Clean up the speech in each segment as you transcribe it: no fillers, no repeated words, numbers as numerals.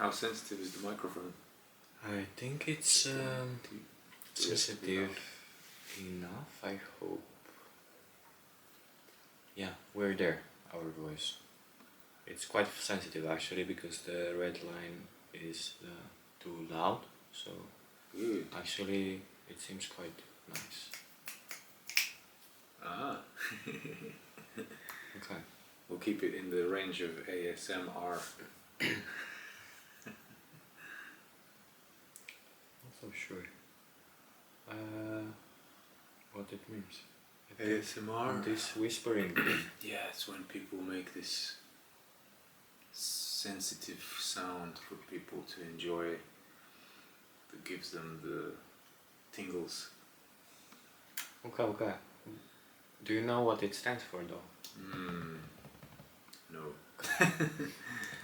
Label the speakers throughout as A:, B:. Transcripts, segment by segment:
A: How sensitive is the microphone?
B: I think it's sensitive enough, I hope. Yeah, we're there, our voice. It's quite sensitive actually, because the red line is too loud, so
A: Good.
B: actually it seems quite nice.
A: Ah.
B: Okay.
A: We'll keep it in the range of ASMR.
B: Not so sure what it means.
A: ASMR?
B: This whispering.
A: Yeah, it's when people make this sensitive sound for people to enjoy, that gives them the tingles.
B: Okay. Do you know what it stands for though?
A: No.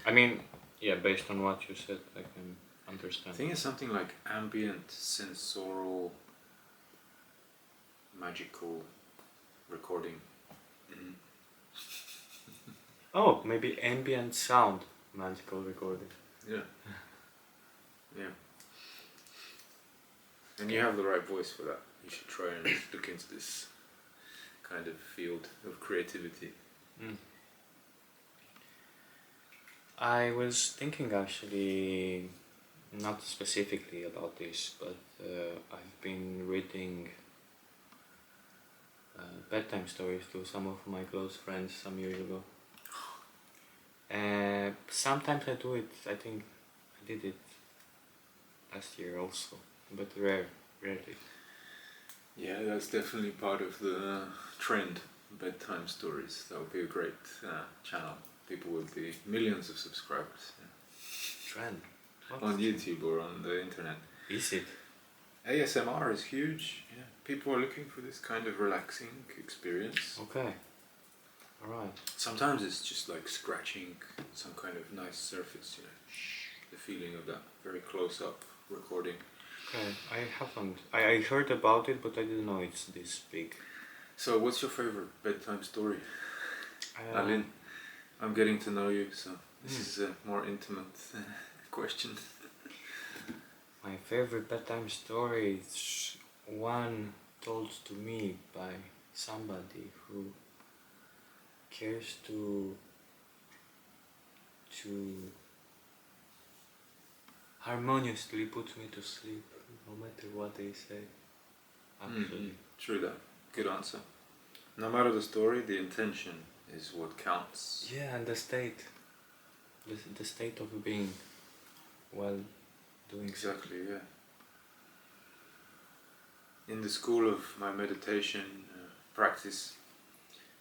B: I mean, yeah, based on what you said, I can understand.
A: I think it's something like ambient, sensorial, magical recording.
B: Oh, maybe ambient sound, magical recording.
A: Yeah. Yeah. And you have the right voice for that. You should try and look into this kind of field of creativity.
B: I was thinking actually, not specifically about this, but I've been reading bedtime stories to some of my close friends some years ago. Sometimes I do it, I think I did it last year also, but rarely.
A: Yeah, that's definitely part of the trend, bedtime stories. That would be a great channel. People would be millions of subscribers. Yeah.
B: Trend? What
A: On YouTube or on the internet.
B: is it?
A: ASMR is huge. Yeah, people are looking for this kind of relaxing experience.
B: Okay. Alright.
A: Sometimes it's just like scratching some kind of nice surface, you know, the feeling of that very close-up recording.
B: Okay, I haven't. I heard about it, but I didn't know it's this big.
A: So, what's your favorite bedtime story? Alin, I'm getting to know you, so this is a more intimate question.
B: My favorite bedtime story is one told to me by somebody who cares to harmoniously put me to sleep, no matter what they say. Absolutely.
A: True that. Good answer. No matter the story, the intention is what counts.
B: Yeah, and the state of being while doing
A: exactly, yeah. In the school of my meditation practice,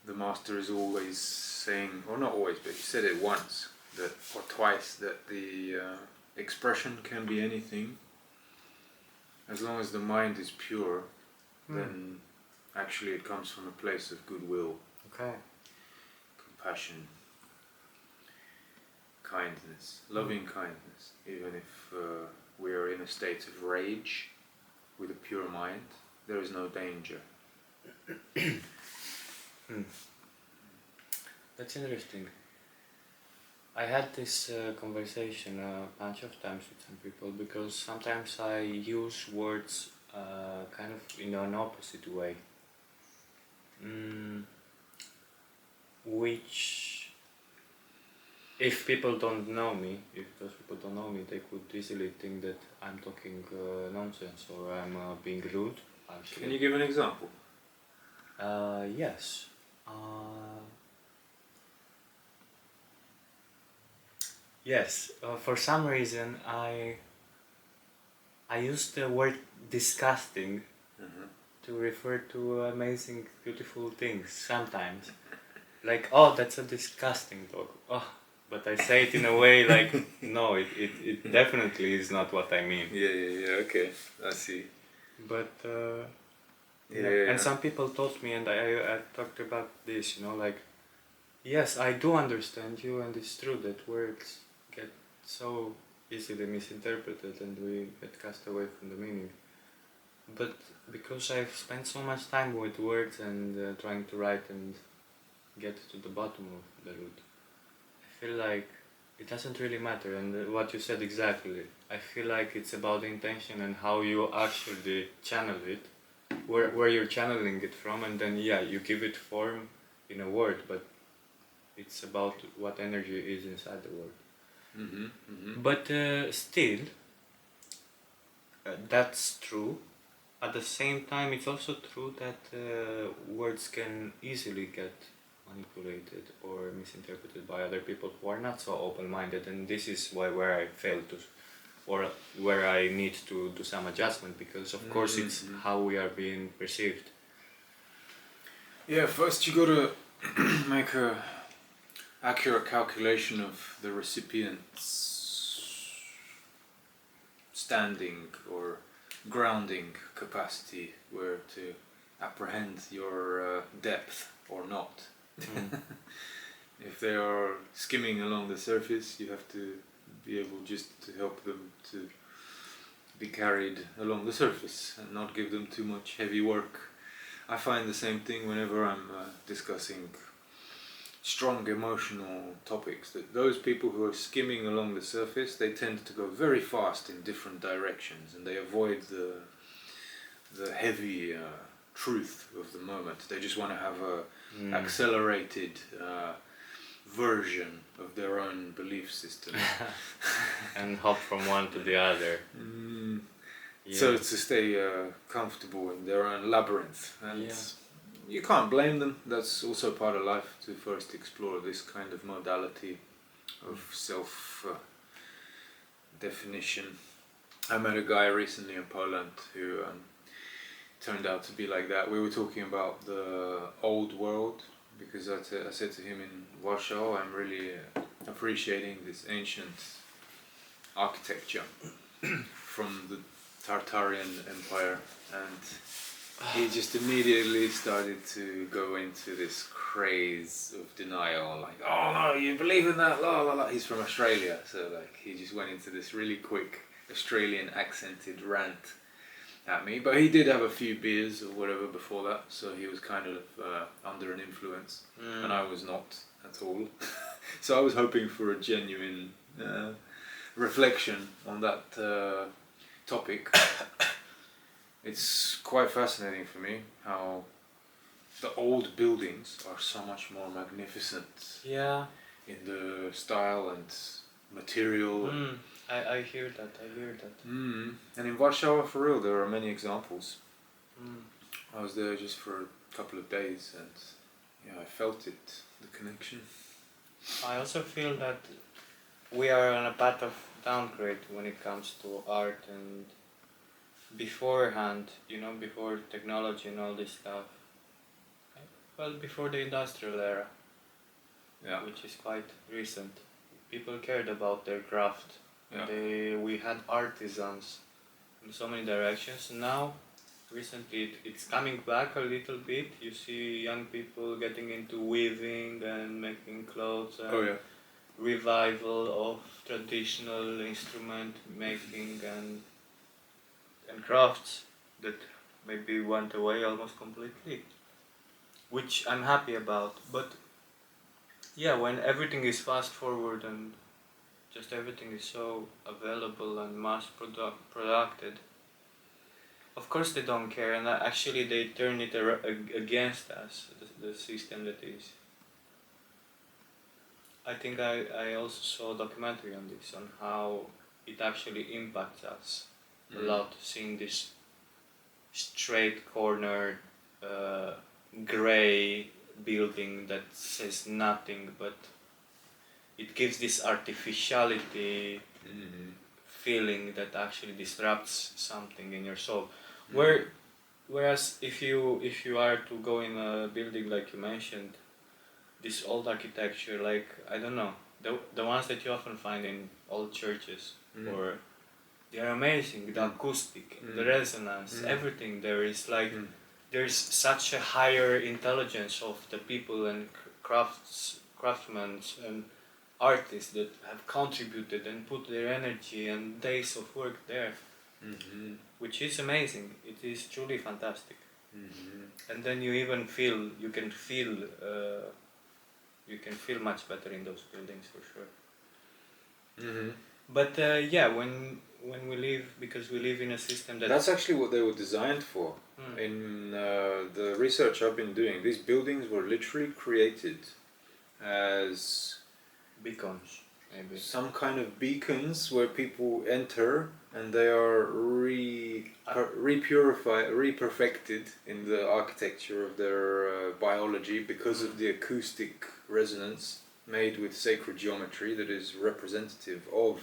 A: the master is always saying, or not always, but he said it once or twice, that the expression can be anything as long as the mind is pure. Then actually it comes from a place of goodwill, compassion, kindness, loving kindness. Even if we are in a state of rage, with a pure mind, there is no danger.
B: That's interesting. I had this conversation a bunch of times with some people, because sometimes I use words kind of in an opposite way, which, if people don't know me, they could easily think that I'm talking nonsense or I'm being rude. Actually.
A: Can you give an example?
B: Yes. Yes. For some reason, I use the word disgusting to refer to amazing, beautiful things sometimes. Like, oh, that's a disgusting dog. Oh, but I say it in a way like, no, it definitely is not what I mean.
A: Yeah, okay, I see.
B: But,
A: yeah.
B: And some people told me, and I talked about this, like, yes, I do understand you, and it's true that words get so easily misinterpreted and we get cast away from the meaning. But because I've spent so much time with words and trying to write and get to the bottom of the root, I feel like it doesn't really matter. And what you said exactly, I feel like it's about the intention and how you actually channel it, where you're channeling it from, and then you give it form in a word, but it's about what energy is inside the word. But still, that's true. At the same time, it's also true that words can easily get manipulated or misinterpreted by other people who are not so open-minded, and this is where I fail to, or where I need to do some adjustment, because of course it's how we are being perceived.
A: Yeah, first you gotta make a accurate calculation of the recipient's standing or grounding capacity, where to apprehend your depth or not. If they are skimming along the surface, you have to be able just to help them to be carried along the surface and not give them too much heavy work. I find the same thing whenever I'm discussing strong emotional topics, that those people who are skimming along the surface, they tend to go very fast in different directions, and they avoid the heavy truth of the moment. They just want to have a accelerated version of their own belief system
B: and hop from one to the other.
A: So to stay comfortable in their own labyrinth, and you can't blame them. That's also part of life, to first explore this kind of modality of self definition. I met a guy recently in Poland who turned out to be like that. We were talking about the old world, because I said to him, in Warsaw I'm really appreciating this ancient architecture from the Tartarian Empire, and he just immediately started to go into this craze of denial, like, oh no, you believe in that, la la la. He's from Australia, so like he just went into this really quick Australian accented rant at me, but he did have a few beers or whatever before that, so he was kind of under an influence, and I was not at all. So I was hoping for a genuine reflection on that topic. It's quite fascinating for me how the old buildings are so much more magnificent in the style and material.
B: I hear that.
A: And in Warsaw, for real, there are many examples. I was there just for a couple of days, and I felt it, the connection.
B: I also feel that we are on a path of downgrade when it comes to art, and beforehand, before technology and all this stuff, well, before the industrial era, which is quite recent, people cared about their craft. We had artisans in so many directions. Now, recently, it's coming back a little bit. You see young people getting into weaving and making clothes, and revival of traditional instrument making and crafts that maybe went away almost completely, which I'm happy about. But when everything is fast forward and just everything is so available and mass produced, of course they don't care, and actually they turn it against us, the system that is. I think I also saw a documentary on this, on how it actually impacts us a lot, seeing this straight corner grey building that says nothing, but it gives this artificiality feeling that actually disrupts something in your soul. Whereas if you are to go in a building like you mentioned, this old architecture, like, I don't know, the ones that you often find in old churches, or they are amazing, the acoustic, the resonance, everything there is like, there's such a higher intelligence of the people and craftsmen and artists that have contributed and put their energy and days of work there, which is amazing. It is truly fantastic. And then you can feel much better in those buildings, for sure.
A: Mm-hmm.
B: But yeah, when we live, because we live in a system that...
A: That's actually what they were designed for. In the research I've been doing, these buildings were literally created as
B: beacons, maybe.
A: some kind of beacons where people enter and they are re-perfected in the architecture of their biology because of the acoustic resonance made with sacred geometry that is representative of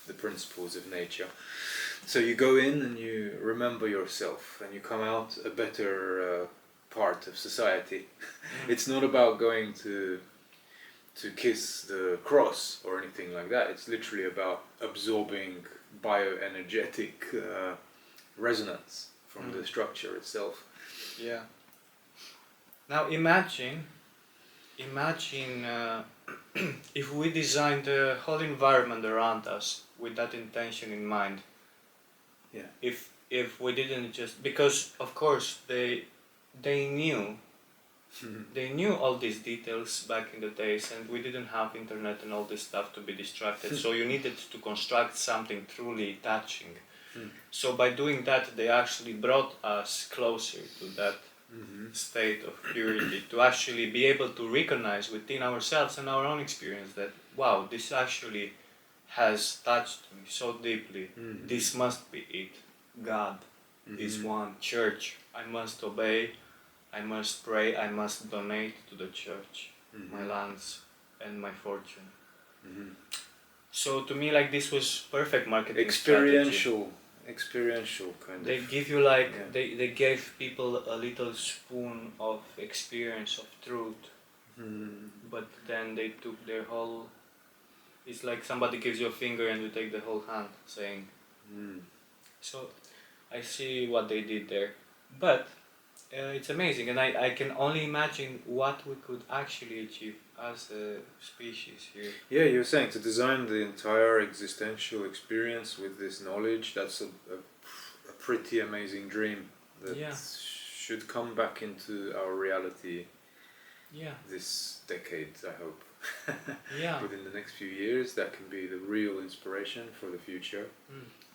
A: the principles of nature. So you go in and you remember yourself and you come out a better part of society. It's not about going to kiss the cross or anything like that. It's literally about absorbing bioenergetic resonance from the structure itself.
B: Yeah. Now imagine if we designed the whole environment around us with that intention in mind.
A: Yeah.
B: If we didn't just, because of course they knew all these details back in the days, and we didn't have internet and all this stuff to be distracted. So you needed to construct something truly touching. So by doing that, they actually brought us closer to that state of purity, to actually be able to recognize within ourselves and our own experience that, wow, this actually has touched me so deeply. This must be it. God is one. Church, I must obey, I must pray, I must donate to the church my lands and my fortune. So to me, like, this was perfect marketing strategy.
A: Experiential kind
B: They
A: of.
B: give you like, they gave people a little spoon of experience of truth, but then they took their whole... It's like somebody gives you a finger and you take the whole hand, saying... So I see what they did there, but it's amazing, and I can only imagine what we could actually achieve as a species here.
A: Yeah, you're saying to design the entire existential experience with this knowledge, that's a pretty amazing dream that should come back into our reality this decade, I hope. Within the next few years, that can be the real inspiration for the future,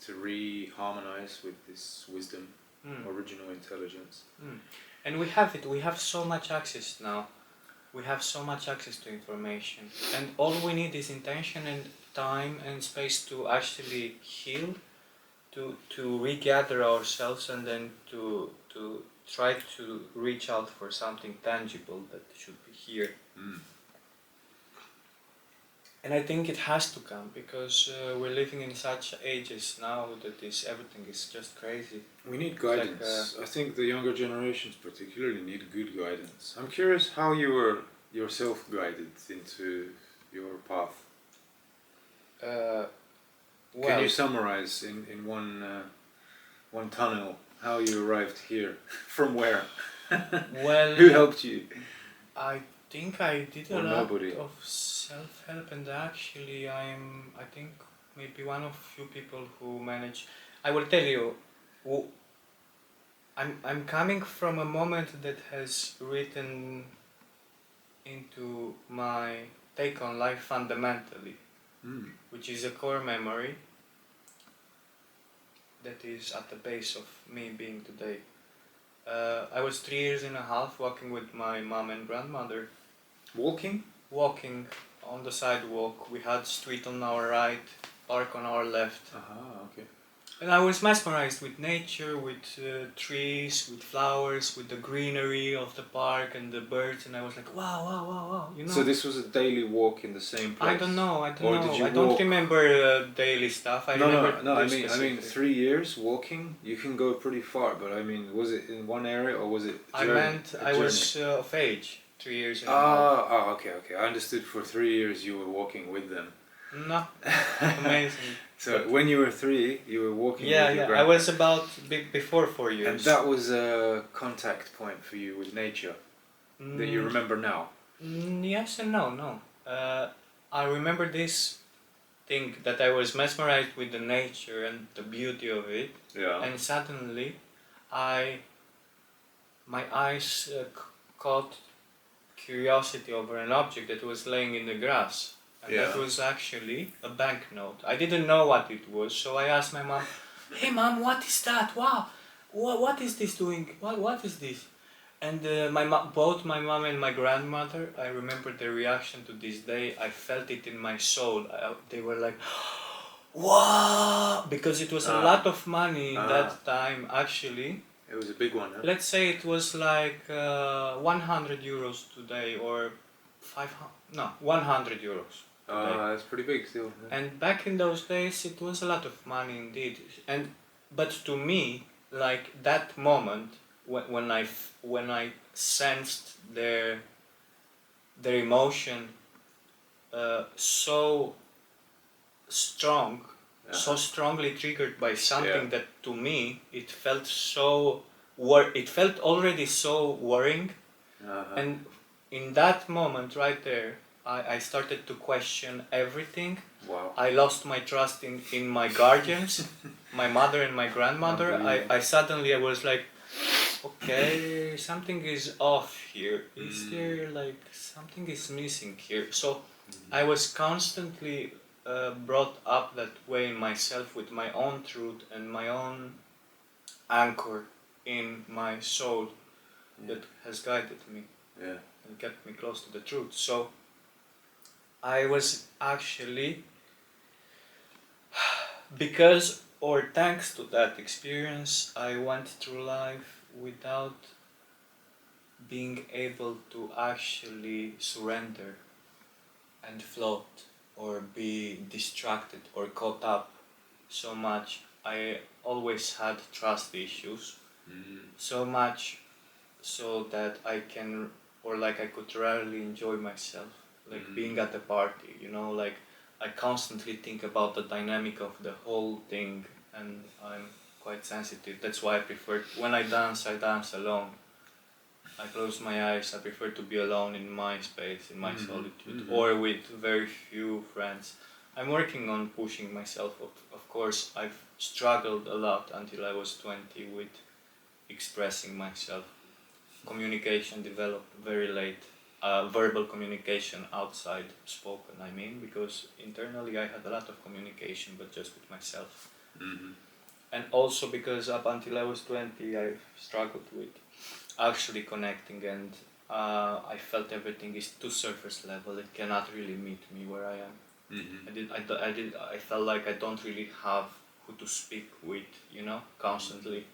A: to re-harmonize with this wisdom, original intelligence.
B: And we have it, we have so much access now. We have so much access to information, and all we need is intention and time and space to actually heal, to regather ourselves, and then to try to reach out for something tangible that should be here. And I think it has to come, because we're living in such ages now that everything is just crazy.
A: We need guidance. I think the younger generations particularly need good guidance. I'm curious how you were yourself guided into your path. Can you summarize in one tunnel how you arrived here? From where?
B: Well,
A: who helped you?
B: I think I did a lot of self-help, and actually I think maybe one of few people who manage. I will tell you, I'm coming from a moment that has written into my take on life fundamentally, which is a core memory that is at the base of me being today. I was 3 years and a half walking with my mom and grandmother. Walking on the sidewalk. We had street on our right, park on our left.
A: Okay.
B: And I was mesmerized with nature, with trees, with flowers, with the greenery of the park and the birds, and I was like, wow, you know.
A: So this was a daily walk in the same place?
B: I don't know.
A: Did you
B: I don't remember daily stuff.
A: No, I mean 3 years walking, you can go pretty far, but I mean, was it in one area or was it
B: I was of age, 3 years and a half.
A: Okay. I understood for 3 years you were walking with them.
B: No, amazing.
A: So when you were 3, you were walking with your grandpa.
B: I was about before 4 years.
A: And that was a contact point for you with nature that you remember now?
B: Yes and no. I remember this thing that I was mesmerized with the nature and the beauty of it. And suddenly, my eyes caught curiosity over an object that was laying in the grass. And that was actually a banknote. I didn't know what it was, so I asked my mom, "Hey mom, what is that? Wow, what is this doing? What is this?" And both my mom and my grandmother, I remember their reaction to this day. I felt it in my soul. They were like, "Wow!" Because it was a lot of money that time, actually.
A: It was a big one, huh?
B: Let's say it was like 100 euros today, or 100 euros today.
A: That's pretty big still. Yeah.
B: And back in those days, it was a lot of money indeed. But to me, like that moment when I sensed their emotion so strong, so strongly triggered by something that to me it felt so it felt already so worrying, and in that moment right there, I started to question everything.
A: Wow.
B: I lost my trust in my guardians, my mother and my grandmother. I suddenly was like, okay, something is off here. Is there like something is missing here? So I was constantly brought up that way in myself with my own truth and my own anchor in my soul that has guided me and kept me close to the truth. So I was actually, because or thanks to that experience, I went through life without being able to actually surrender and float or be distracted or caught up so much. I always had trust issues, so much so that I could rarely enjoy myself, like being at the party, like I constantly think about the dynamic of the whole thing, and I'm quite sensitive. That's why I prefer, when I dance alone. I close my eyes, I prefer to be alone in my space, in my solitude, or with very few friends. I'm working on pushing myself, of course. I've struggled a lot until I was 20 with expressing myself. Communication developed very late. Verbal communication outside spoken, I mean, because internally I had a lot of communication, but just with myself. And also because up until I was 20, I struggled with actually connecting, and I felt everything is too surface level. It cannot really meet me where I am. I felt like I don't really have who to speak with, constantly.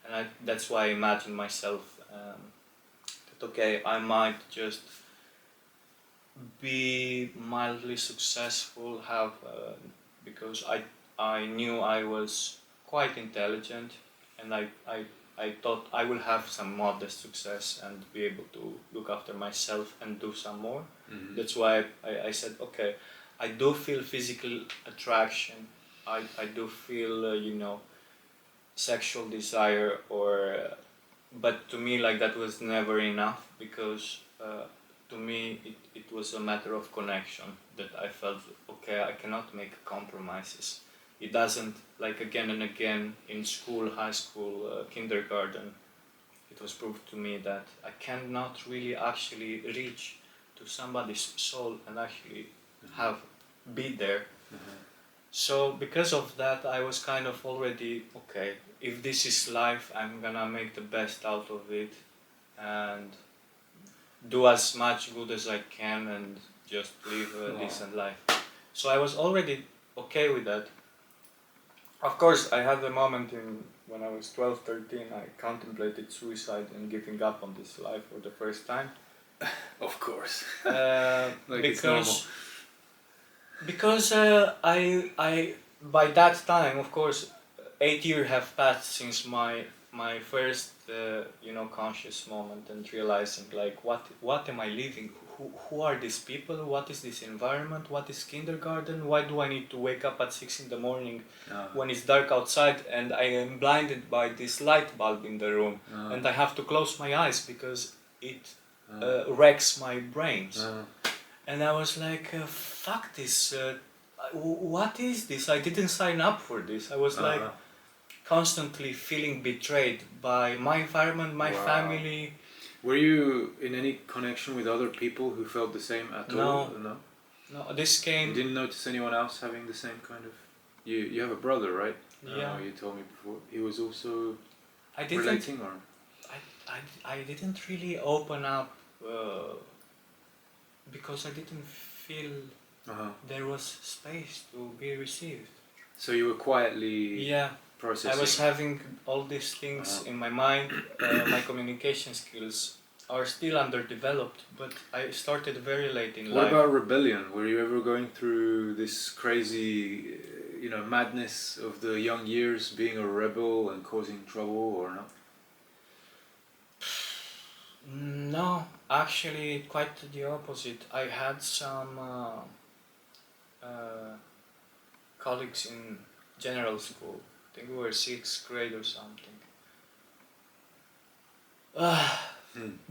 B: And that's why I imagined myself that, okay, I might just be mildly successful, because I knew I was quite intelligent, and I thought I will have some modest success and be able to look after myself and do some more. That's why I said, okay, I do feel physical attraction, I do feel sexual desire, but to me, like, that was never enough, because to me it was a matter of connection, that I felt, okay, I cannot make compromises. It doesn't, like, again and again in school, high school, kindergarten, it was proved to me that I cannot really actually reach to somebody's soul and actually be there. So because of that, I was kind of already, okay, if this is life, I'm gonna make the best out of it and do as much good as I can and just live a decent life. So I was already okay with that. Of course, I had a moment when I was 12, 13, I contemplated suicide and giving up on this life for the first time.
A: Of course.
B: Like, because I by that time, of course, 8 years have passed since my first conscious moment, and realizing, like, what am I living? Who are these people? What is this environment? What is kindergarten? Why do I need to wake up at 6 in the morning when it's dark outside and I am blinded by this light bulb in the room, and I have to close my eyes because it wrecks my brains? And I was like, fuck this, what is this? I didn't sign up for this. I was like constantly feeling betrayed by my environment, my family.
A: Were you in any connection with other people who felt the same at all? No.
B: No, this
A: You
B: came.
A: didn't notice anyone else having the same kind of... You have a brother, right?
B: Yeah.
A: You told me before. He was also
B: I didn't.
A: relating, or?
B: I didn't really open up because I didn't feel there was space to be received.
A: So you were quietly
B: Yeah.
A: processing.
B: I was having all these things in my mind. My communication skills are still underdeveloped, but I started very late in life.
A: What about rebellion? Were you ever going through this crazy, madness of the young years, being a rebel and causing trouble, or not?
B: No, actually, quite the opposite. I had some colleagues in general school. I think we were 6th grade or something.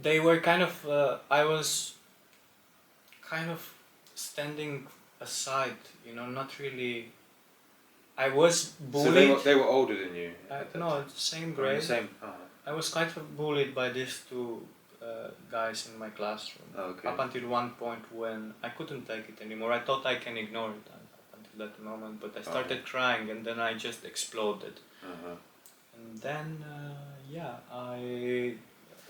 B: They were kind of. I was kind of standing aside, not really. I was bullied.
A: So they were older than you?
B: No, same grade.
A: Same.
B: I was kind of bullied by these two guys in my classroom.
A: Okay.
B: Up until one point when I couldn't take it anymore. I thought I can ignore it up until that moment, but I started crying and then I just exploded. And then, I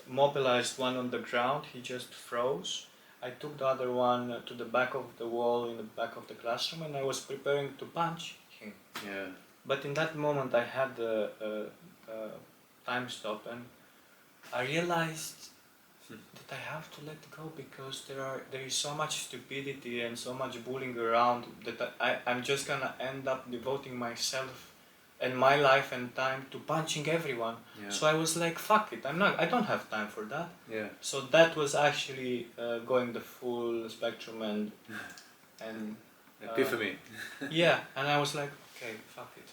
B: mobilized one on the ground. He just froze. I took the other one to the back of the wall in the back of the classroom and I was preparing to punch him.
A: Yeah.
B: But in that moment I had a time stop and I realized that I have to let go because there is so much stupidity and so much bullying around that I'm just gonna end up devoting myself and my life and time to punching everyone. Yeah. So I was like, fuck it, I don't have time for that. Yeah. So that was actually going the full spectrum and
A: epiphany.
B: Yeah, and I was like, okay, fuck it.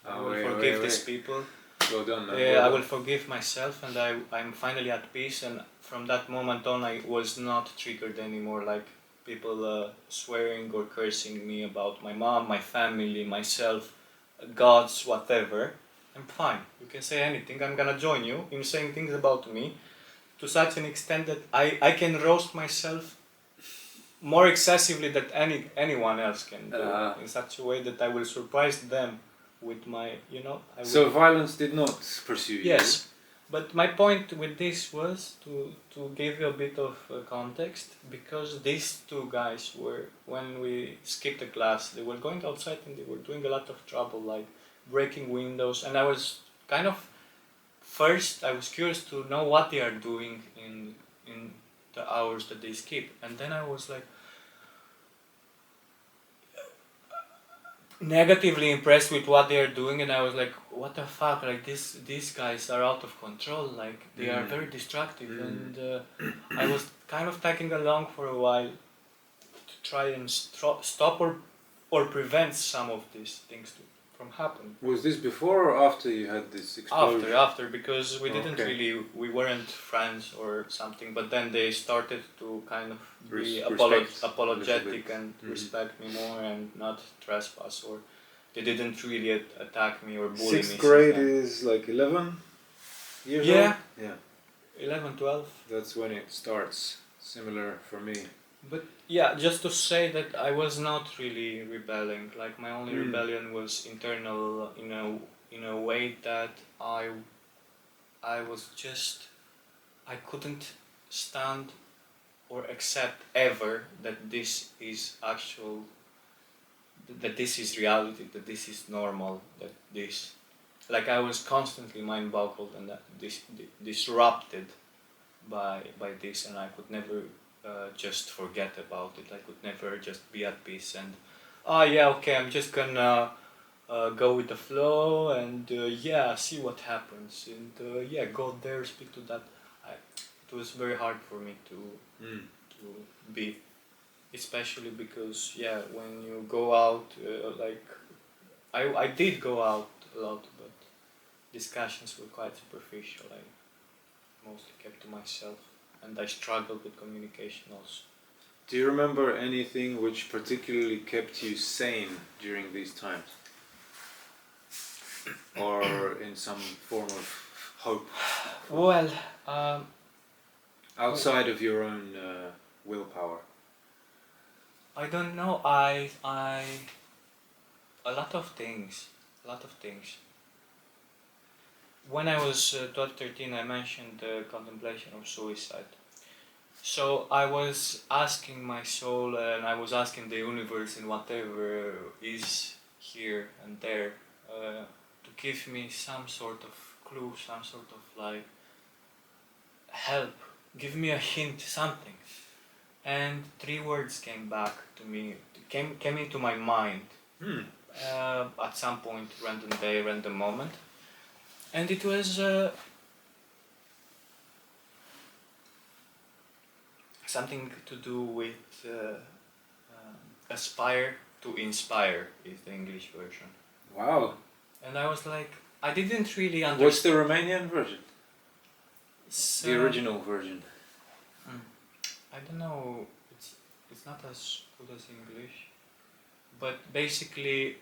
B: I will forgive these people.
A: Well done, man.
B: I will forgive myself and I'm finally at peace, and from that moment on I was not triggered anymore, like people swearing or cursing me about my mom, my family, myself, gods, whatever. I'm fine. You can say anything. I'm gonna join you in saying things about me to such an extent that I can roast myself more excessively than anyone else can do, in such a way that I will surprise them with my,
A: So violence did not pursue you?
B: Yes, but my point with this was to give you a bit of context, because these two guys were, when we skipped the class, they were going outside and they were doing a lot of trouble, like breaking windows, and I was kind of, first I was curious to know what they are doing in the hours that they skip, and then I was like, negatively impressed with what they are doing, and I was like, what the fuck, like these guys are out of control, like they are very destructive, and I was kind of tagging along for a while to try and stop or prevent some of these things from happening.
A: Was this before or after you had this explosion?
B: After, because we didn't we weren't friends or something, but then they started to kind of be apologetic and respect me more and not trespass, or they didn't really attack me or bully me.
A: 6th grade is like 11 years old? Yeah.
B: 11, 12.
A: That's when it starts, similar for me.
B: But yeah, just to say that I was not really rebelling. Like my only rebellion was internal, in a way that I was just, I couldn't stand or accept ever that this is actual, that this is reality, that this is normal, that this, like I was constantly mind-boggled and that disrupted by this, and I could never just forget about it. I could never just be at peace and, I'm just gonna go with the flow and see what happens, and go there, speak to that. It was very hard for me to be, especially because when you go out, I did go out a lot, but discussions were quite superficial. I mostly kept to myself, and I struggled with communication also.
A: Do you remember anything which particularly kept you sane during these times? Or in some form of hope?
B: Well,
A: outside of your own willpower?
B: I don't know. I a lot of things. A lot of things. When I was 12, 13, I mentioned the contemplation of suicide. So I was asking my soul, and I was asking the universe and whatever is here and there to give me some sort of clue, some sort of like help, give me a hint, something. And 3 words came back to me, came into my mind at some point, random day, random moment. And it was something to do with aspire to inspire is the English version.
A: Wow.
B: And I was like, I didn't really understand.
A: What's the Romanian version?
B: So,
A: The original version.
B: I don't know. It's not as good as English, but basically,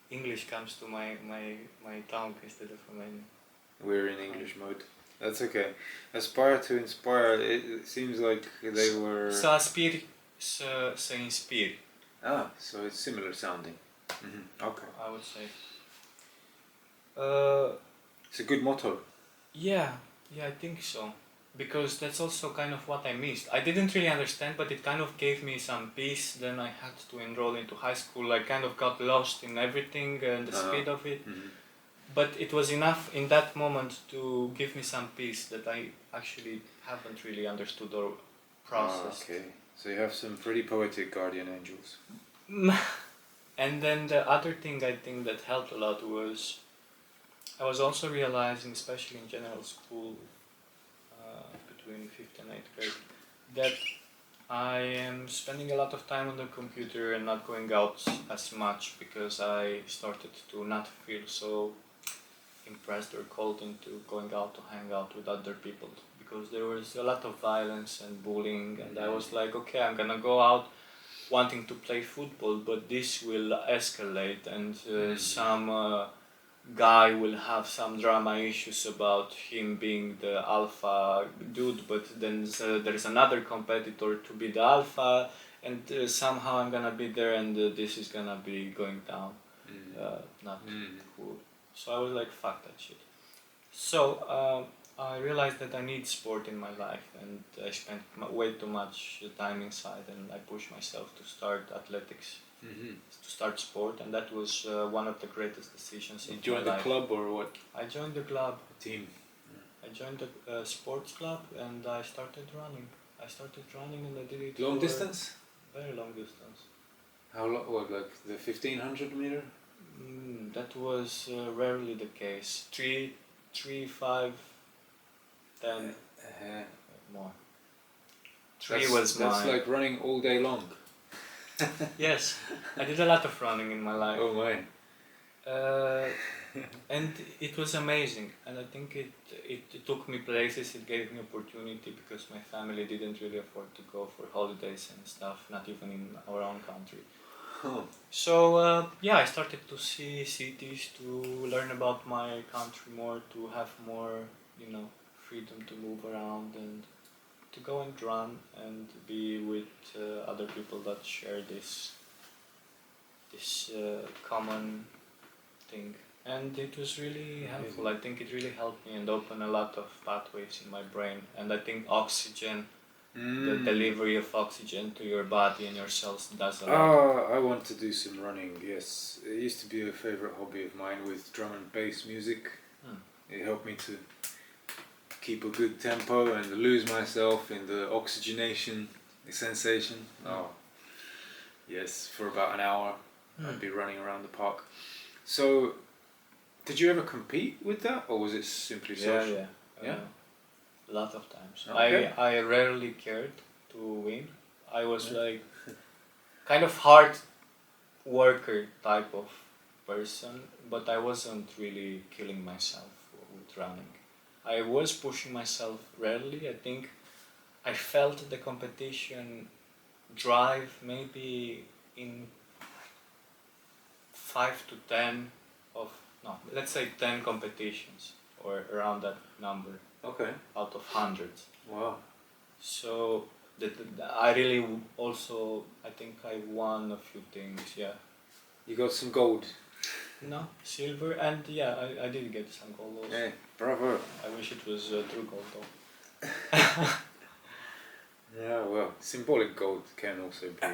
B: English comes to my tongue instead of Romanian.
A: We're in English mode. That's okay. Aspire to inspire. It seems like they were.
B: Să aspiri, să inspiri.
A: Ah, so it's similar sounding. Okay.
B: I would say.
A: It's a good motto.
B: Yeah, I think so. Because that's also kind of what I missed. I didn't really understand, but it kind of gave me some peace. Then I had to enroll into high school. I kind of got lost in everything and the speed of it. But it was enough in that moment to give me some peace that I actually haven't really understood or processed.
A: Okay. So you have some pretty poetic guardian angels.
B: And then the other thing I think that helped a lot was I was also realizing, especially in general school, between 5th and 8th grade, that I am spending a lot of time on the computer and not going out as much because I started to not feel so impressed or called into going out to hang out with other people because there was a lot of violence and bullying, and I was like, okay, I'm gonna go out wanting to play football, but this will escalate and some guy will have some drama issues about him being the alpha dude, but then there's another competitor to be the alpha, and somehow I'm gonna be there, and this is gonna be going down. Not cool. So I was like, fuck that shit. So I realized that I need sport in my life, and I spent way too much time inside, and I pushed myself to start athletics. To start sport, and that was one of the greatest decisions of my life.
A: You joined the club or what?
B: I joined the club.
A: Team.
B: I joined the sports club, and I started running. And I did it
A: long distance?
B: Very long distance.
A: How long? What, like the 1500 meter?
B: That was rarely the case. 3, 5, 10 more. 3 was mine.
A: That's like running all day long.
B: Yes, I did a lot of running in my life.
A: Oh my!
B: And it was amazing, and I think it took me places. It gave me opportunity because my family didn't really afford to go for holidays and stuff, not even in our own country. So I started to see cities, to learn about my country more, to have more, freedom to move around and to go and run and be with other people that share this common thing. And it was really helpful. I think it really helped me and opened a lot of pathways in my brain. And I think oxygen, the delivery of oxygen to your body and your cells does a lot.
A: I want to do some running, yes. It used to be a favorite hobby of mine with drum and bass music. It helped me to keep a good tempo and lose myself in the oxygenation sensation. Yes, for about an hour I'd be running around the park. So, did you ever compete with that, or was it simply social?
B: Yeah. A lot of times.
A: Okay.
B: I rarely cared to win. I was like kind of hard worker type of person, but I wasn't really killing myself with running. I was pushing myself rarely. I think I felt the competition drive maybe in 5 to 10 of no, let's say 10 competitions or around that number
A: Okay.
B: out of hundreds.
A: Wow.
B: So I really also, I think I won a few things, yeah.
A: You got some gold.
B: No, silver, and yeah, I did get some gold also.
A: Hey, bravo.
B: I wish it was true gold though.
A: Yeah, well, symbolic gold can also be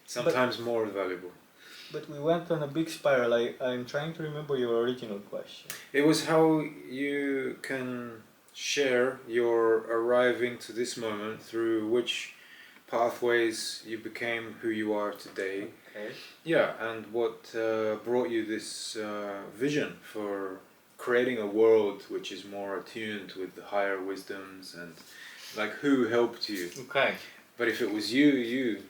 A: sometimes more valuable.
B: But we went on a big spiral. I'm trying to remember your original question.
A: It was how you can share your arriving to this moment through which pathways you became who you are today.
B: Okay.
A: Yeah, and what brought you this vision for creating a world which is more attuned with the higher wisdoms, and like who helped you?
B: Okay.
A: But if it was you,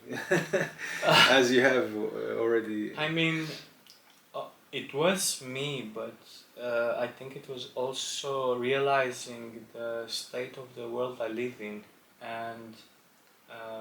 A: as you have already...
B: I mean, it was me, but I think it was also realizing the state of the world I live in and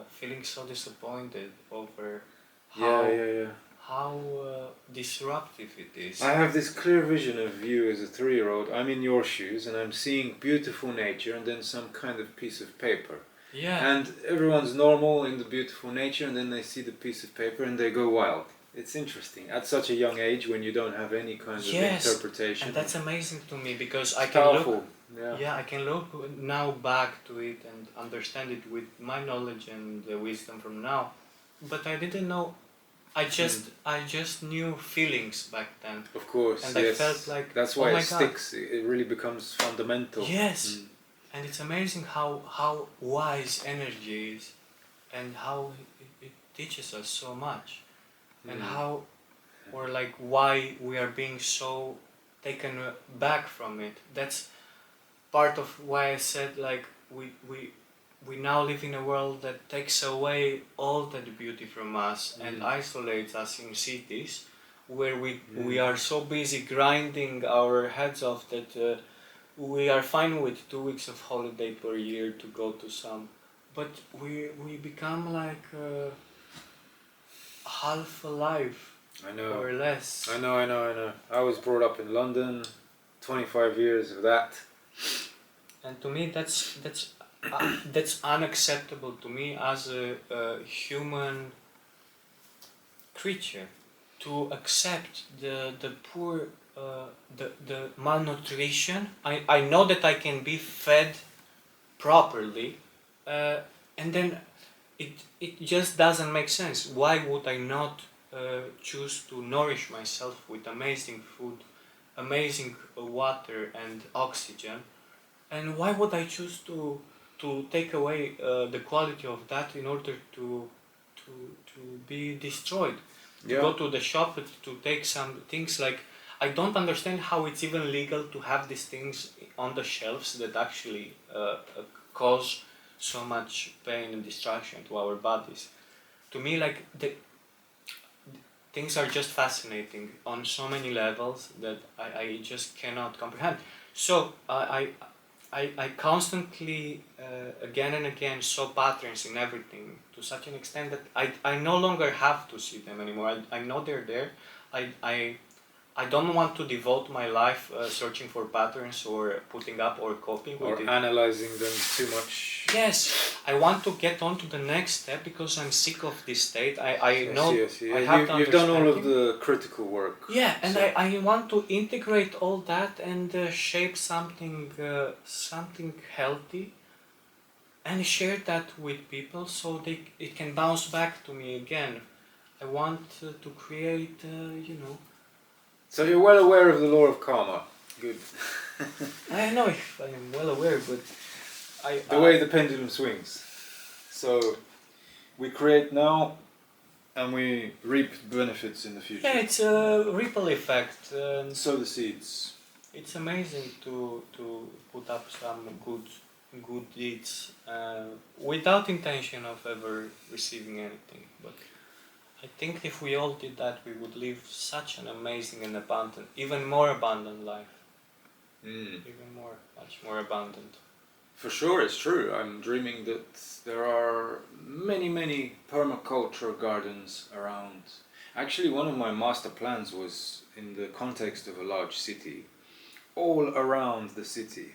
B: feeling so disappointed over how disruptive it is.
A: I have this clear vision of you as a 3-year-old. I'm in your shoes and I'm seeing beautiful nature and then some kind of piece of paper.
B: Yeah.
A: And everyone's normal in the beautiful nature, and then they see the piece of paper and they go wild. It's interesting. At such a young age, when you don't have any kind of interpretation.
B: And that's amazing to me because
A: it's
B: I can
A: powerful.
B: look. Yeah, I can look now back to it and understand it with my knowledge and the wisdom from now. But I didn't know. I just knew feelings back then.
A: Of course.
B: And I felt like
A: that's why
B: oh
A: it sticks. It really becomes fundamental.
B: Yes. And it's amazing how wise energy is, and how it teaches us so much, and how, or like why we are being so taken back from it. That's part of why I said like we now live in a world that takes away all that beauty from us and isolates us in cities, where we are so busy grinding our heads off that. We are fine with 2 weeks of holiday per year to go to some, but we become like half alive.
A: I know.
B: Or less.
A: I know. I was brought up in London, 25 years of that.
B: And to me that's unacceptable to me as a human creature, to accept the poor the malnutrition. I know that I can be fed properly, and then it just doesn't make sense. Why would I not choose to nourish myself with amazing food, amazing water and oxygen, and why would I choose to take away the quality of that in order to be destroyed? To go to the shop to take some things like. I don't understand how it's even legal to have these things on the shelves that actually cause so much pain and destruction to our bodies. To me, like things are just fascinating on so many levels that I just cannot comprehend. So I constantly, again and again, saw patterns in everything to such an extent that I no longer have to see them anymore. I know they're there. I don't want to devote my life searching for patterns or putting up or copying with it.
A: Or analyzing them too much.
B: Yes, I want to get on to the next step because I'm sick of this state. I know I have
A: you've done all of the critical work.
B: Yeah, and so. I want to integrate all that and shape something healthy and share that with people so it can bounce back to me again. I want to create,
A: So you're well aware of the law of karma. Good.
B: I don't know if I am well aware, but
A: the way the pendulum swings. So we create now and we reap benefits in the future.
B: Yeah, it's a ripple effect.
A: Sow the seeds.
B: It's amazing to put up some good deeds without intention of ever receiving anything. But I think if we all did that, we would live such an amazing and abundant, even more abundant life. Even more, much more abundant.
A: For sure, it's true. I'm dreaming that there are many permaculture gardens around. Actually, one of my master plans was in the context of a large city. All around the city,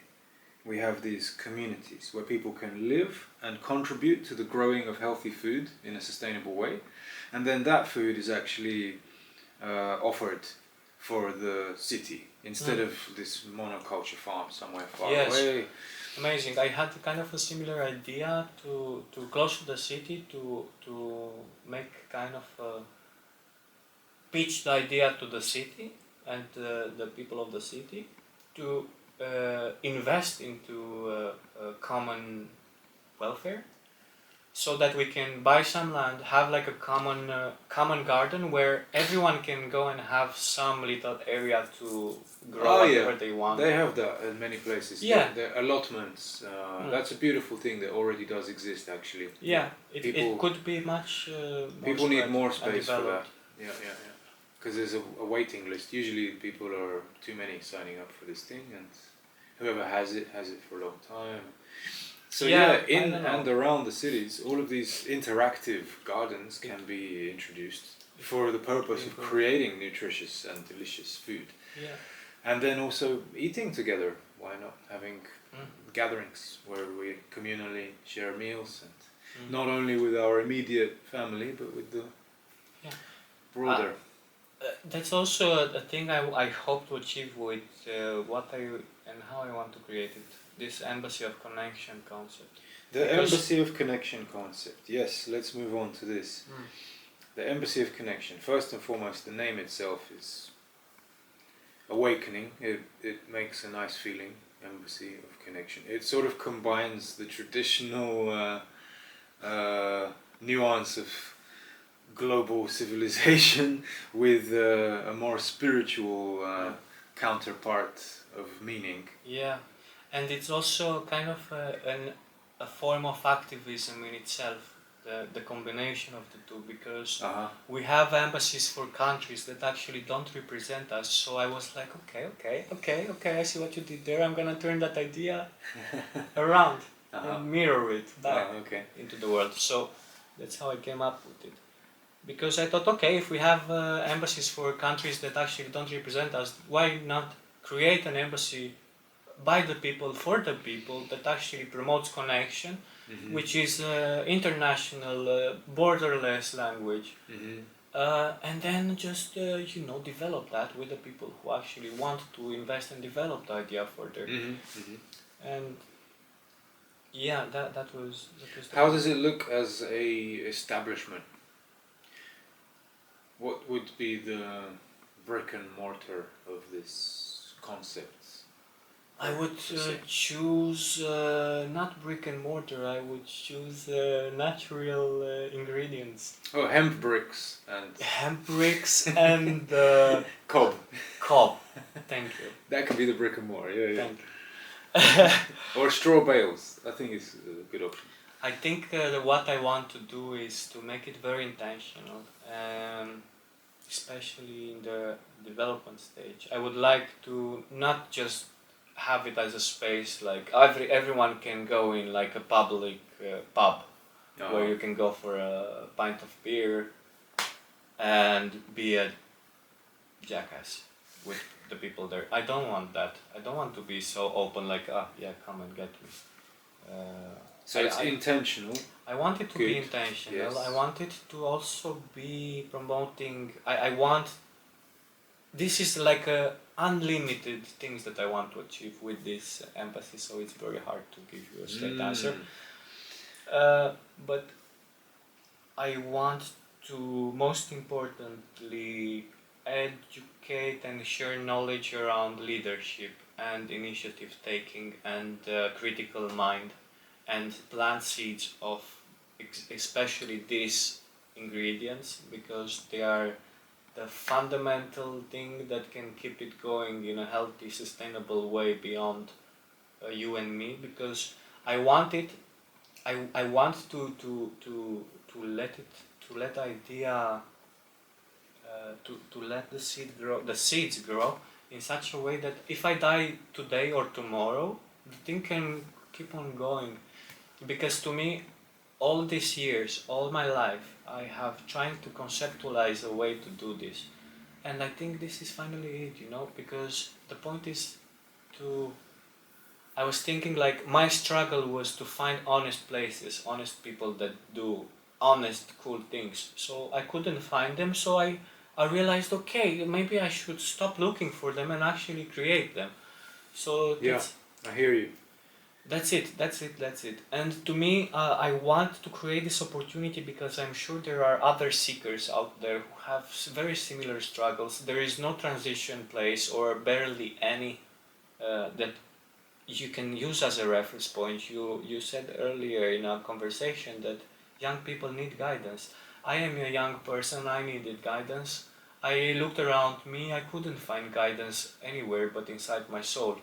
A: we have these communities where people can live and contribute to the growing of healthy food in a sustainable way. And then that food is actually offered for the city instead of this monoculture farm somewhere far away.
B: Amazing. I had kind of a similar idea to close to the city to make kind of pitch the idea to the city and the people of the city to invest into common welfare, so that we can buy some land, have like a common garden where everyone can go and have some little area to grow whatever they want.
A: They have that in many places.
B: Yeah.
A: The allotments. That's a beautiful thing that already does exist actually.
B: Yeah, it could be much
A: people need more space for that. Yeah. Because there's a waiting list. Usually people are too many signing up for this thing, and whoever has it for a long time. So in and around the cities, all of these interactive gardens can be introduced for the purpose of creating nutritious and delicious food.
B: Yeah.
A: And then also eating together. Why not having gatherings where we communally share meals, and not only with our immediate family, but with the broader.
B: That's also a thing I hope to achieve with what I and how I want to create it. This embassy of connection concept.
A: The embassy of connection concept. Yes, let's move on to this. The embassy of connection. First and foremost, the name itself is awakening. It makes a nice feeling. Embassy of connection. It sort of combines the traditional nuance of global civilization with a more spiritual counterpart of meaning.
B: Yeah. And it's also kind of a form of activism in itself, the combination of the two, because we have embassies for countries that actually don't represent us. So I was like, okay, I see what you did there. I'm gonna turn that idea around and mirror it back into the world. So that's how I came up with it. Because I thought, okay, if we have embassies for countries that actually don't represent us, why not create an embassy by the people, for the people, that actually promotes connection, which is international, borderless language. And then just, develop that with the people who actually want to invest and develop the idea further. And yeah, that was
A: How does it look as a establishment? What would be the brick and mortar of this concept?
B: I would choose not brick and mortar. I would choose natural ingredients.
A: Oh, hemp bricks and cob.
B: Cob. Thank you.
A: That could be the brick and mortar. Yeah.
B: Thank you.
A: Or straw bales. I think it's a good option.
B: I think what I want to do is to make it very intentional, especially in the development stage. I would like to not just have it as a space like everyone can go in, like a public pub where you can go for a pint of beer and be a jackass with the people there. I don't want that. I don't want to be so open like, come and get me.
A: So it's intentional.
B: I want it to be intentional. Yes. I want it to also be promoting. This is like a unlimited things that I want to achieve with this embassy. So it's very hard to give you a straight answer. But I want to most importantly educate and share knowledge around leadership and initiative taking and critical mind, and plant seeds of especially these ingredients, because they are the fundamental thing that can keep it going in a healthy, sustainable way beyond you and me. Because I want it. I want to let the idea to let the seeds grow in such a way that if I die today or tomorrow, the thing can keep on going. Because to me, all these years, all my life, I have trying to conceptualize a way to do this. And I think this is finally it, because the point is I was thinking like my struggle was to find honest places, honest people that do honest, cool things. So I couldn't find them, so I realized, okay, maybe I should stop looking for them and actually create them. So
A: I hear you.
B: That's it. And to me, I want to create this opportunity because I'm sure there are other seekers out there who have very similar struggles. There is no transition place or barely any that you can use as a reference point. You said earlier in our conversation that young people need guidance. I am a young person, I needed guidance. I looked around me, I couldn't find guidance anywhere but inside my soul.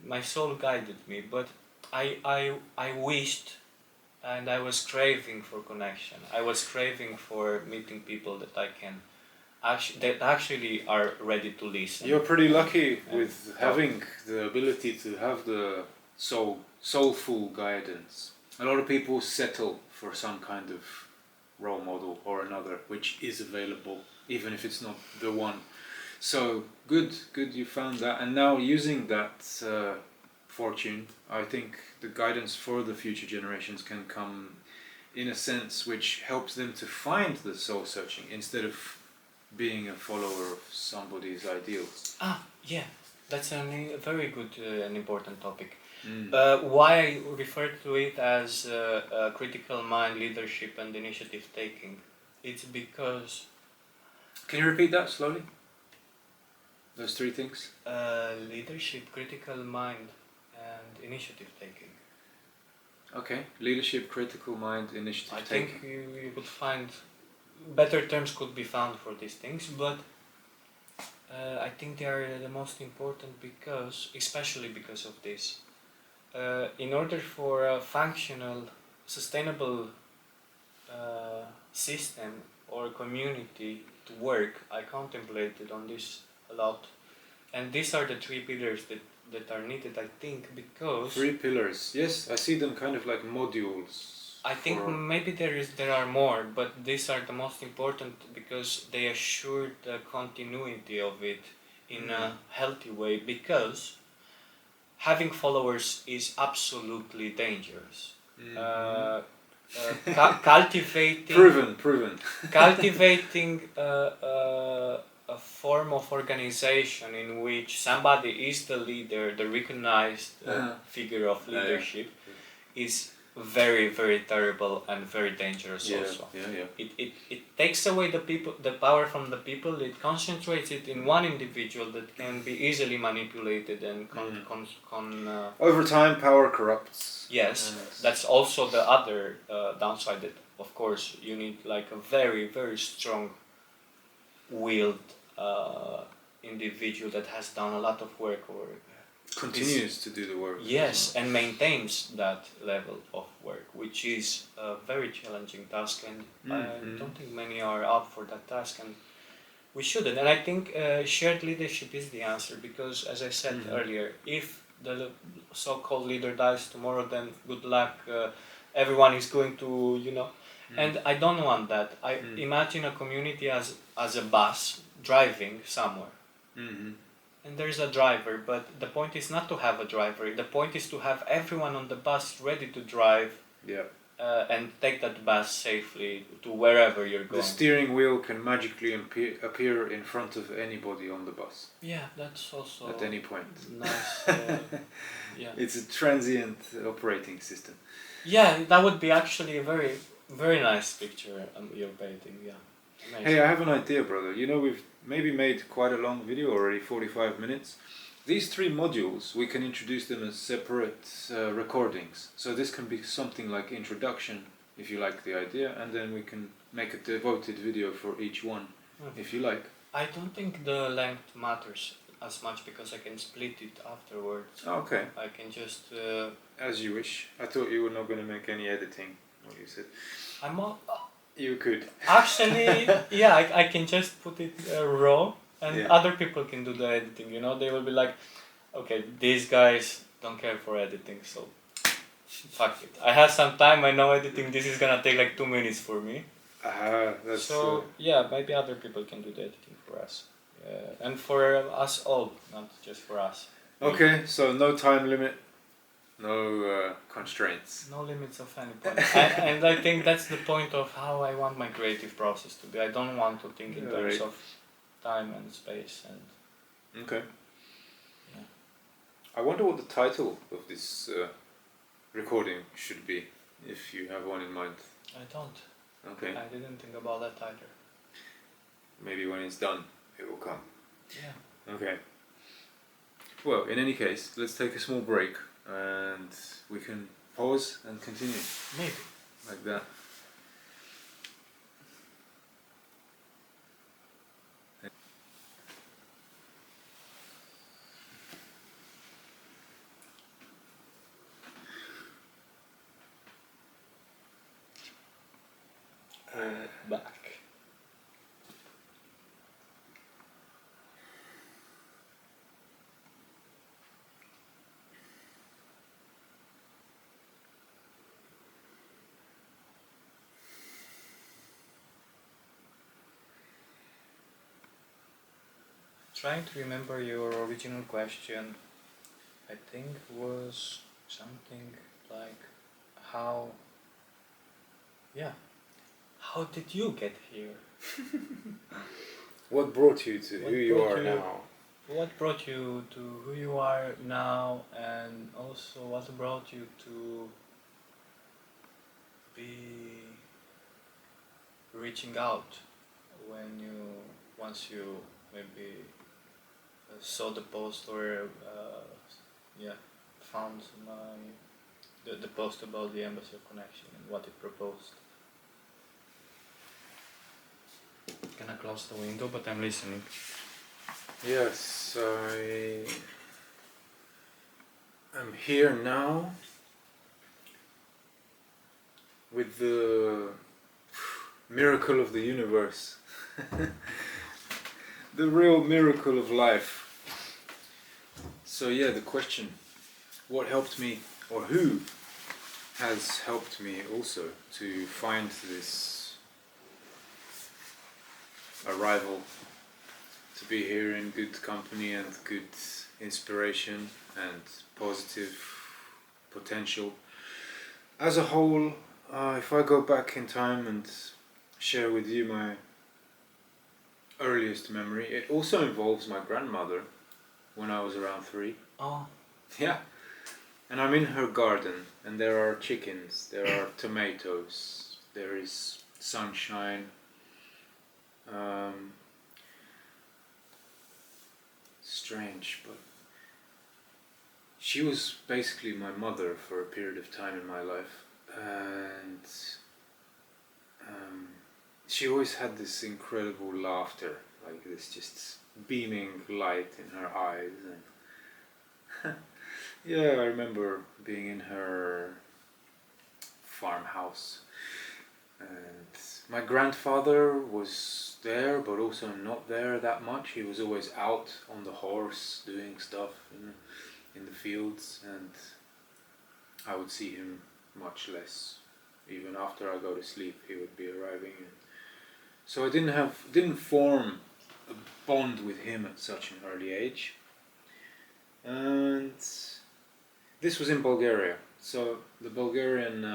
B: My soul guided me, but I wished and I was craving for connection. I was craving for meeting people that I can actually are ready to listen.
A: You're pretty lucky with having the ability to have the soulful guidance. A lot of people settle for some kind of role model or another which is available, even if it's not the one. So good you found that, and now using that fortune, I think the guidance for the future generations can come in a sense which helps them to find the soul searching instead of being a follower of somebody's ideals.
B: Yeah, that's a very good and important topic. Why I refer to it as critical mind, leadership and initiative taking, it's because...
A: Can you repeat that slowly? Those three things?
B: Leadership, critical mind and initiative taking.
A: Okay, leadership, critical mind, initiative taking.
B: I think you could find better terms could be found for these things, but I think they are the most important because, especially because of this. In order for a functional, sustainable system or community to work, I contemplated on this a lot. And these are the three pillars that are needed, I think, because...
A: 3 pillars, yes, I see them kind of like modules.
B: I think maybe there are more, but these are the most important because they assure the continuity of it in a healthy way, because having followers is absolutely dangerous. Cultivating...
A: Proven.
B: Cultivating a form of organization in which somebody is the leader, the recognized figure of leadership, is very, very terrible and very dangerous also. It takes away the power from the people. It concentrates it in one individual that can be easily manipulated and
A: over time, power corrupts.
B: Yes, that's also the other downside. That of course you need like a very, very strong willed individual that has done a lot of work or
A: continues to do the work.
B: Yes, and maintains that level of work, which is a very challenging task, and I don't think many are up for that task, and we shouldn't. And I think shared leadership is the answer, because as I said earlier, if the so-called leader dies tomorrow, then good luck, everyone is going to, and I don't want that. I imagine a community as a bus driving somewhere. And there's a driver, but the point is not to have a driver. The point is to have everyone on the bus ready to drive and take that bus safely to wherever you're going.
A: The steering wheel can magically appear in front of anybody on the bus.
B: Yeah, that's also...
A: At any point.
B: Nice.
A: It's a transient operating system.
B: Yeah, that would be actually a very, very nice picture you're painting, Amazing.
A: Hey, I have an idea, brother. We've maybe made quite a long video already, 45 minutes. These 3 modules, we can introduce them as separate recordings. So this can be something like introduction, if you like the idea, and then we can make a devoted video for each one, if you like.
B: I don't think the length matters as much because I can split it afterwards.
A: Okay.
B: I can just...
A: As you wish. I thought you were not going to make any editing, what you said.
B: I'm all...
A: You could.
B: Actually, yeah, I can just put it raw, and other people can do the editing, They will be like, okay, these guys don't care for editing, so fuck it. I have some time, I know editing, this is gonna take like 2 minutes for me.
A: That's
B: So, yeah, maybe other people can do the editing for us. And for us all, not just for us.
A: okay, so no time limit, no constraints.
B: No limits of any point. And I think that's the point of how I want my creative process to be. I don't want to think in terms of time and space and...
A: Okay.
B: Yeah.
A: I wonder what the title of this recording should be, if you have one in mind.
B: I don't.
A: Okay.
B: I didn't think about that either.
A: Maybe when it's done, it will come.
B: Yeah.
A: Okay. Well, in any case, let's take a small break and we can pause and continue.
B: Maybe.
A: Like that.
B: Back. Trying to remember your original question, I think was something like how did you get here?
A: What brought you to who you are now?
B: What brought you to who you are now, and also what brought you to be reaching out when once you maybe saw the post or found the post about the Embassy of Connection and what it proposed. Gonna close the window, but I'm listening.
A: Yes, I am here now with the miracle of the universe, the real miracle of life. So yeah, the question, what helped me, or who has helped me also to find this arrival, to be here in good company and good inspiration and positive potential. As a whole, if I go back in time and share with you my earliest memory, it also involves my grandmother when I was around 3.
B: Oh.
A: Yeah. And I'm in her garden, and there are chickens, there are tomatoes, there is sunshine. Strange, but she was basically my mother for a period of time in my life, and she always had this incredible laughter, like this just beaming light in her eyes, and yeah, I remember being in her farmhouse, and my grandfather was there, but also not there that much. He was always out on the horse doing stuff in the fields, and I would see him much less. Even after I go to sleep, he would be arriving. So I didn't form a bond with him at such an early age. And this was in Bulgaria. So the Bulgarian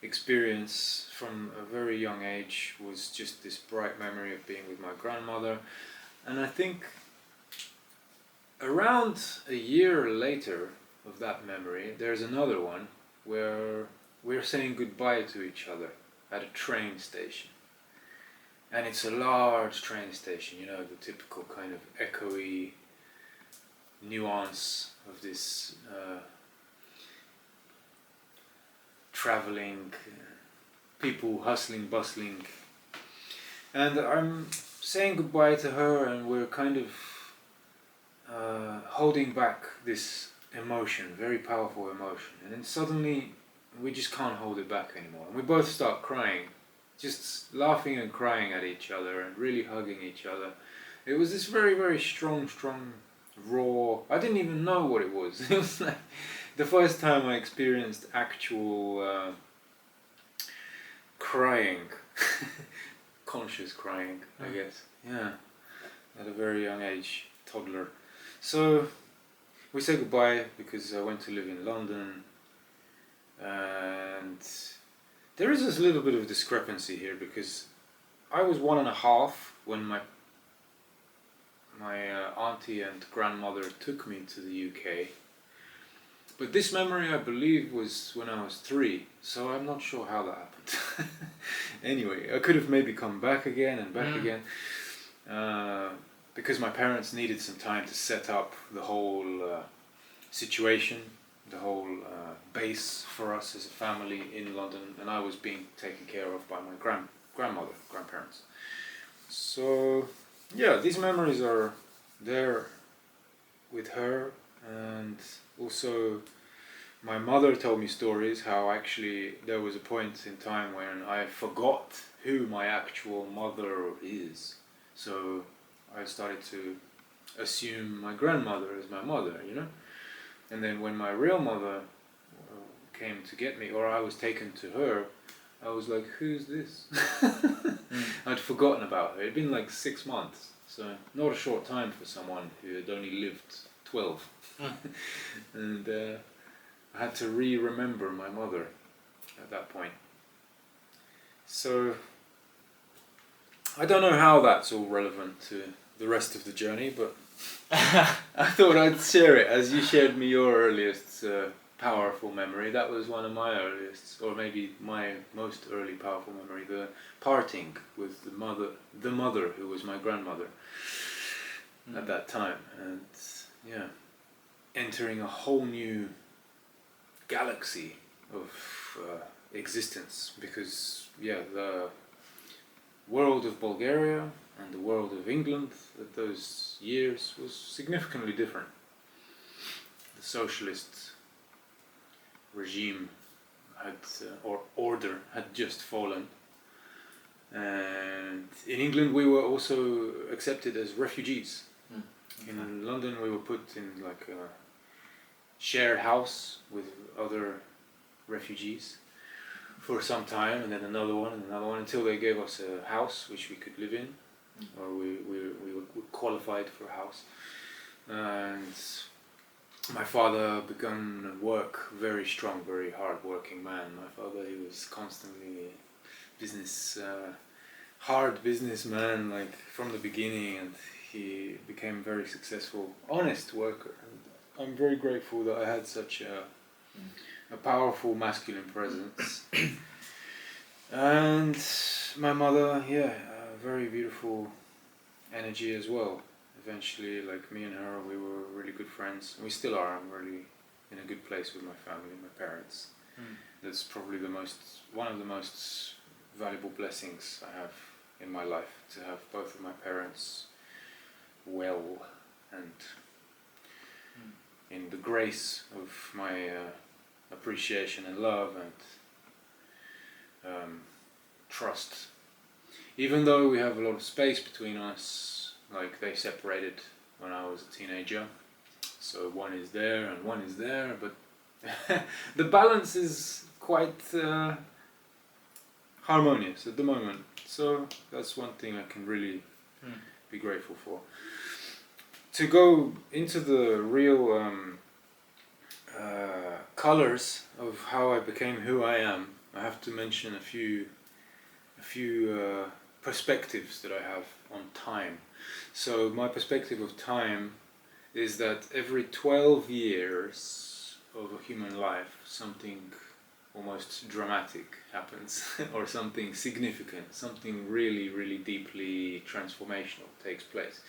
A: experience from a very young age was just this bright memory of being with my grandmother. And I think around a year later of that memory, there's another one where we're saying goodbye to each other at a train station. And it's a large train station, you know, the typical kind of echoey nuance of this traveling, people hustling, bustling. And I'm saying goodbye to her, and we're kind of holding back this emotion, very powerful emotion. And then suddenly we just can't hold it back anymore. And we both start crying, just laughing and crying at each other and really hugging each other. It was this very, very strong, raw, I didn't even know what it was. It was like the first time I experienced actual crying, conscious crying, I guess. Yeah, at a very young age, toddler. So we said goodbye because I went to live in London, and there is this little bit of discrepancy here because I was 1.5 when my auntie and grandmother took me to the UK. But this memory, I believe, was when I was 3, so I'm not sure how that happened. Anyway, I could have maybe come back again and back again, because my parents needed some time to set up the whole situation, the whole base for us as a family in London, and I was being taken care of by my grandparents. So, yeah, these memories are there with her, and also my mother told me stories how actually there was a point in time when I forgot who my actual mother is. So I started to assume my grandmother as my mother, you know? And then when my real mother came to get me, or I was taken to her, I was like, who's this? I'd forgotten about her. It'd been like 6 months, so not a short time for someone who had only lived 12. And I had to remember my mother at that point. So I don't know how that's all relevant to the rest of the journey, but I thought I'd share it as you shared me your earliest powerful memory. That was one of my earliest, or maybe my most early powerful memory, the parting with the mother who was my grandmother at that time, and yeah, entering a whole new galaxy of existence, because yeah, the world of Bulgaria and the world of England at those years was significantly different. The socialist regime had, or order had just fallen, and in England we were also accepted as refugees. In London we were put in like a shared house with other refugees for some time, and then another one until they gave us a house which we could live in, or we were qualified for a house. And my father began work, very strong, very hard working man. My father, he was constantly hard businessman, like from the beginning, and he became very successful, honest worker. And I'm very grateful that I had such a powerful masculine presence. And my mother, yeah, a very beautiful energy as well. Eventually, like me and her, we were really good friends. We still are. I'm really in a good place with my family, my parents. That's probably one of the most valuable blessings I have in my life, to have both of my parents well and in the grace of my appreciation and love and trust. Even though we have a lot of space between us, like they separated when I was a teenager, so one is there and one is there, but the balance is quite harmonious at the moment. So that's one thing I can really be grateful for. To go into the real colors of how I became who I am, I have to mention a few perspectives that I have on time. So my perspective of time is that every 12 years of a human life, something almost dramatic happens, or something significant, something really, really deeply transformational takes place.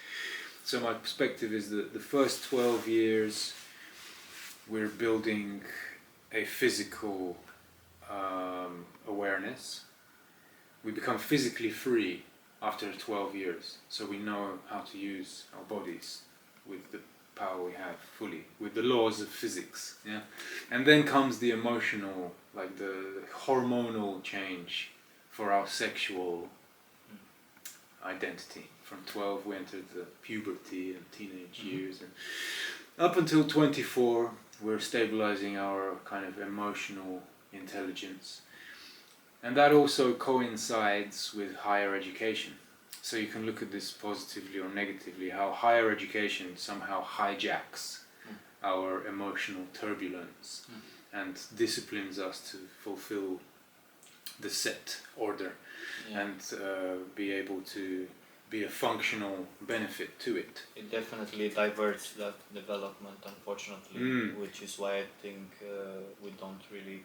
A: So my perspective is that the first 12 years we're building a physical awareness. We become physically free after 12 years, so we know how to use our bodies with the power we have fully, with the laws of physics. Yeah, and then comes the emotional, like the hormonal change for our sexual identity. From 12 we entered the puberty and teenage years, and up until 24 we're stabilizing our kind of emotional intelligence. And that also coincides with higher education. So you can look at this positively or negatively, how higher education somehow hijacks our emotional turbulence and disciplines us to fulfill the set order and be able to be a functional benefit to it.
B: It definitely diverts that development, unfortunately, which is why I think we don't really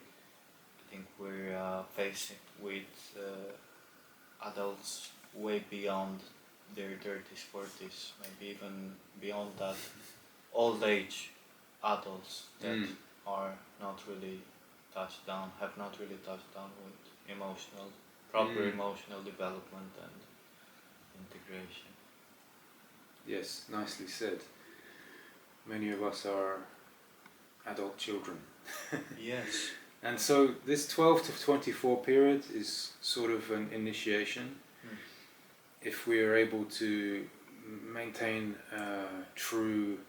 B: think we're facing with adults way beyond their 30s, 40s, maybe even beyond that, old age adults that are not really have not really touched down with proper emotional development and integration.
A: Yes, nicely said. Many of us are adult children.
B: Yes.
A: And so this 12 to 24 period is sort of an initiation. If we are able to maintain true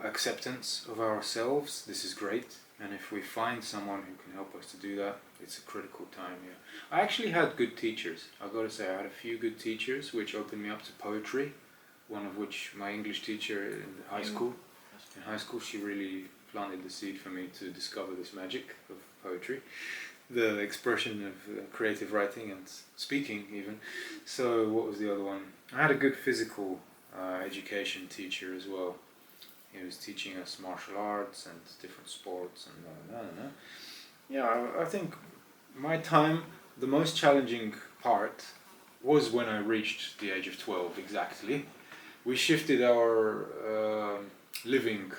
A: acceptance of ourselves, this is great. And if we find someone who can help us to do that, it's a critical time. Yeah, I actually had good teachers. I've got to say, I had a few good teachers which opened me up to poetry. One of which, my English teacher in high school. In high school, she really planted the seed for me to discover this magic of poetry, the expression of creative writing and speaking even. So what was the other one? I had a good physical education teacher as well. He was teaching us martial arts and different sports and Yeah, I think my time, the most challenging part was when I reached the age of 12 exactly. We shifted our living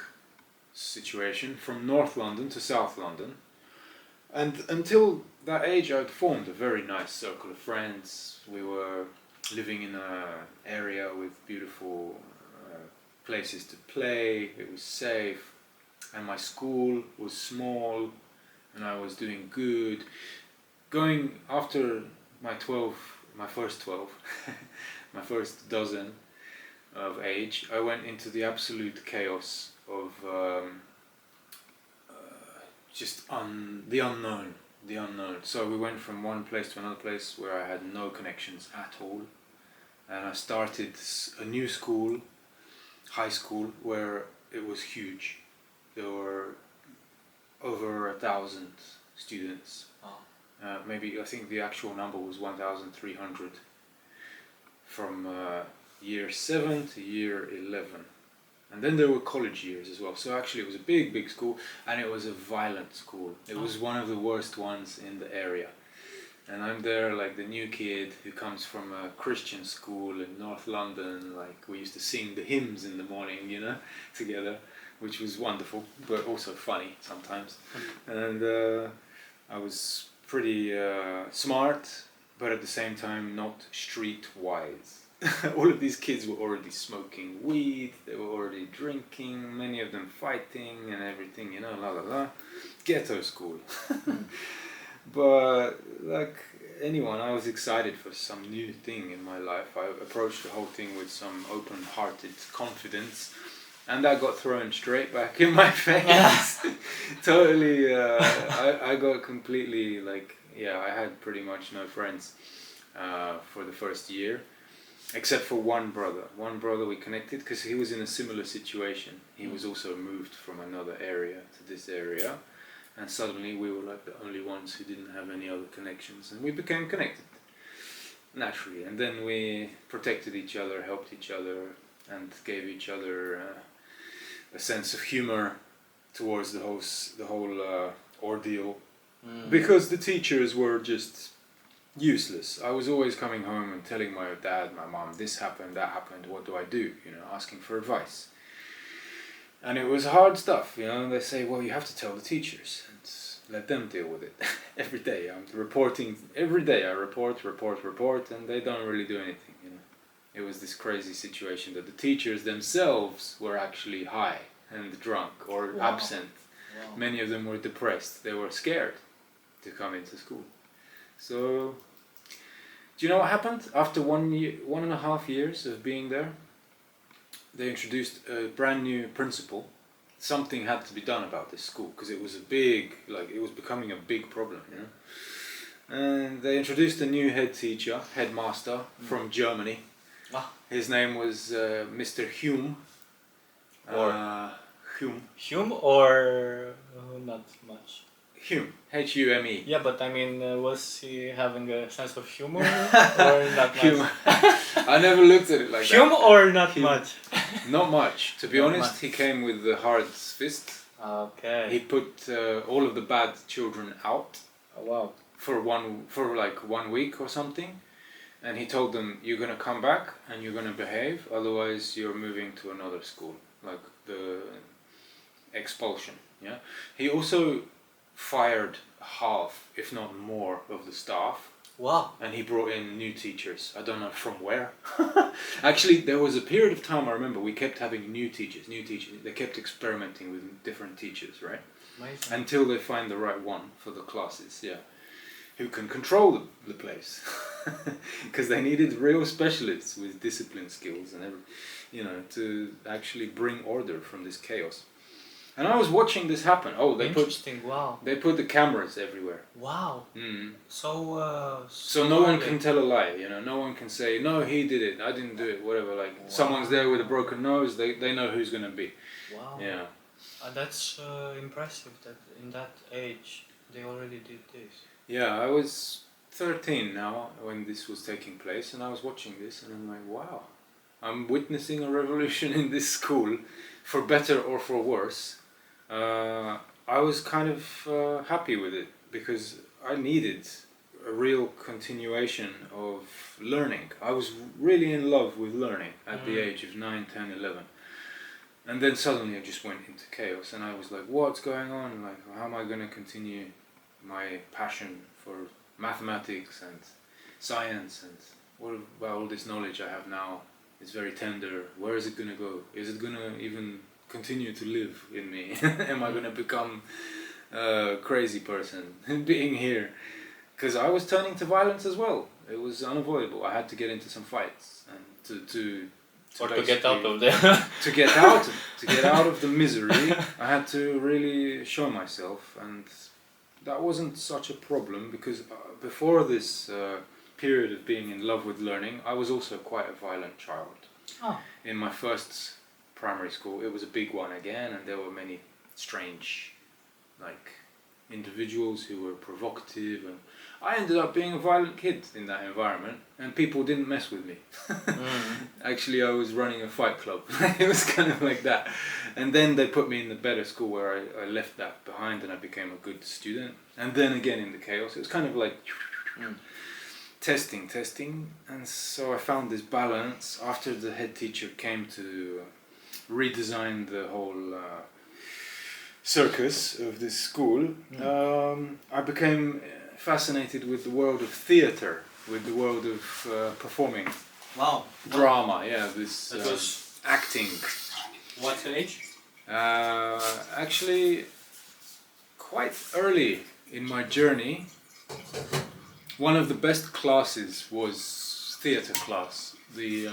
A: situation from North London to South London, and until that age I'd formed a very nice circle of friends. We were living in an area with beautiful places to play, it was safe, and my school was small and I was doing good. Going after my first 12, my first dozen of age, I went into the absolute chaos of the unknown. So we went from one place to another place where I had no connections at all, and I started a new school, high school, where it was huge. There were over 1,000 students. Maybe I think the actual number was 1,300 from year 7 to year 11. And then there were college years as well. So actually it was a big school, and it was a violent school. It was one of the worst ones in the area. And I'm there like the new kid who comes from a Christian school in North London. Like we used to sing the hymns in the morning, you know, together, which was wonderful, but also funny sometimes. And I was pretty smart, but at the same time not street-wise. All of these kids were already smoking weed, they were already drinking, many of them fighting and everything, you know, la la la. Ghetto school. But like anyone, I was excited for some new thing in my life. I approached the whole thing with some open-hearted confidence, and that got thrown straight back in my face. Totally, I got completely like, I had pretty much no friends for the first year, except for one brother. One brother we connected because he was in a similar situation. He was also moved from another area to this area. And suddenly we were like the only ones who didn't have any other connections, and we became connected naturally. And then we protected each other, helped each other, and gave each other a sense of humor towards the whole ordeal. Because the teachers were just useless. I was always coming home and telling my dad, my mom, this happened, that happened, what do I do? You know, asking for advice. And it was hard stuff, you know. They say, well, you have to tell the teachers and let them deal with it. Every day I'm reporting, every day I report, and they don't really do anything, you know. It was this crazy situation that the teachers themselves were actually high and drunk or absent. Wow. Many of them were depressed. They were scared to come into school. So, do you know what happened? After 1.5 years of being there, they introduced a brand new principal something had to be done about this school because it was it was becoming a big problem, you know. And they introduced a new headmaster from Germany.
B: Ah.
A: His name was Mr. Hume.
B: Hume or not much?
A: Hume, Hume.
B: Yeah, but I mean, was he having a sense of humor or not
A: Hume.
B: much?
A: I never looked at it like
B: Hume
A: that.
B: or not
A: Hume.
B: much?
A: Not much. To be
B: Not
A: honest,
B: much.
A: he came with the hard fist.
B: Okay.
A: He put all of the bad children out
B: Oh, wow.
A: for 1 week or something, and he told them, "You're gonna come back and you're gonna behave. Otherwise, you're moving to another school." Like the expulsion. Yeah. He also fired half, if not more, of the staff.
B: Wow.
A: And he brought in new teachers. I don't know from where. Actually, there was a period of time, I remember, we kept having new teachers. They kept experimenting with different teachers, right?
B: Amazing.
A: Until they find the right one for the classes, yeah. Who can control the place. Because they needed real specialists with discipline skills and to actually bring order from this chaos. And I was watching this happen. Oh,
B: Wow.
A: They put the cameras everywhere.
B: Wow.
A: Mm.
B: So
A: no one can tell a lie, you know. No one can say, no, he did it, I didn't do it, whatever. Like,
B: wow.
A: Someone's there with a broken nose, they know who's going to be.
B: Wow.
A: Yeah.
B: That's impressive that in that age they already did this.
A: Yeah, I was 13 now when this was taking place, and I was watching this, and I'm like, wow, I'm witnessing a revolution in this school, for better or for worse. I was kind of happy with it because I needed a real continuation of learning. I was really in love with learning at the age of 9, 10, 11. And then suddenly I just went into chaos and I was like, what's going on? Like, how am I going to continue my passion for mathematics and science, and what about all this knowledge I have now? It's very tender. Where is it going to go? Is it going to even continue to live in me? Am I going to become a crazy person being here? Because I was turning to violence as well. It was unavoidable. I had to get into some fights and to
B: get out of there.
A: to get out of the misery. I had to really show myself, and that wasn't such a problem because before this period of being in love with learning, I was also quite a violent child.
B: Oh.
A: In my first primary school, it was a big one again, and there were many strange, individuals who were provocative, and I ended up being a violent kid in that environment, and people didn't mess with me. Actually, I was running a fight club. It was kind of like that. And then they put me in the better school where I left that behind and I became a good student. And then again in the chaos, it was kind of like testing. And so I found this balance after the head teacher came to redesign the whole circus of this school. I became fascinated with the world of theatre, with the world of performing.
B: Wow.
A: Drama, yeah, this
B: was
A: acting.
B: What age?
A: Actually, quite early in my journey. One of the best classes was theatre class. The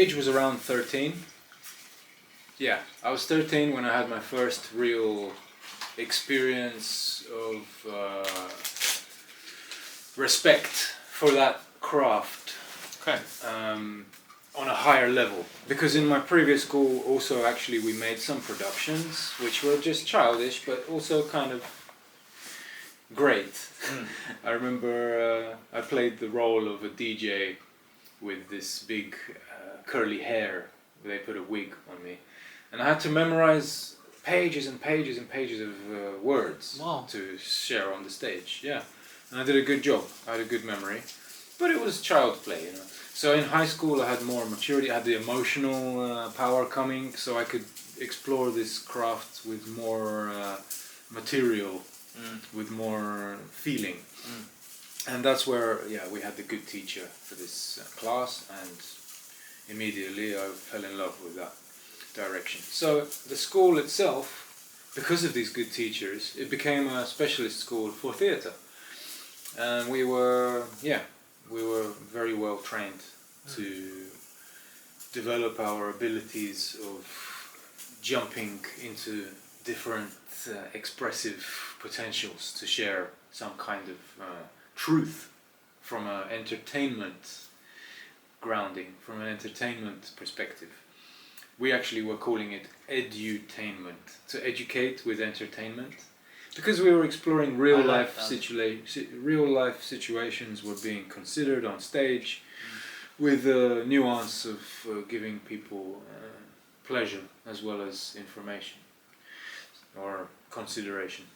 A: age was around 13. Yeah, I was 13 when I had my first real experience of respect for that craft.
B: Okay.
A: On a higher level, because in my previous school also actually we made some productions which were just childish but also kind of great. I remember I played the role of a DJ with this big curly hair. They put a wig on me and I had to memorize pages and pages and pages of words.
B: Wow.
A: To share on the stage. Yeah, and I did a good job. I had a good memory, but it was child's play, you know. So in high school I had more maturity, I had the emotional power coming, so I could explore this craft with more material, with more feeling. And that's where, we had the good teacher for this class, and immediately I fell in love with that direction. So the school itself, because of these good teachers, it became a specialist school for theatre. And we were very well trained to develop our abilities of jumping into different expressive potentials to share some kind of truth from an entertainment grounding, from an entertainment perspective. We actually were calling it edutainment, to educate with entertainment, because we were exploring real life situations were being considered on stage, with the nuance of giving people pleasure as well as information or consideration,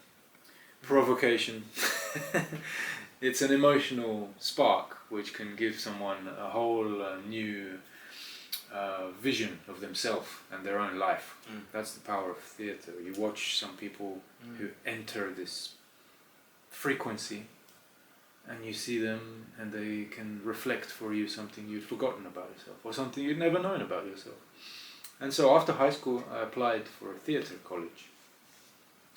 A: provocation. It's an emotional spark which can give someone a whole new vision of themselves and their own life. That's the power of theatre. You watch some people who enter this frequency, and you see them and they can reflect for you something you'd forgotten about yourself, or something you'd never known about yourself. And so after high school I applied for a theatre college,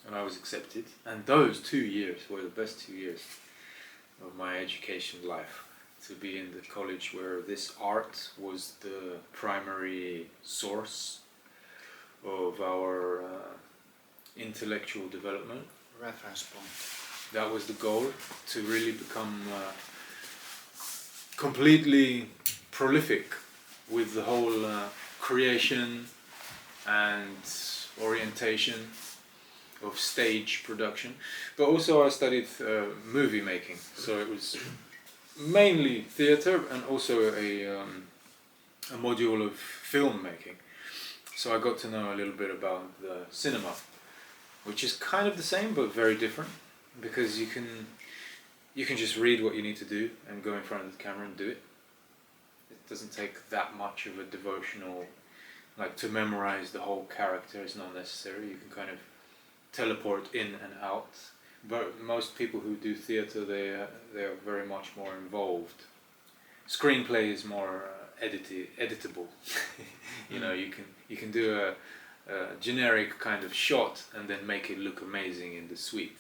A: and I was accepted, and those 2 years were the best 2 years of my education life, to be in the college where this art was the primary source of our intellectual development.
B: Reference point.
A: That was the goal, to really become completely prolific with the whole creation and orientation of stage production. But also I studied movie making, so it was mainly theatre and also a module of film making. So I got to know a little bit about the cinema, which is kind of the same but very different, because you can just read what you need to do and go in front of the camera and do it. It doesn't take that much of a devotional, like to memorize the whole character is not necessary. You can kind of teleport in and out. But most people who do theatre, they are very much more involved. Screenplay is more editable. You know, you can do a generic kind of shot and then make it look amazing in the suite.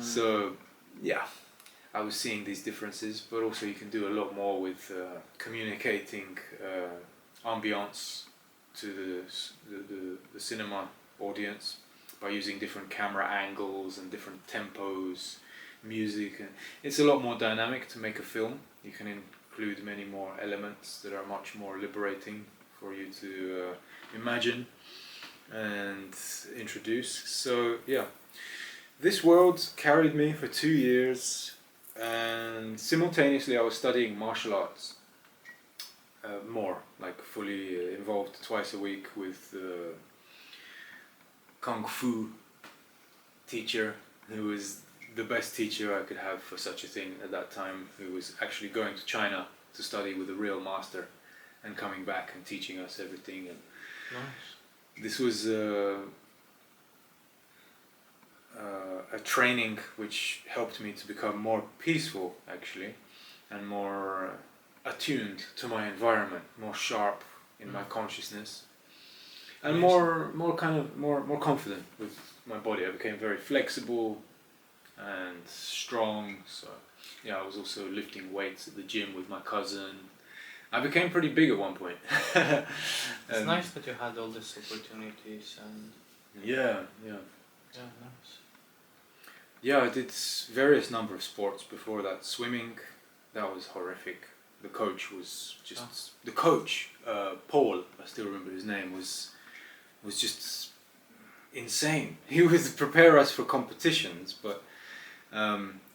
A: So yeah, I was seeing these differences, but also you can do a lot more with communicating ambience to the cinema audience by using different camera angles and different tempos, music, and it's a lot more dynamic to make a film. You can include many more elements that are much more liberating for you to imagine and introduce. So yeah, this world carried me for 2 years, and simultaneously I was studying martial arts, more like fully involved twice a week with Kung Fu teacher, who was the best teacher I could have for such a thing at that time, who was actually going to China to study with a real master and coming back and teaching us everything. And
B: Nice.
A: this was a training which helped me to become more peaceful, actually, and more attuned to my environment, more sharp in my consciousness, and more confident with my body. I became very flexible and strong. So yeah, I was also lifting weights at the gym with my cousin. I became pretty big at one point.
B: It's nice that you had all these opportunities and
A: yeah.
B: nice.
A: Yeah, I did various number of sports before that. Swimming, that was horrific. The coach was just Paul, I still remember his name, was just insane. He would prepare us for competitions, but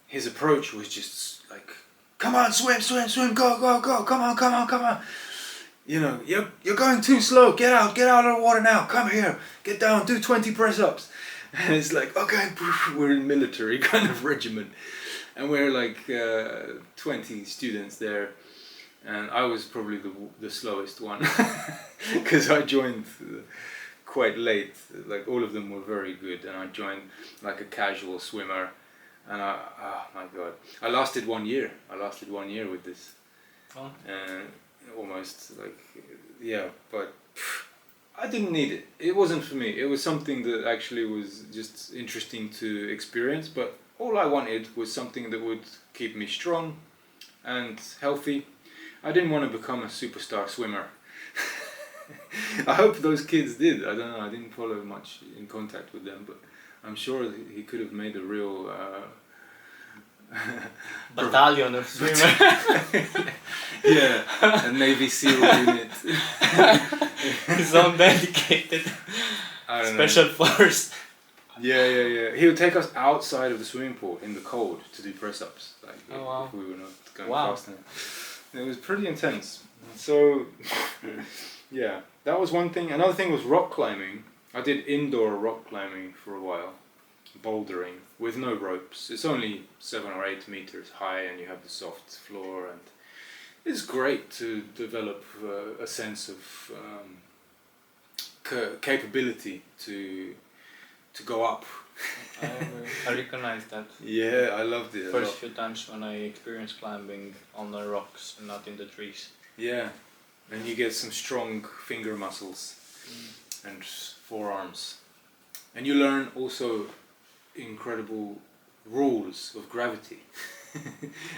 A: his approach was just like, come on, swim, go, come on. You know, you're going too slow. Get out of the water now. Come here, get down, do 20 press-ups. And it's like, okay, we're in military kind of regiment, and we're like 20 students there, and I was probably the slowest one because I joined quite late. Like all of them were very good, and I joined like a casual swimmer, and oh my god, I lasted 1 year. With this, almost like, yeah, but I didn't need it. It wasn't for me. It was something that actually was just interesting to experience, but all I wanted was something that would keep me strong and healthy. I didn't want to become a superstar swimmer. I hope those kids did. I don't know. I didn't follow much in contact with them, but I'm sure he could have made a real
B: battalion of swimmers.
A: Yeah, a Navy SEAL unit.
B: His own dedicated special force.
A: Yeah. He would take us outside of the swimming pool in the cold to do press-ups. Like if we were not going fast enough. It was pretty intense. So, yeah, that was one thing. Another thing was rock climbing. I did indoor rock climbing for a while, bouldering with no ropes. It's only 7 or 8 meters high, and you have the soft floor, and it's great to develop a sense of capability to go up.
B: I recognize that.
A: Yeah, I loved it.
B: First few times when I experienced climbing on the rocks and not in the trees.
A: Yeah, and you get some strong finger muscles and forearms, and you learn also incredible rules of gravity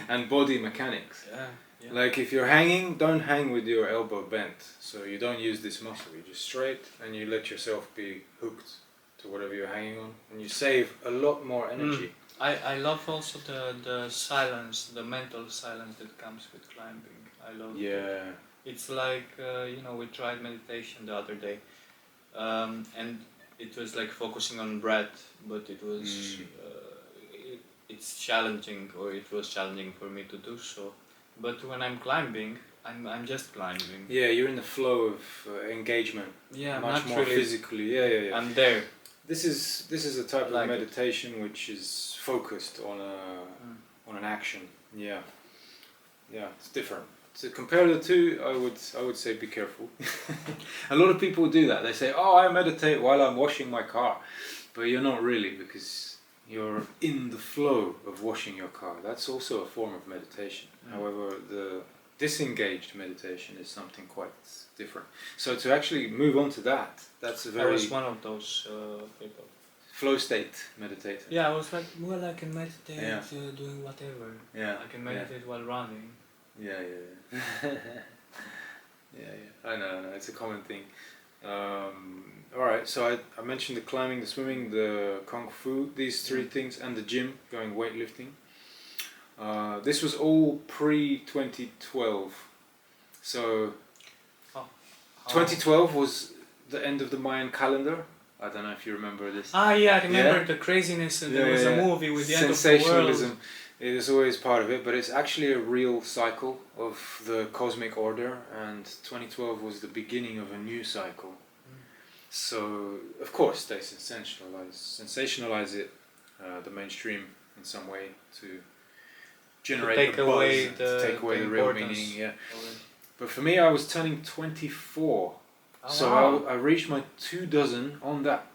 A: and body mechanics.
B: Yeah.
A: Like if you're hanging, don't hang with your elbow bent, so you don't use this muscle. You're just straight, and you let yourself be hooked to whatever you're hanging on, and you save a lot more energy.
B: I love also the silence, the mental silence that comes with climbing. I love it. It's like, we tried meditation the other day, and it was like focusing on breath, but it was, it's challenging, or it was challenging for me to do so. But when I'm climbing, I'm just climbing. Yeah,
A: you're in the flow of engagement.
B: Yeah,
A: much more
B: really
A: physically. Yeah.
B: I'm there.
A: This is a type of meditation which is focused on an action. Yeah, it's different. To compare the two, I would say be careful. A lot of people do that. They say, "Oh, I meditate while I'm washing my car," but you're not really, because you're in the flow of washing your car. That's also a form of meditation. However, the disengaged meditation is something quite different. So to actually move on to that's a very...
B: I was one of those people.
A: Flow state meditator.
B: Yeah, I was like, well, I can meditate doing whatever. Yeah. I can meditate while running.
A: Yeah. I know, it's a common thing. Alright, so I mentioned the climbing, the swimming, the kung fu, these 3 things, and the gym, going weightlifting. This was all pre-2012. So 2012 was the end of the Mayan calendar. I don't know if you remember this.
B: I remember the craziness, and there was a movie with the end of the world.
A: Sensationalism. It is always part of it, but it's actually a real cycle of the cosmic order, and 2012 was the beginning of a new cycle. So, of course, they sensationalize it, the mainstream, in some way, to generate the buzz, to take away the real meaning. Yeah. But for me, I was turning 24, so I reached my 24 on that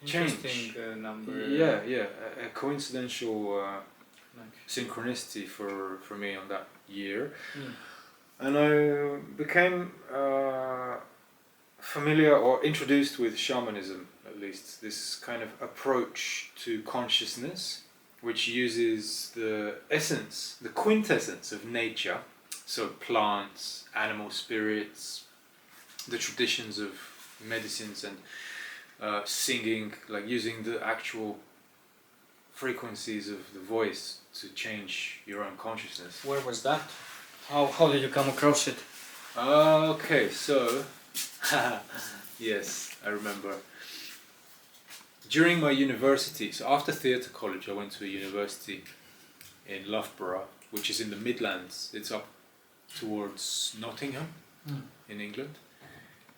A: change.
B: Interesting number.
A: Yeah, a coincidental synchronicity for me on that year, and I became familiar or introduced with shamanism, at least this kind of approach to consciousness, which uses the essence, the quintessence of nature, so plants, animal spirits, the traditions of medicines, and singing, like using the actual frequencies of the voice to change your own consciousness.
B: Where was that? How did you come across it?
A: Okay, so yes, I remember. During my university, so after theatre college, I went to a university in Loughborough, which is in the Midlands. It's up towards Nottingham in England.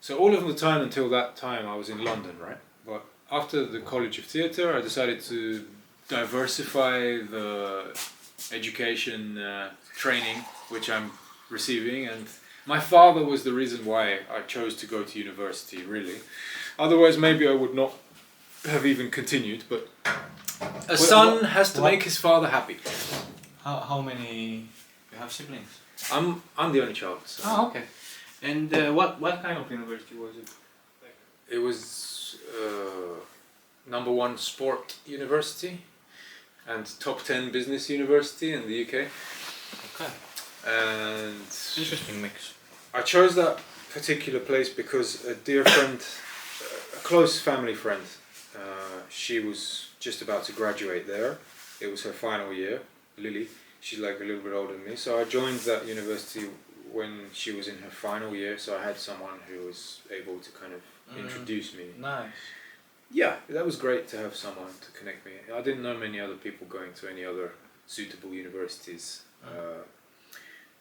A: So all of the time until that time I was in London, right? But after the College of Theatre, I decided to diversify the education training which I'm receiving, and my father was the reason why I chose to go to university, really. Otherwise maybe I would not have even continued, but a son has to make his father happy.
B: How many you have siblings?
A: I'm the only child. So.
B: Oh, okay. And what kind of university was it?
A: It was #1 sport university and top 10 business university in the UK.
B: Okay.
A: And
B: interesting mix.
A: I chose that particular place because a dear friend, a close family friend, she was just about to graduate there. It was her final year, Lily. She's like a little bit older than me. So I joined that university when she was in her final year. So I had someone who was able to kind of introduce me.
B: Nice.
A: Yeah, that was great to have someone to connect me. I didn't know many other people going to any other suitable universities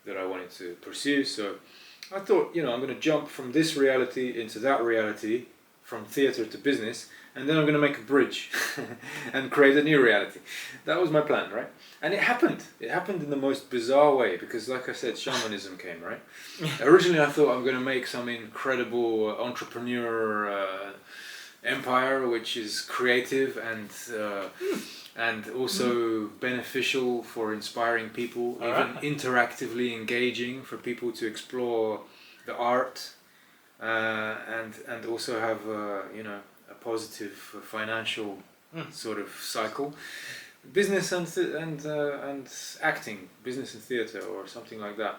A: that I wanted to pursue. So I thought, I'm going to jump from this reality into that reality, from theatre to business, and then I'm going to make a bridge and create a new reality. That was my plan, right? And it happened. It happened in the most bizarre way because, like I said, shamanism came, right? Originally, I thought I'm going to make some incredible entrepreneur empire, which is creative and also beneficial for inspiring people, even interactively engaging for people to explore the art, and also have a positive financial sort of cycle. Business and acting, business and theatre, or something like that,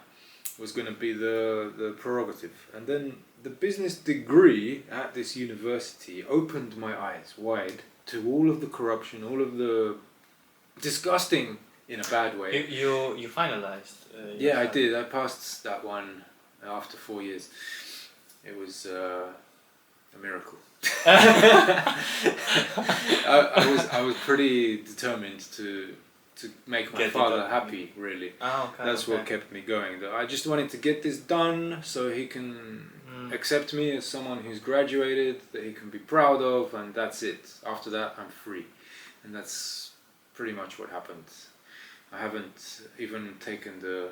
A: was going to be the prerogative. And then the business degree at this university opened my eyes wide to all of the corruption, all of the disgusting, in a bad way.
B: You finalized?
A: Yeah, I did. I passed that one after 4 years. It was a miracle. I was pretty determined to make my father happy, really. That's what kept me going. I just wanted to get this done so he can accept me as someone who's graduated, that he can be proud of, and that's it. After that, I'm free. And that's pretty much what happened. I haven't even taken the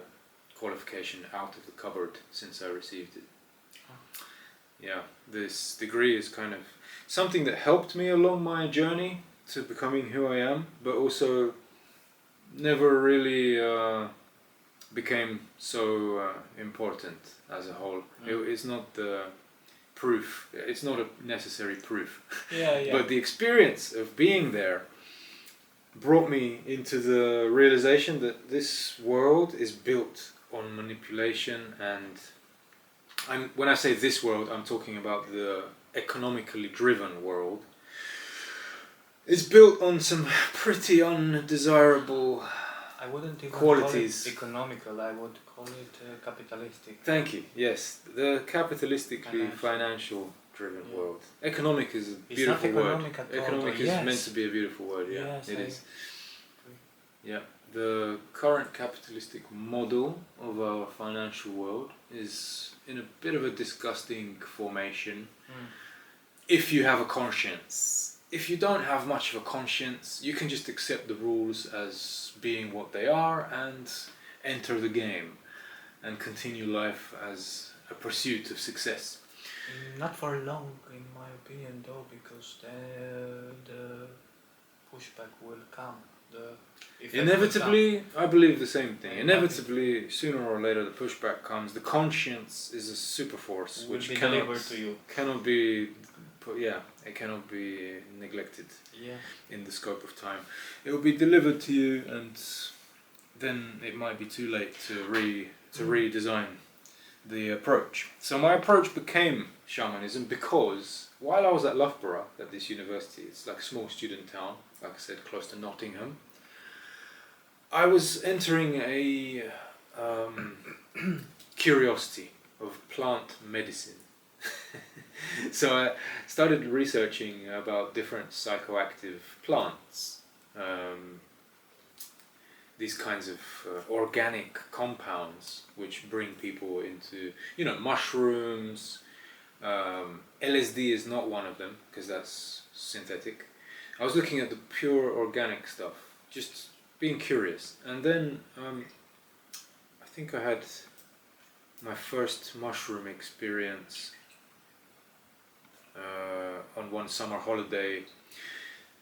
A: qualification out of the cupboard since I received it. Yeah, this degree is kind of something that helped me along my journey to becoming who I am, but also never really became so important as a whole. It's not the proof, it's not a necessary proof. But the experience of being there brought me into the realization that this world is built on manipulation, and when I say this world, I'm talking about the economically driven world. It's built on some pretty undesirable
B: I wouldn't even
A: qualities.
B: Call it economical, I would call it capitalistic.
A: Thank you, yes. The capitalistically financial driven world. Economic is a beautiful word. Economic is meant to be a beautiful word,
B: Yes,
A: it is. Yeah, the current capitalistic model of our financial world is in a bit of a disgusting formation. If you have a conscience. If you don't have much of a conscience, you can just accept the rules as being what they are and enter the game and continue life as a pursuit of success.
B: Not for long, in my opinion, though, because the pushback will come.
A: Inevitably, I believe the same thing. Inevitably, sooner or later, the pushback comes. The conscience is a super force which cannot be it cannot be neglected in the scope of time. It will be delivered to you, and then it might be too late to redesign the approach. So my approach became shamanism because while I was at Loughborough, at this university, it's like a small student town, like I said, close to Nottingham, I was entering a curiosity of plant medicine. So I started researching about different psychoactive plants, these kinds of organic compounds which bring people into, mushrooms. LSD is not one of them because that's synthetic. I was looking at the pure organic stuff, just being curious. And then I think I had my first mushroom experience on one summer holiday,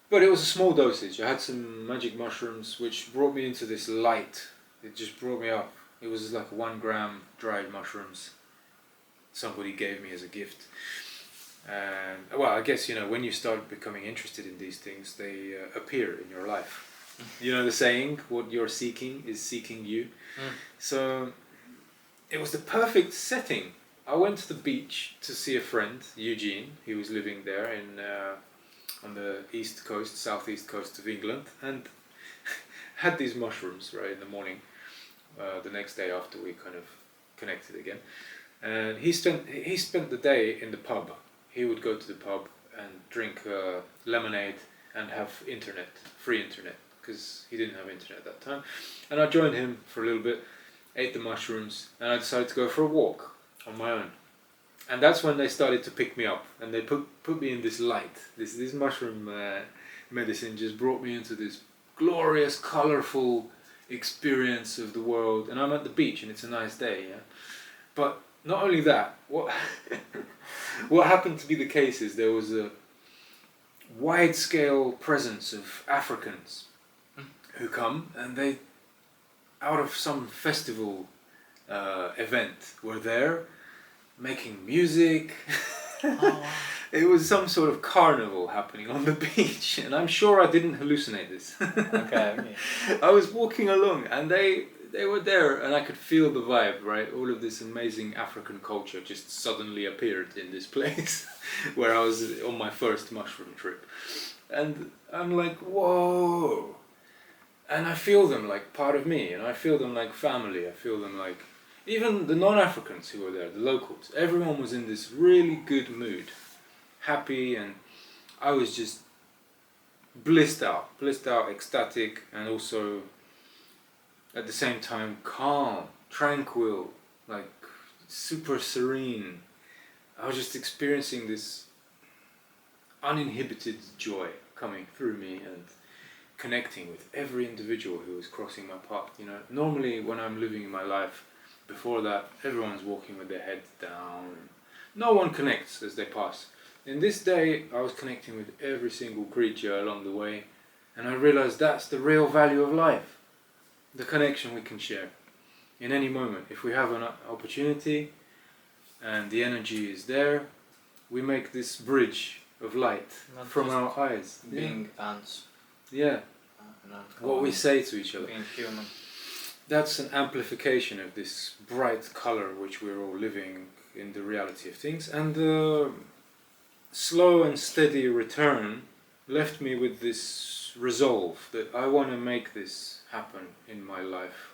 A: but it was a small dosage. I had some magic mushrooms which brought me into this light. It just brought me up. It was like 1 gram dried mushrooms somebody gave me as a gift. And well, I guess when you start becoming interested in these things, they appear in your life. You know the saying, what you're seeking is seeking you. So it was the perfect setting I went to the beach to see a friend, Eugene. He was living there on the east coast, southeast coast of England, and had these mushrooms right in the morning, the next day after we kind of connected again. And he spent the day in the pub. He would go to the pub and drink lemonade and have free internet, because he didn't have internet at that time. And I joined him for a little bit, ate the mushrooms, and I decided to go for a walk on my own. And that's when they started to pick me up, and they put me in this light. This mushroom medicine just brought me into this glorious, colourful experience of the world. And I'm at the beach, and it's a nice day, yeah. But not only that, what happened to be the case is there was a wide-scale presence of Africans who come, and they, out of some festival event, were there making music.
B: Oh, wow.
A: It was some sort of carnival happening on the beach, and I'm sure I didn't hallucinate this.
B: Okay.
A: I was walking along, and they were there, and I could feel the vibe, right? All of this amazing African culture just suddenly appeared in this place where I was on my first mushroom trip. And I'm like, whoa! And I feel them like part of me, and I feel them like family. I feel them like, even the non-Africans who were there, the locals, everyone was in this really good mood, happy, and I was just blissed out, ecstatic, and also at the same time calm, tranquil, like super serene. I was just experiencing this uninhibited joy coming through me and connecting with every individual who was crossing my path. You know, normally when I'm living my life, before that, everyone's walking with their heads down. No one connects as they pass. In this day, I was connecting with every single creature along the way, and I realized that's the real value of life. The connection we can share in any moment. If we have an opportunity and the energy is there, we make this bridge of light
B: Not
A: from
B: just
A: our eyes.
B: being ants.
A: Yeah,
B: Not
A: what we say to each other.
B: being human.
A: That's an amplification of this bright color which we're all living in the reality of things. And the slow and steady return left me with this resolve that I want to make this happen in my life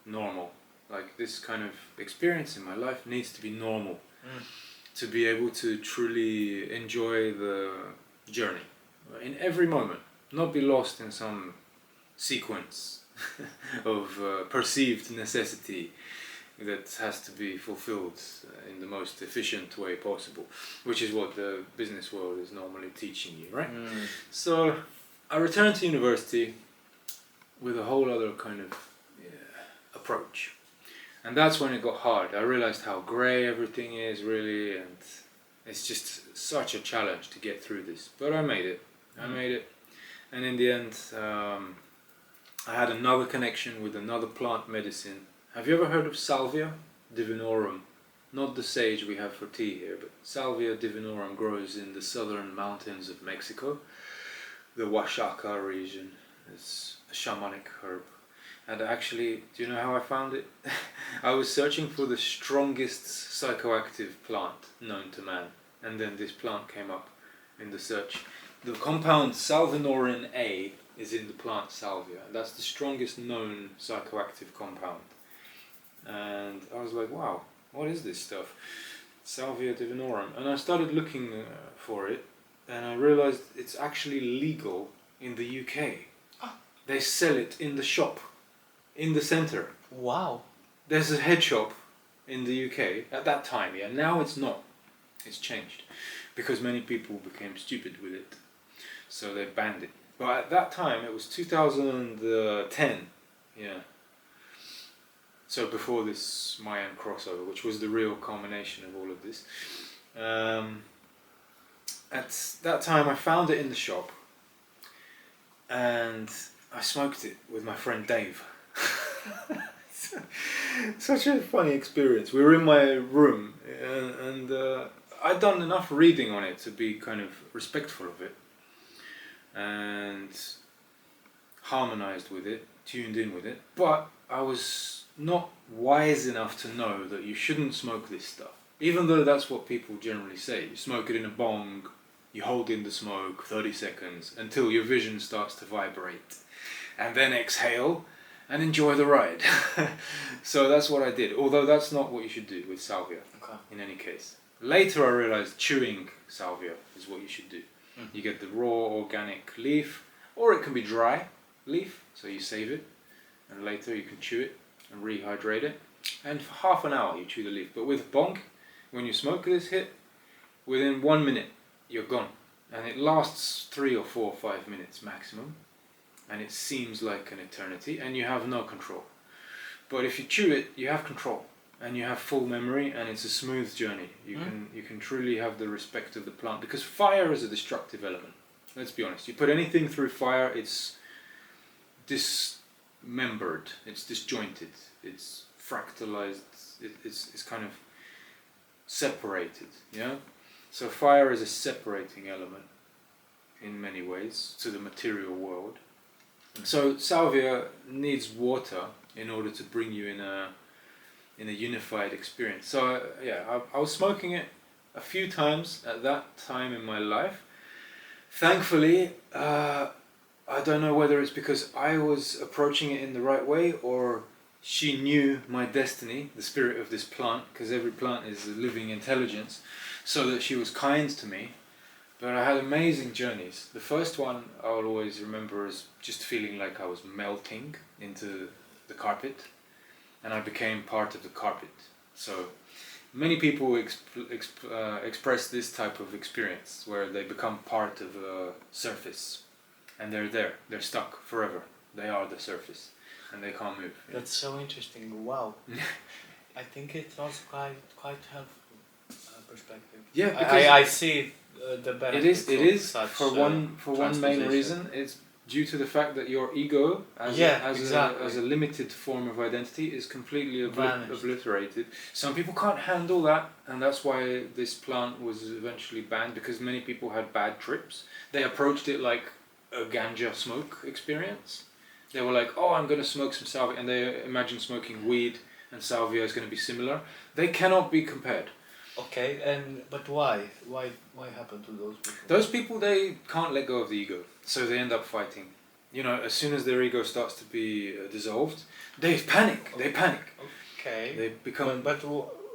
A: normal. Like, this kind of experience in my life needs to be normal to be able to truly enjoy the journey in every moment, not be lost in some sequence of perceived necessity that has to be fulfilled in the most efficient way possible, which is what the business world is normally teaching you, right? So I returned to university with a whole other kind of approach, and that's when it got hard. I realized how grey everything is really, and it's just such a challenge to get through this, but I made it. And in the end, I had another connection with another plant medicine. Have you ever heard of Salvia divinorum? Not the sage we have for tea here, but Salvia divinorum grows in the southern mountains of Mexico, the Oaxaca region. It's a shamanic herb. And actually, do you know how I found it? I was searching for the strongest psychoactive plant known to man, and then this plant came up in the search. The compound salvinorin A is in the plant salvia. That's the strongest known psychoactive compound. And I was like, wow, what is this stuff? Salvia divinorum. And I started looking for it, and I realized it's actually legal in the UK. They sell it in the shop, in the centre.
B: Wow.
A: There's a head shop in the UK at that time, yeah. Now it's not. It's changed because many people became stupid with it. So they banned it. But at that time, it was 2010, yeah. So before this Mayan crossover, which was the real culmination of all of this. At that time, I found it in the shop, and I smoked it with my friend Dave. Such a funny experience. We were in my room, and I'd done enough reading on it to be kind of respectful of it, and harmonized with it, tuned in with it, but I was not wise enough to know that you shouldn't smoke this stuff. Even though that's what people generally say. You smoke it in a bong, you hold in the smoke 30 seconds until your vision starts to vibrate. And then exhale and enjoy the ride. So that's what I did. Although that's not what you should do with salvia, in any case. Later I realized chewing salvia is what you should do. You get the raw organic leaf, or it can be dry leaf, so you save it, and later you can chew it and rehydrate it. And for half an hour you chew the leaf. But with bong, when you smoke this hit, within 1 minute you're gone. And it lasts 3 or 4 or 5 minutes maximum. And it seems like an eternity, and you have no control. But if you chew it, you have control, and you have full memory, and it's a smooth journey. You can truly have the respect of the plant, because fire is a destructive element. Let's be honest. You put anything through fire, it's dismembered, it's disjointed, it's fractalized, it's kind of separated. Yeah. So fire is a separating element in many ways to the material world. So salvia needs water in order to bring you in a unified experience. So I was smoking it a few times at that time in my life. Thankfully, I don't know whether it's because I was approaching it in the right way, or she knew my destiny, the spirit of this plant, because every plant is a living intelligence, so that she was kind to me. But I had amazing journeys. The first one I'll always remember as just feeling like I was melting into the carpet, and I became part of the carpet. So many people express this type of experience where they become part of a surface, and they're there. They're stuck forever. They are the surface, and they can't move.
B: That's so interesting. Wow. I think it's also quite helpful perspective.
A: Yeah, because
B: I see the benefits.
A: It is for one main reason. It's due to the fact that your ego, as a limited form of identity, is completely obliterated. Some people can't handle that, and that's why this plant was eventually banned, because many people had bad trips. They approached it like a ganja smoke experience. They were like, oh, I'm going to smoke some salvia, and they imagine smoking weed and salvia is going to be similar. They cannot be compared.
B: Okay, but why? Why happen to those people?
A: Those people, they can't let go of the ego, so they end up fighting. You know, as soon as their ego starts to be dissolved, they panic. They panic.
B: Okay.
A: They become.
B: But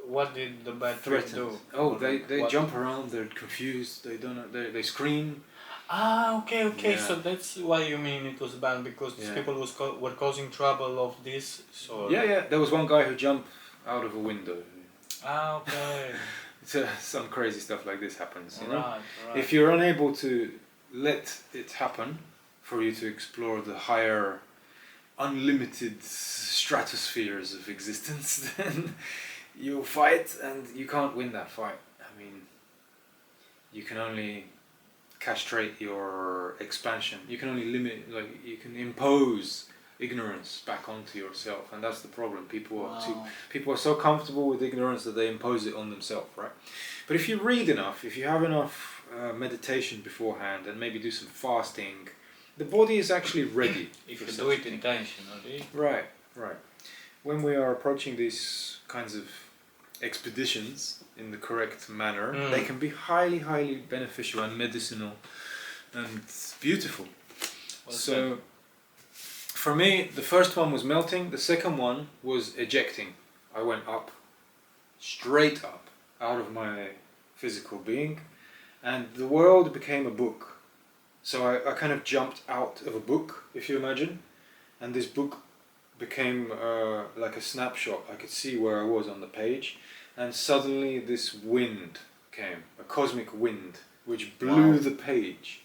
B: what did the bad trip do?
A: Oh, they jump around. They're confused. They don't know. They scream.
B: Ah, okay.
A: Yeah.
B: So that's why you mean it was banned, because people were causing trouble of this sort.
A: Yeah. There was one guy who jumped out of a window.
B: Ah, okay.
A: Some crazy stuff like this happens, you know?
B: Right.
A: If you're unable to let it happen for you to explore the higher, unlimited stratospheres of existence, then you'll fight and you can't win that fight. I mean, you can only castrate your expansion. You can only limit, you can impose ignorance back onto yourself, and that's the problem. People are so comfortable with ignorance that they impose it on themselves, right? But if you read enough, if you have enough meditation beforehand, and maybe do some fasting, the body is actually ready.
B: If you do it intentionally.
A: Right. When we are approaching these kinds of expeditions in the correct manner, they can be highly, highly beneficial and medicinal and beautiful. So for me, the first one was melting, the second one was ejecting. I went up, straight up, out of my physical being, and the world became a book. So I kind of jumped out of a book, if you imagine, and this book became like a snapshot. I could see where I was on the page, and suddenly this wind came, a cosmic wind, which blew the page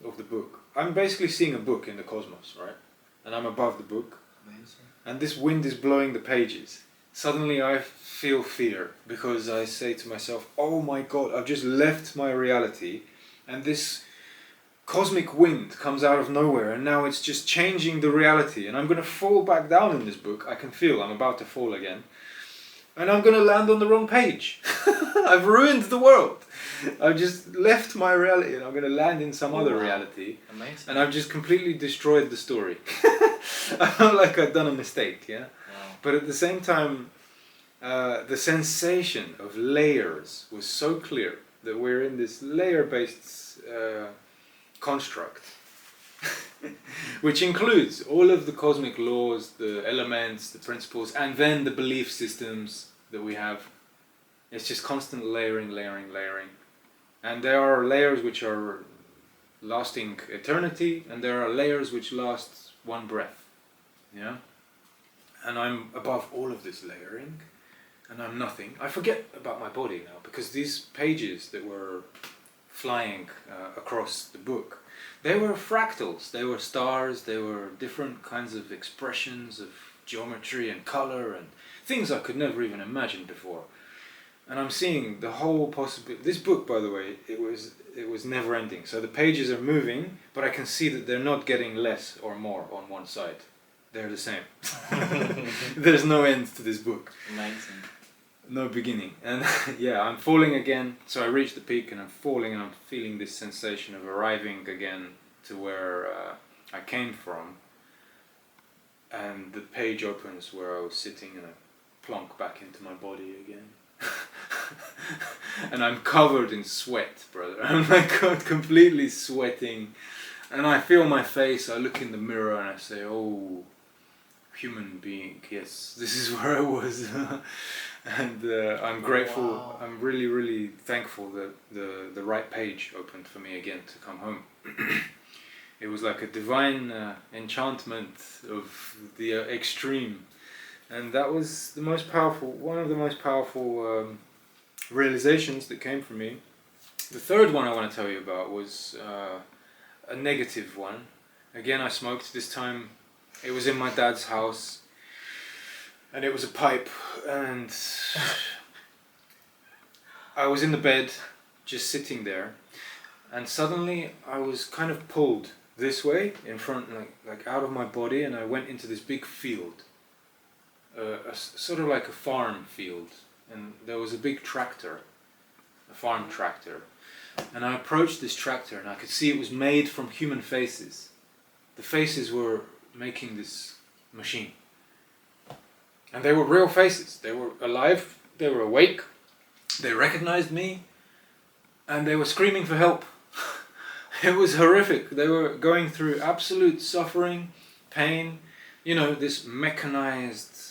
A: of the book. I'm basically seeing a book in the cosmos, right? And I'm above the book.
B: Amazing.
A: And this wind is blowing the pages. Suddenly I feel fear, because I say to myself, oh my God, I've just left my reality, and this cosmic wind comes out of nowhere, and now it's just changing the reality, and I'm going to fall back down in this book. I can feel I'm about to fall again, and I'm going to land on the wrong page. I've ruined the world. I've just left my reality, and I'm going to land in some other reality.
B: Amazing.
A: And I've just completely destroyed the story. I felt like I'd done a mistake, yeah?
B: Wow.
A: But at the same time, the sensation of layers was so clear that we're in this layer-based construct, which includes all of the cosmic laws, the elements, the principles, and then the belief systems that we have. It's just constant layering, layering, layering. And there are layers which are lasting eternity, and there are layers which last one breath. Yeah? And I'm above all of this layering, and I'm nothing. I forget about my body now, because these pages that were flying across the book, they were fractals, they were stars, they were different kinds of expressions of geometry and color and things I could never even imagine before. And I'm seeing the whole possibility. This book, by the way, it was never ending. So the pages are moving, but I can see that they're not getting less or more on one side. They're the same. There's no end to this book.
B: Amazing.
A: No beginning. And yeah, I'm falling again. So I reach the peak and I'm falling, and I'm feeling this sensation of arriving again to where I came from. And the page opens where I was sitting, and I plonk back into my body again. And I'm covered in sweat, brother. I'm like completely sweating, and I feel my face. I look in the mirror and I say, "Oh, human being, yes, this is where I was." And I'm grateful.
B: Wow.
A: I'm really, really thankful that the right page opened for me again to come home. It was like a divine enchantment of the extreme. And that was the most powerful, one of the most powerful realizations that came from me. The third one I want to tell you about was a negative one. Again, I smoked. This time it was in my dad's house, and it was a pipe, and I was in the bed just sitting there, and suddenly I was kind of pulled this way in front, like out of my body, and I went into this big field. Sort of like a farm field, and there was a big tractor, a farm tractor, and I approached this tractor, and I could see it was made from human faces. The faces were making this machine, and they were real faces. They were alive, they were awake, they recognized me, and they were screaming for help. It was horrific. They were going through absolute suffering, pain, you know, this mechanized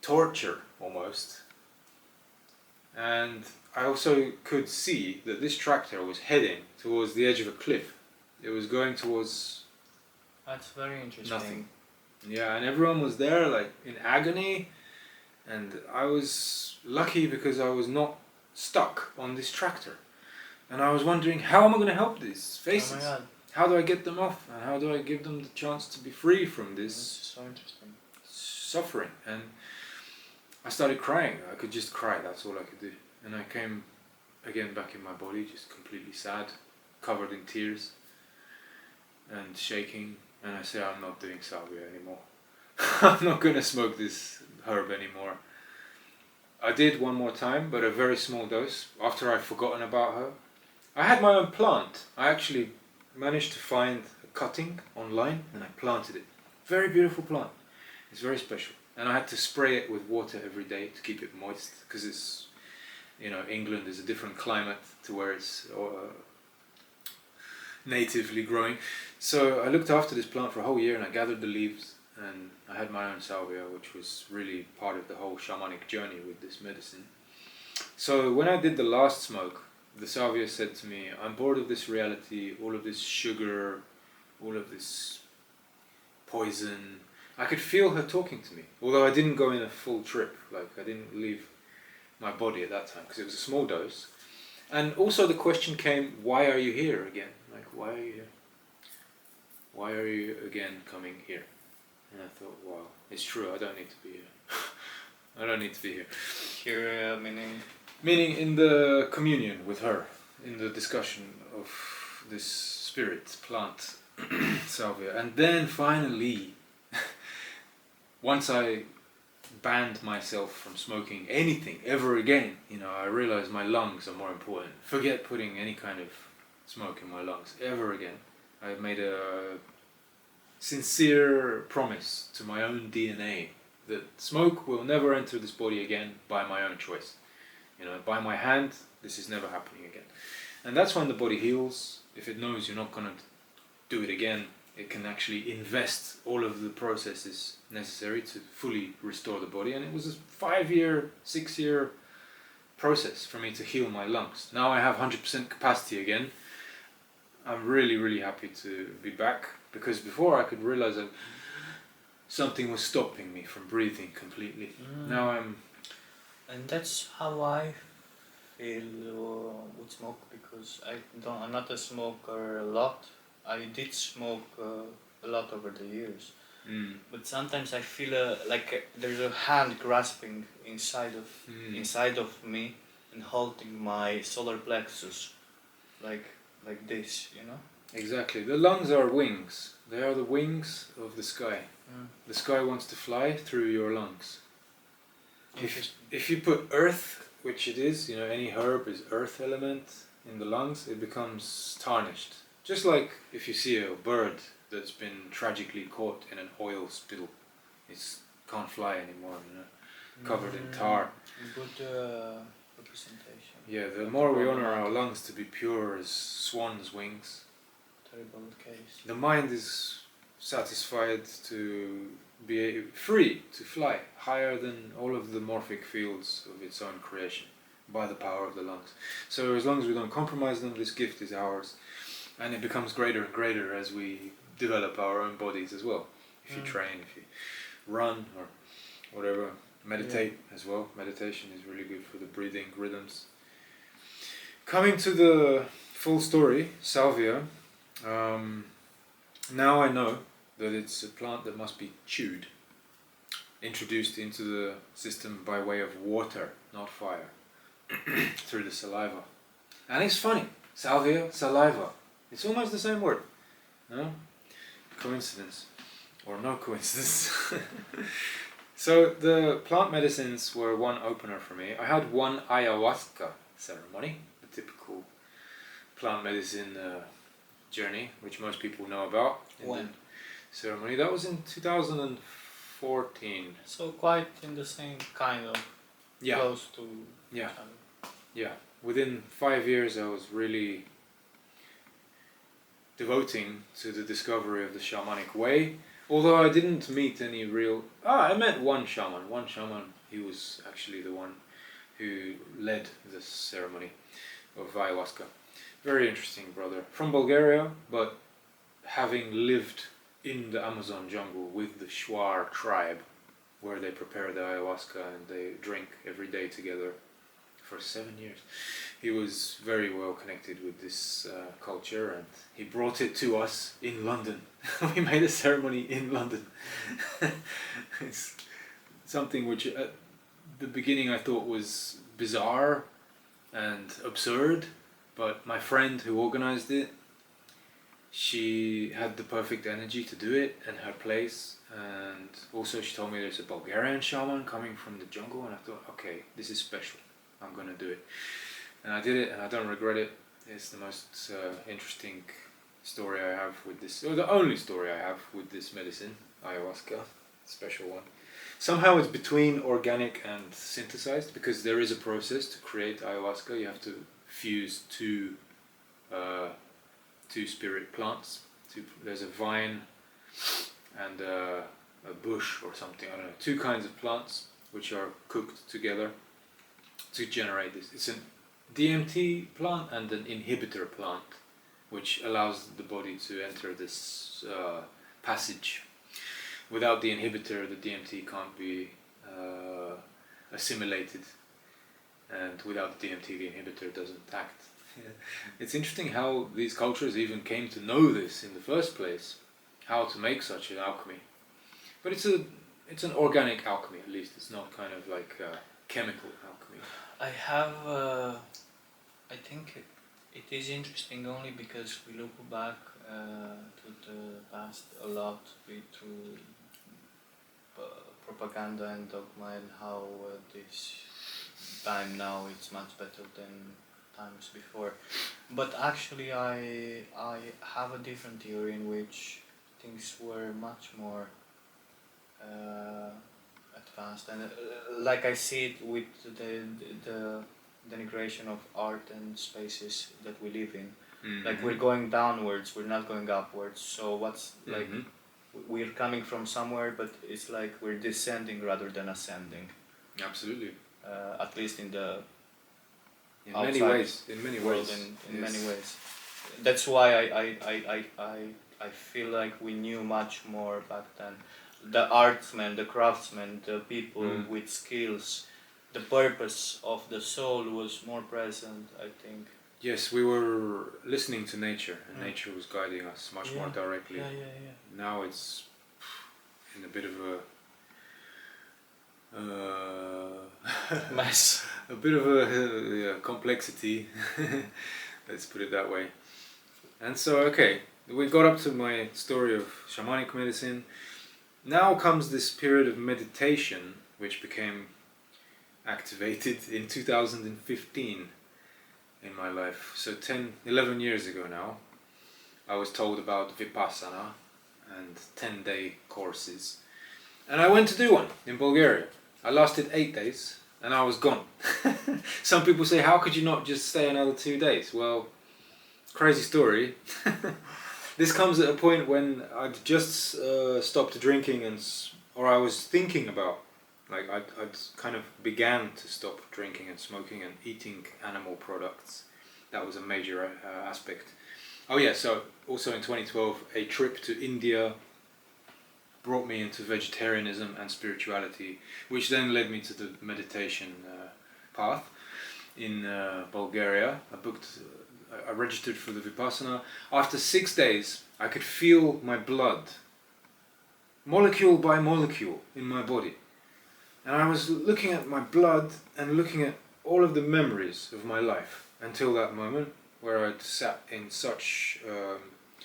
A: torture almost. And I also could see that this tractor was heading towards the edge of a cliff. It was going towards
B: That's very interesting.
A: nothing. Yeah, and everyone was there like in agony, and I was lucky because I was not stuck on this tractor. And I was wondering, how am I going to help these faces?
B: Oh my God.
A: How do I get them off? And how do I give them the chance to be free from this
B: So interesting.
A: suffering? And I started crying. I could just cry, that's all I could do. And I came again back in my body, just completely sad, covered in tears and shaking. And I say, I'm not doing salvia anymore. I'm not going to smoke this herb anymore. I did one more time, but a very small dose, after I'd forgotten about her. I had my own plant. I actually managed to find a cutting online, and I planted it. Very beautiful plant. It's very special. And I had to spray it with water every day to keep it moist, because it's, you know, England is a different climate to where it's natively growing. So I looked after this plant for a whole year, and I gathered the leaves, and I had my own salvia, which was really part of the whole shamanic journey with this medicine. So when I did the last smoke, the salvia said to me, I'm bored of this reality, all of this sugar, all of this poison. I could feel her talking to me, although I didn't go in a full trip, like I didn't leave my body at that time, because it was a small dose. And also the question came, why are you here again? Like, why are you here? Why are you again coming here? And I thought, wow, it's true, I don't need to be here. I don't need to be here.
B: Here, meaning?
A: Meaning in the communion with her, in the discussion of this spirit, plant, salvia. And then finally, once I banned myself from smoking anything ever again, you know, I realized my lungs are more important. Forget putting any kind of smoke in my lungs ever again. I made a sincere promise to my own DNA that smoke will never enter this body again by my own choice. You know, by my hand, this is never happening again. And that's when the body heals. If it knows you're not going to do it again, it can actually invest all of the processes necessary to fully restore the body. And it was a 5-year, 6-year process for me to heal my lungs. Now I have 100% capacity again. I'm really, really happy to be back, because before I could realize that something was stopping me from breathing completely. Now I'm...
B: And that's how I feel with smoke, because I'm not a smoker a lot. I did smoke a lot over the years, but sometimes I feel like there's a hand grasping inside of me and holding my solar plexus, like this, you know.
A: Exactly. The lungs are wings. They are the wings of the sky. The sky wants to fly through your lungs. If you put earth, which it is, you know, any herb is earth element in the lungs, it becomes tarnished. Just like if you see a bird that's been tragically caught in an oil spill, it can't fly anymore, you know, covered in tar.
B: Good representation.
A: Yeah, the more we honor our lungs to be pure as swan's wings,
B: terrible case.
A: the mind is satisfied to be free to fly higher than all of the morphic fields of its own creation by the power of the lungs. So as long as we don't compromise them, this gift is ours. And it becomes greater and greater as we develop our own bodies as well. If you train, if you run or whatever, meditate as well. Meditation is really good for the breathing rhythms. Coming to the full story, salvia. Now I know that it's a plant that must be chewed, introduced into the system by way of water, not fire, through the saliva. And it's funny, salvia, saliva. It's almost the same word, no? Coincidence, or no coincidence. So the plant medicines were one opener for me. I had one ayahuasca ceremony, the typical plant medicine journey, which most people know about.
B: When?
A: Ceremony. That was in 2014.
B: So quite in the same kind of close to
A: yeah. Within 5 years I was really devoting to the discovery of the shamanic way, although I didn't meet any real... I met one shaman. He was actually the one who led the ceremony of ayahuasca. Very interesting brother. From Bulgaria, but having lived in the Amazon jungle with the Shuar tribe, where they prepare the ayahuasca and they drink every day together for 7 years. He was very well connected with this culture, and he brought it to us in London. We made a ceremony in London. It's something which at the beginning I thought was bizarre and absurd, but my friend who organized it, she had the perfect energy to do it and her place, and also she told me there's a Bulgarian shaman coming from the jungle, and I thought, okay, this is special, I'm gonna do it. And I did it, and I don't regret it. It's the most interesting story I have with this, or the only story I have with this medicine, ayahuasca, special one. Somehow it's between organic and synthesized, because there is a process to create ayahuasca. You have to fuse two spirit plants. There's a vine and a bush or something, I don't know. 2 kinds of plants which are cooked together to generate this. It's a DMT plant and an inhibitor plant, which allows the body to enter this passage. Without the inhibitor, the DMT can't be assimilated, and without the DMT, the inhibitor doesn't act. It's interesting how these cultures even came to know this in the first place, how to make such an alchemy. But it's an organic alchemy, at least. It's not kind of like chemical alchemy.
B: I think it is interesting only because we look back to the past a lot through propaganda and dogma, and how this time now it's much better than times before. But actually I have a different theory in which things were much more advanced, and like I see it with the denigration of art and spaces that we live in. Like we're going downwards, we're not going upwards. So what's like we're coming from somewhere, but it's like we're descending rather than ascending.
A: Absolutely.
B: At least in the
A: in many ways.
B: In many ways. That's why I feel like we knew much more back then. The artsmen, the craftsmen, the people with skills, the purpose of the soul was more present, I think.
A: Yes, we were listening to nature, and nature was guiding us much more directly. Now it's in a bit of a
B: mess.
A: A bit of a complexity, let's put it that way. And so, okay, we got up to my story of shamanic medicine. Now comes this period of meditation, which became activated in 2015 in my life. So 11 years ago now, I was told about Vipassana and 10-day courses. And I went to do one in Bulgaria. I lasted 8 days and I was gone. Some people say, how could you not just stay another 2 days? Well, crazy story. This comes at a point when I'd just stopped drinking, or I was thinking about, like I'd kind of began to stop drinking and smoking and eating animal products. That was a major aspect. Oh yeah, so also in 2012, a trip to India brought me into vegetarianism and spirituality, which then led me to the meditation path in Bulgaria. I registered for the Vipassana. After 6 days, I could feel my blood, molecule by molecule, in my body. And I was looking at my blood and looking at all of the memories of my life until that moment where I'd sat in such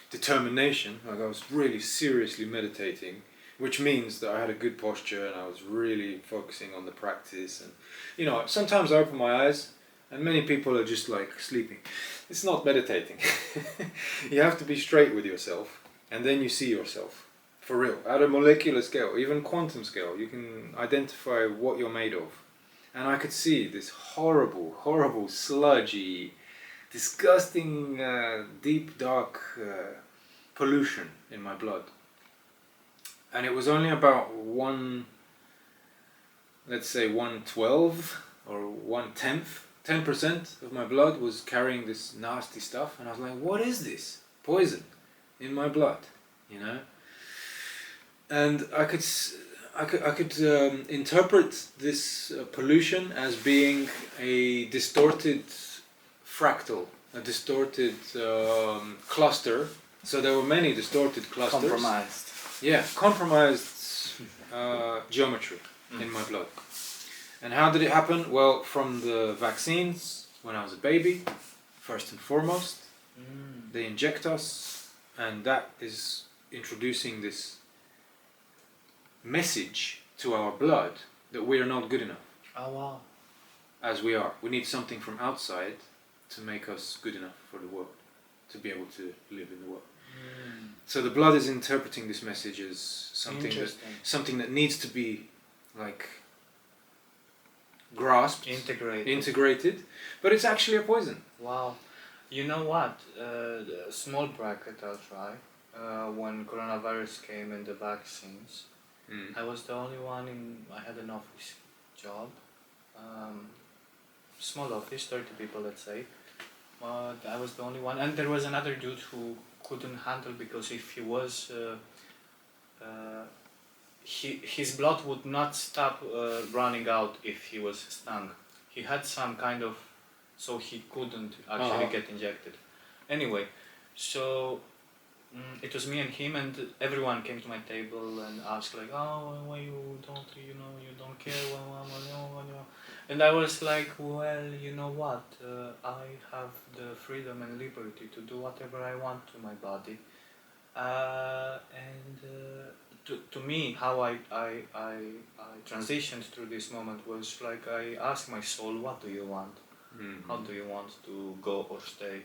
A: determination, like I was really seriously meditating, which means that I had a good posture and I was really focusing on the practice. And you know, sometimes I open my eyes and many people are just like sleeping. It's not meditating. You have to be straight with yourself, and then you see yourself for real, at a molecular scale, even quantum scale. You can identify what you're made of. And I could see this horrible, horrible, sludgy, disgusting, deep, dark pollution in my blood. And it was only about 1/12 or 1/10, 10% of my blood was carrying this nasty stuff. And I was like, what is this? Poison in my blood, you know? And I could interpret this pollution as being a distorted fractal, a distorted cluster. So there were many distorted clusters.
B: Compromised.
A: Yeah, compromised geometry in my blood. And how did it happen? Well, from the vaccines when I was a baby, first and foremost. They inject us, and that is introducing this message to our blood that we are not good enough.
B: Oh wow.
A: As we are. We need something from outside to make us good enough for the world, to be able to live in the world. So the blood is interpreting this message as something that needs to be like grasped, integrated, but it's actually a poison.
B: Wow. You know what? Small bracket I'll try. When coronavirus came and the vaccines, I was the only one I had an office job, small office, 30 people let's say. I was the only one, and there was another dude who couldn't handle, because if he was, his blood would not stop running out if he was stung. He had some kind of, so he couldn't actually get injected. Anyway, so it was me and him, and everyone came to my table and asked like, oh, why you don't care, and I was like, well, you know what, I have the freedom and liberty to do whatever I want to my body, and to me, how I transitioned through this moment was like, I asked my soul, what do you want? How do you want to go or stay?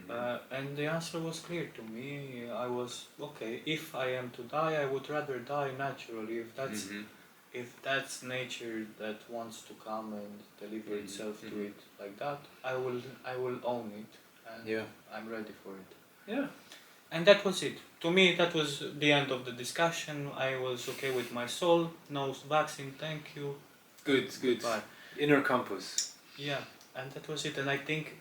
B: And the answer was clear to me. I was, okay, if I am to die, I would rather die naturally. If that's nature that wants to come and deliver itself to it like that, I will own it, and I'm ready for it.
A: Yeah.
B: And that was it. To me, that was the end of the discussion. I was okay with my soul. No vaccine, thank you.
A: Good.
B: Bye.
A: Inner compass.
B: Yeah, and that was it. And I think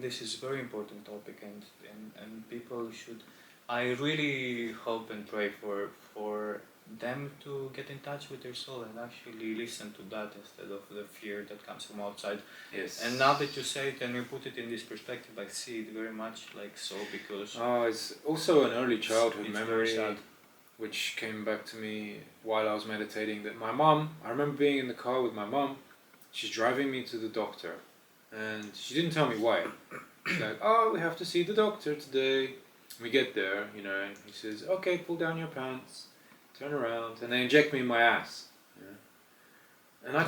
B: this is a very important topic, and people should. I really hope and pray for them to get in touch with their soul and actually listen to that instead of the fear that comes from outside.
A: Yes.
B: And now that you say it and you put it in this perspective, I see it very much like so, because
A: it's also an early childhood
B: it's
A: memory which came back to me while I was meditating, that my mom, I remember being in the car with my mom, she's driving me to the doctor, and she didn't tell me why. She's like, oh, we have to see the doctor today. We get there, you know, and he says, okay, pull down your pants, turn around, and they inject me in my ass. Yeah. And I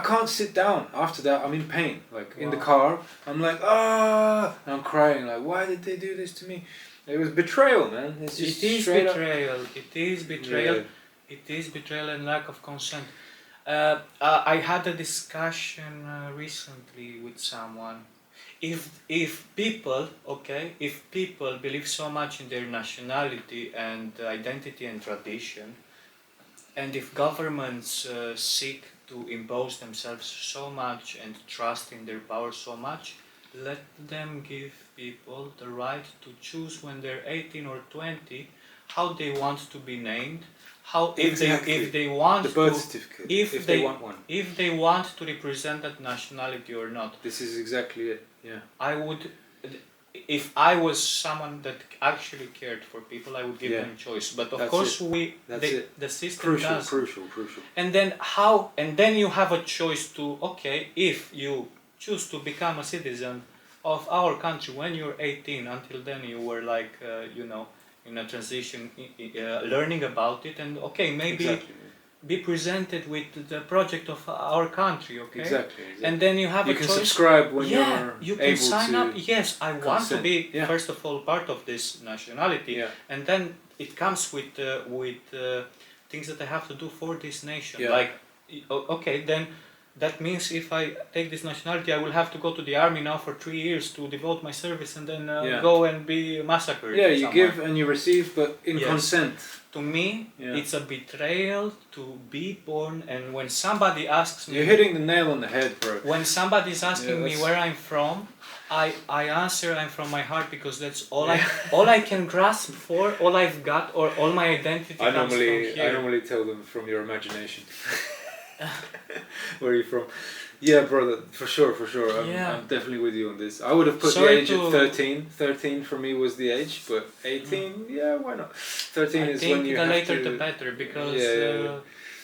A: can't sit down after that. I'm in pain. Like in the car, I'm like, and I'm crying. Like, why did they do this to me? It was betrayal, man. It is
B: betrayal. It is betrayal. Yeah. It is betrayal and lack of consent. I had a discussion recently with someone. If people believe so much in their nationality and identity and tradition, and if governments seek to impose themselves so much and trust in their power so much, let them give people the right to choose when they're 18 or 20 how they want to be named, if they want
A: the birth certificate, if they want one,
B: if they want to represent that nationality or not.
A: This is exactly it. Yeah.
B: I would, if I was someone that actually cared for people, I would give them choice. But of course, the system does.
A: Crucial.
B: And then you have a choice to, okay, if you choose to become a citizen of our country when you're 18, until then you were like, in a transition, learning about it, and okay, maybe be presented with the project of our country, okay?
A: Exactly.
B: And then you have a choice.
A: You can subscribe when you're able to.
B: You can sign up. Yes, I want to be first of all part of this nationality, and then it comes with things that I have to do for this nation.
A: Yeah.
B: Like, okay, then that means if I take this nationality, I will have to go to the army now for 3 years to devote my service and then go and be massacred.
A: Yeah, you give and you receive, but in consent.
B: To me, it's a betrayal to be born, and when somebody asks me...
A: You're hitting the nail on the head, bro.
B: When somebody's asking me where I'm from, I answer I'm from my heart, because that's all I can grasp for, all I've got, or all my identity comes from here.
A: I normally tell them from your imagination. Where are you from? Yeah, brother, for sure. I'm definitely with you on this. I would have put the age at 13. 13 for me was the age, but 18, why not? 13 is when you have to...
B: I think the later the better, because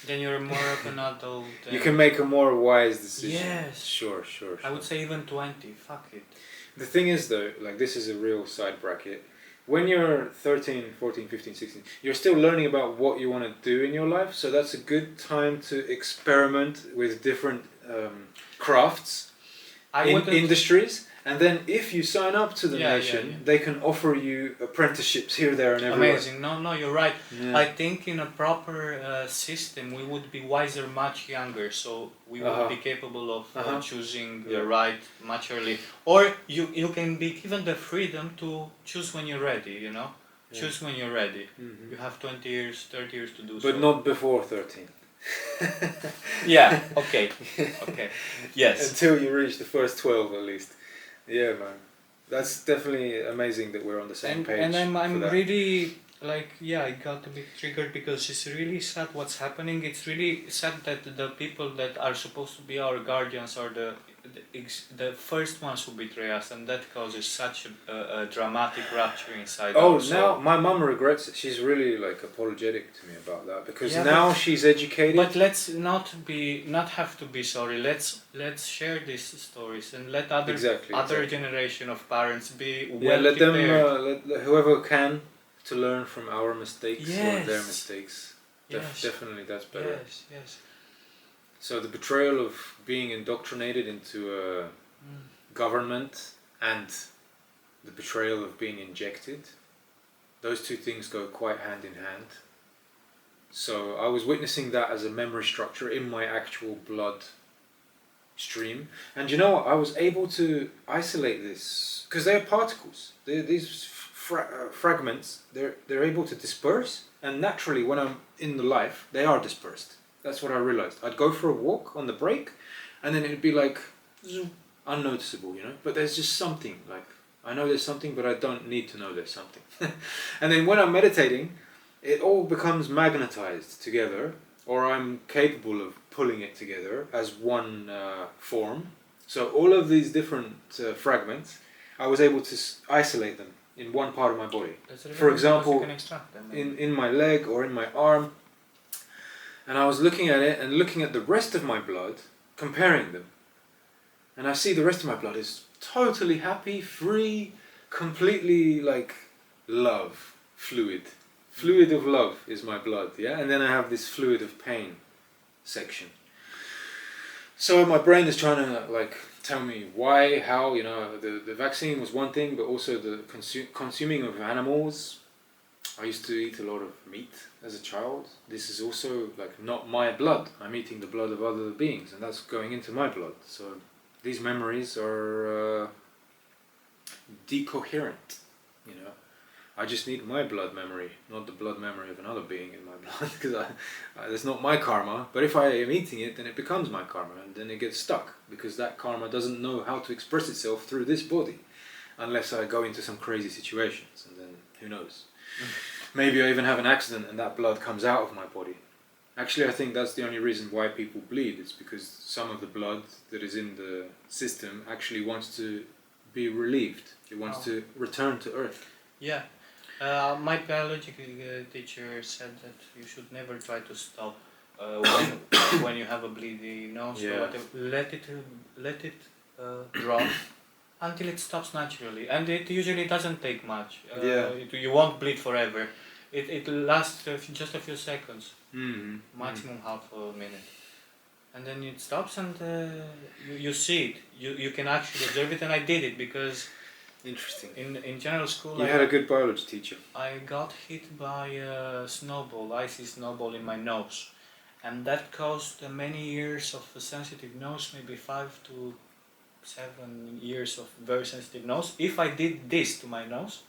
B: then you're more of an adult.
A: You can make a more wise decision.
B: Yes.
A: Sure.
B: I would say even 20, fuck it.
A: The thing is though, like, this is a real side bracket. When you're 13, 14, 15, 16, you're still learning about what you want to do in your life, so that's a good time to experiment with different crafts, industries, and then if you sign up to the nation, they can offer you apprenticeships here, there and everywhere.
B: Amazing. No, you're right. Yeah. I think in a proper system we would be wiser much younger, so we would be capable of choosing the right much early. Or you can be given the freedom to choose when you're ready, choose when you're ready. You have 20 years, 30 years to do so.
A: But not before 13.
B: Okay. Yes.
A: Until you reach the first 12 at least. Yeah, man. That's definitely amazing that we're on the same page.
B: And I'm really, I got a bit triggered, because it's really sad what's happening. It's really sad that the people that are supposed to be our guardians are the first ones who betray us, and that causes such a dramatic rupture inside.
A: Now my mum regrets it. She's really apologetic to me about that, because now she's educated.
B: But let's not have to be sorry. Let's share these stories and let other generation of parents be well
A: let
B: prepared.
A: them let whoever can to learn from our mistakes or their mistakes. Definitely, that's better.
B: Yes.
A: So the betrayal of being indoctrinated into a government and the betrayal of being injected. Those two things go quite hand in hand. So I was witnessing that as a memory structure in my actual blood stream. And you know what? I was able to isolate this because they are particles. These fragments, they're able to disperse. And naturally, when I'm in the life, they are dispersed. That's what I realized. I'd go for a walk on the break, and then it'd be like unnoticeable, you know. But there's just something, like I know there's something, but I don't need to know there's something. And then when I'm meditating, it all becomes magnetized together, or I'm capable of pulling it together as one form. So all of these different fragments, I was able to isolate them in one part of my body. For example, in my leg or in my arm. And I was looking at it and looking at the rest of my blood, comparing them. And I see the rest of my blood is totally happy, free, completely like love, fluid. Fluid of love is my blood, yeah? And then I have this fluid of pain section. So my brain is trying to like tell me why, how, you know, the vaccine was one thing, but also the consuming of animals. I used to eat a lot of meat as a child. This is also like not my blood. I'm eating the blood of other beings, and that's going into my blood. So these memories are decoherent, you know. I just need my blood memory, not the blood memory of another being in my blood, because that's not my karma. But if I am eating it, then it becomes my karma, and then it gets stuck, because that karma doesn't know how to express itself through this body, unless I go into some crazy situations, and then who knows. Maybe I even have an accident and that blood comes out of my body. Actually, I think that's the only reason why people bleed. It's because some of the blood that is in the system actually wants to be relieved. It wants to return to earth.
B: Yeah. My biology teacher said that you should never try to stop when you have a bleeding nose.
A: Yeah.
B: Or whatever. Let it drop until it stops naturally, and it usually doesn't take much. You won't bleed forever. It lasts just a few seconds, maximum half a minute, and then it stops, and you see it. You can actually observe it, and I did it because
A: interesting.
B: In general school,
A: you had a good biology teacher.
B: I got hit by a snowball, icy snowball in my nose, and that caused many years of a sensitive nose, maybe 5 to 7 years of very sensitive nose. If I did this to my nose,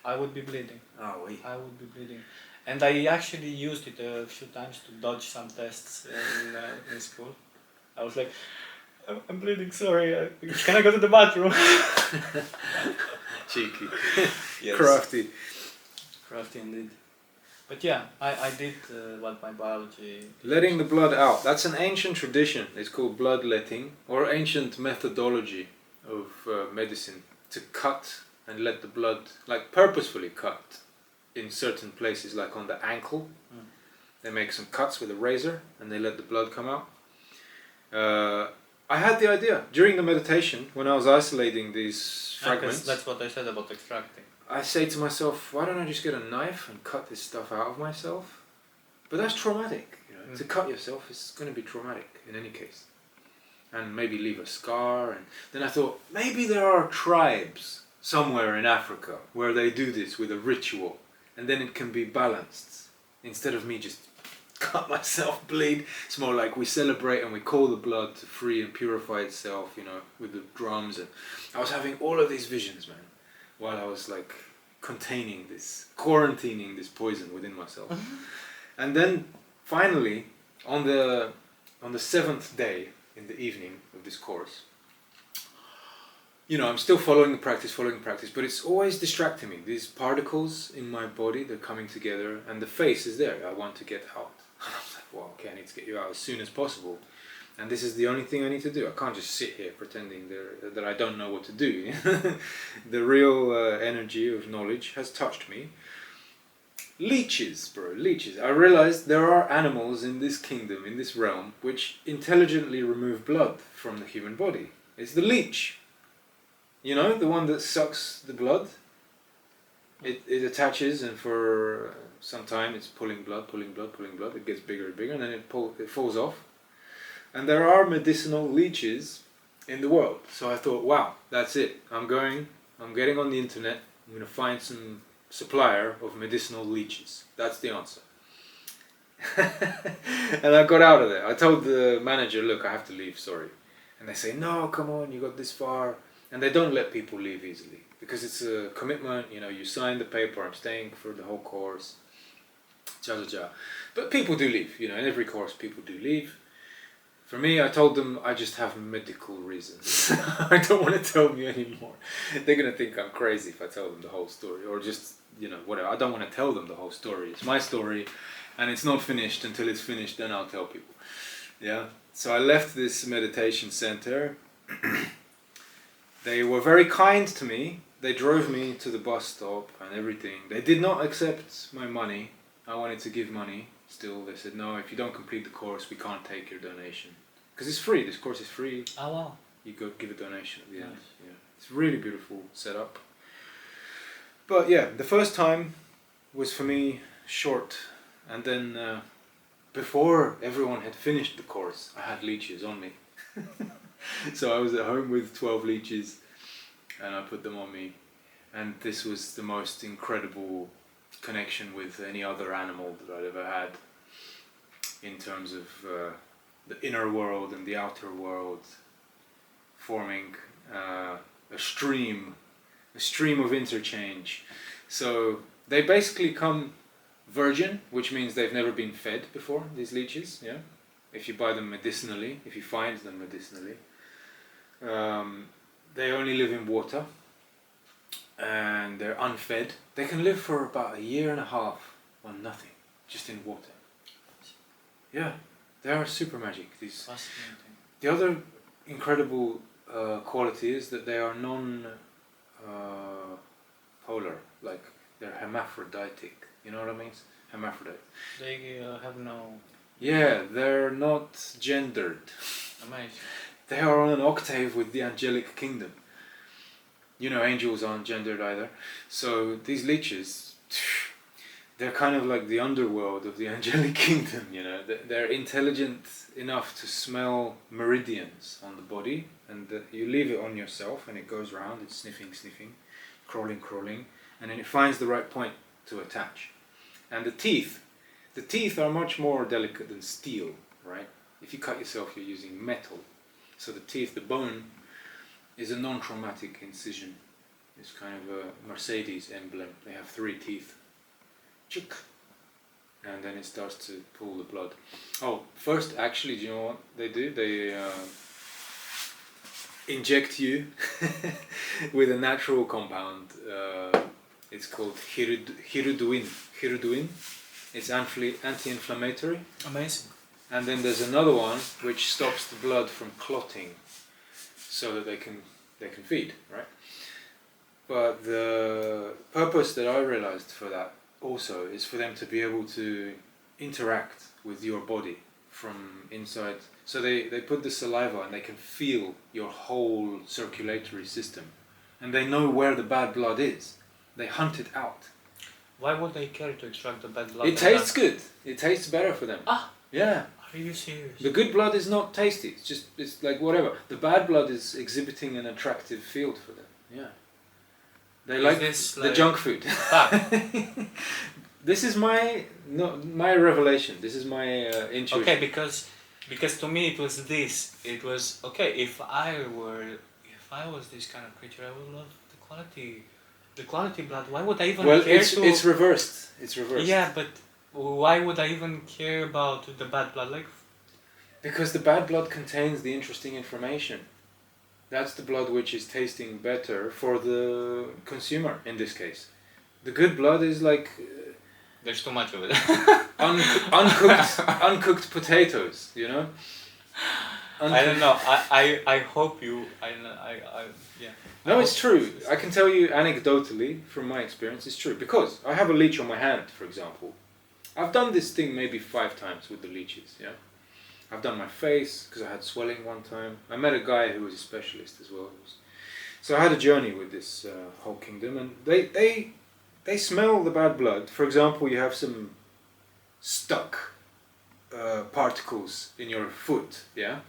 B: I would be bleeding.
A: Oh, oui.
B: I would be bleeding. And I actually used it a few times to dodge some tests in school. I was like, I'm bleeding, sorry, can I go to the bathroom?
A: Cheeky.
B: Yes.
A: Crafty.
B: Crafty indeed. But yeah, I did what my biology...
A: Letting the blood out. That's an ancient tradition. It's called bloodletting, or ancient methodology of medicine. To cut and let the blood, like purposefully cut in certain places, like on the ankle. They make some cuts with a razor and they let the blood come out. I had the idea during the meditation when I was isolating these fragments.
B: That's what I said about extracting.
A: I say to myself, why don't I just get a knife and cut this stuff out of myself? But that's traumatic, you know. To cut yourself is going to be traumatic in any case. And maybe leave a scar. And then I thought, maybe there are tribes somewhere in Africa where they do this with a ritual, and then it can be balanced. Instead of me just cut myself, bleed, it's more like we celebrate and we call the blood to free and purify itself, you know, with the drums. And I was having all of these visions, man, while I was like containing this, quarantining this poison within myself. And then finally, on the 7th day in the evening of this course, you know, I'm still following the practice, but it's always distracting me. These particles in my body, they're coming together, and the face is there. I want to get out. I was like, well, okay, I need to get you out as soon as possible. And this is the only thing I need to do. I can't just sit here pretending that I don't know what to do. The real energy of knowledge has touched me. Leeches, bro, leeches. I realized there are animals in this kingdom, in this realm, which intelligently remove blood from the human body. It's the leech. You know, the one that sucks the blood. It attaches, and for some time it's pulling blood. It gets bigger and bigger, and then it falls off. And there are medicinal leeches in the world. So I thought, wow, that's it. I'm getting on the internet. I'm going to find some supplier of medicinal leeches. That's the answer. And I got out of there. I told the manager, look, I have to leave, sorry. And they say, no, come on, you got this far. And they don't let people leave easily because it's a commitment. You know, you sign the paper, I'm staying for the whole course. But people do leave, you know, in every course people do leave. For me, I told them I just have medical reasons. I don't want to tell me anymore. They're going to think I'm crazy if I tell them the whole story, or just, you know, whatever. I don't want to tell them the whole story. It's my story, and it's not finished. Until it's finished, then I'll tell people. Yeah. So I left this meditation center. They were very kind to me. They drove me to the bus stop and everything. They did not accept my money. I wanted to give money. Still, they said, no, if you don't complete the course, we can't take your donation. Because it's free, this course is free.
B: Oh wow.
A: You go give a donation at the end.
B: Nice.
A: Yeah. It's a really beautiful setup. But yeah, the first time was for me short. And then before everyone had finished the course, I had leeches on me. So I was at home with 12 leeches and I put them on me. And this was the most incredible connection with any other animal that I'd ever had in terms of the inner world and the outer world, forming a stream of interchange. So they basically come virgin, which means they've never been fed before, these leeches, yeah? If you buy them medicinally, if you find them medicinally. They only live in water and they're unfed. They can live for about 1.5 years on nothing, just in water. Yeah, they are super magic. These.
B: Fascinating.
A: The other incredible quality is that they are polar, like they're hermaphroditic. You know what I mean? Hermaphrodite.
B: They have no...
A: Yeah, they're not gendered.
B: Amazing.
A: They are on an octave with the angelic kingdom. You know, angels aren't gendered either. So these leeches, they're kind of like the underworld of the angelic kingdom, you know. They're intelligent enough to smell meridians on the body, and you leave it on yourself and it goes around, it's sniffing, crawling, and then it finds the right point to attach. And the teeth are much more delicate than steel, right? If you cut yourself, you're using metal. So the teeth, the bone, is a non-traumatic incision. It's kind of a Mercedes emblem. They have 3 teeth. Chick. And then it starts to pull the blood. Oh, first, actually, do you know what they do? They inject you with a natural compound. It's called hiruduin. It's anti-inflammatory.
B: Amazing.
A: And then there's another one which stops the blood from clotting, so that they can feed, right? But the purpose that I realized for that also is for them to be able to interact with your body from inside. So they put the saliva and they can feel your whole circulatory system, and they know where the bad blood is. They hunt it out.
B: Why would they care to extract the bad blood?
A: It tastes good. It tastes better for them.
B: Ah!
A: Yeah.
B: Are you serious?
A: The good blood is not tasty. It's like whatever. The bad blood is exhibiting an attractive field for them. Yeah. They like the junk food. This is my revelation. This is my intuition.
B: Okay, because to me it was this. It was okay. If I was this kind of creature, I would love the quality blood. Why would I even care to?
A: It's reversed. It's reversed.
B: Yeah, but why would I even care about the bad blood? Like,
A: because the bad blood contains the interesting information. That's the blood which is tasting better for the consumer in this case. The good blood is like
B: there's too much of it.
A: uncooked potatoes, you know.
B: I don't know. I hope you. Yeah.
A: No, it's true. I can tell you anecdotally from my experience, it's true. Because I have a leech on my hand, for example. I've done this thing maybe 5 times with the leeches, yeah. I've done my face, because I had swelling one time. I met a guy who was a specialist as well. So I had a journey with this whole kingdom, and they smell the bad blood. For example, you have some stuck particles in your foot, yeah?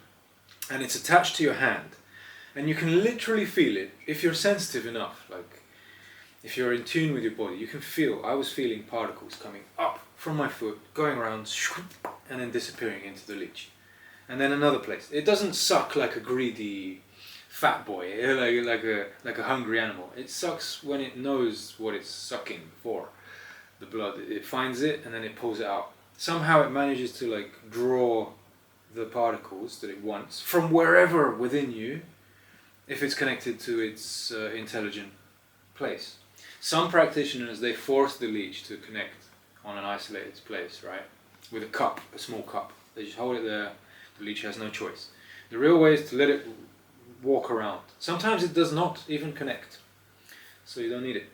A: And it's attached to your hand. And you can literally feel it if you're sensitive enough. Like, if you're in tune with your body, you can feel. I was feeling particles coming up from my foot, going around, and then disappearing into the leech. And then another place. It doesn't suck like a greedy fat boy, like a hungry animal. It sucks when it knows what it's sucking for. The blood, it finds it and then it pulls it out. Somehow it manages to like draw the particles that it wants from wherever within you, if it's connected to its intelligent place. Some practitioners, they force the leech to connect on an isolated place, right? With a cup, a small cup. They just hold it there. The leech has no choice. The real way is to let it walk around. Sometimes it does not even connect, so you don't need it.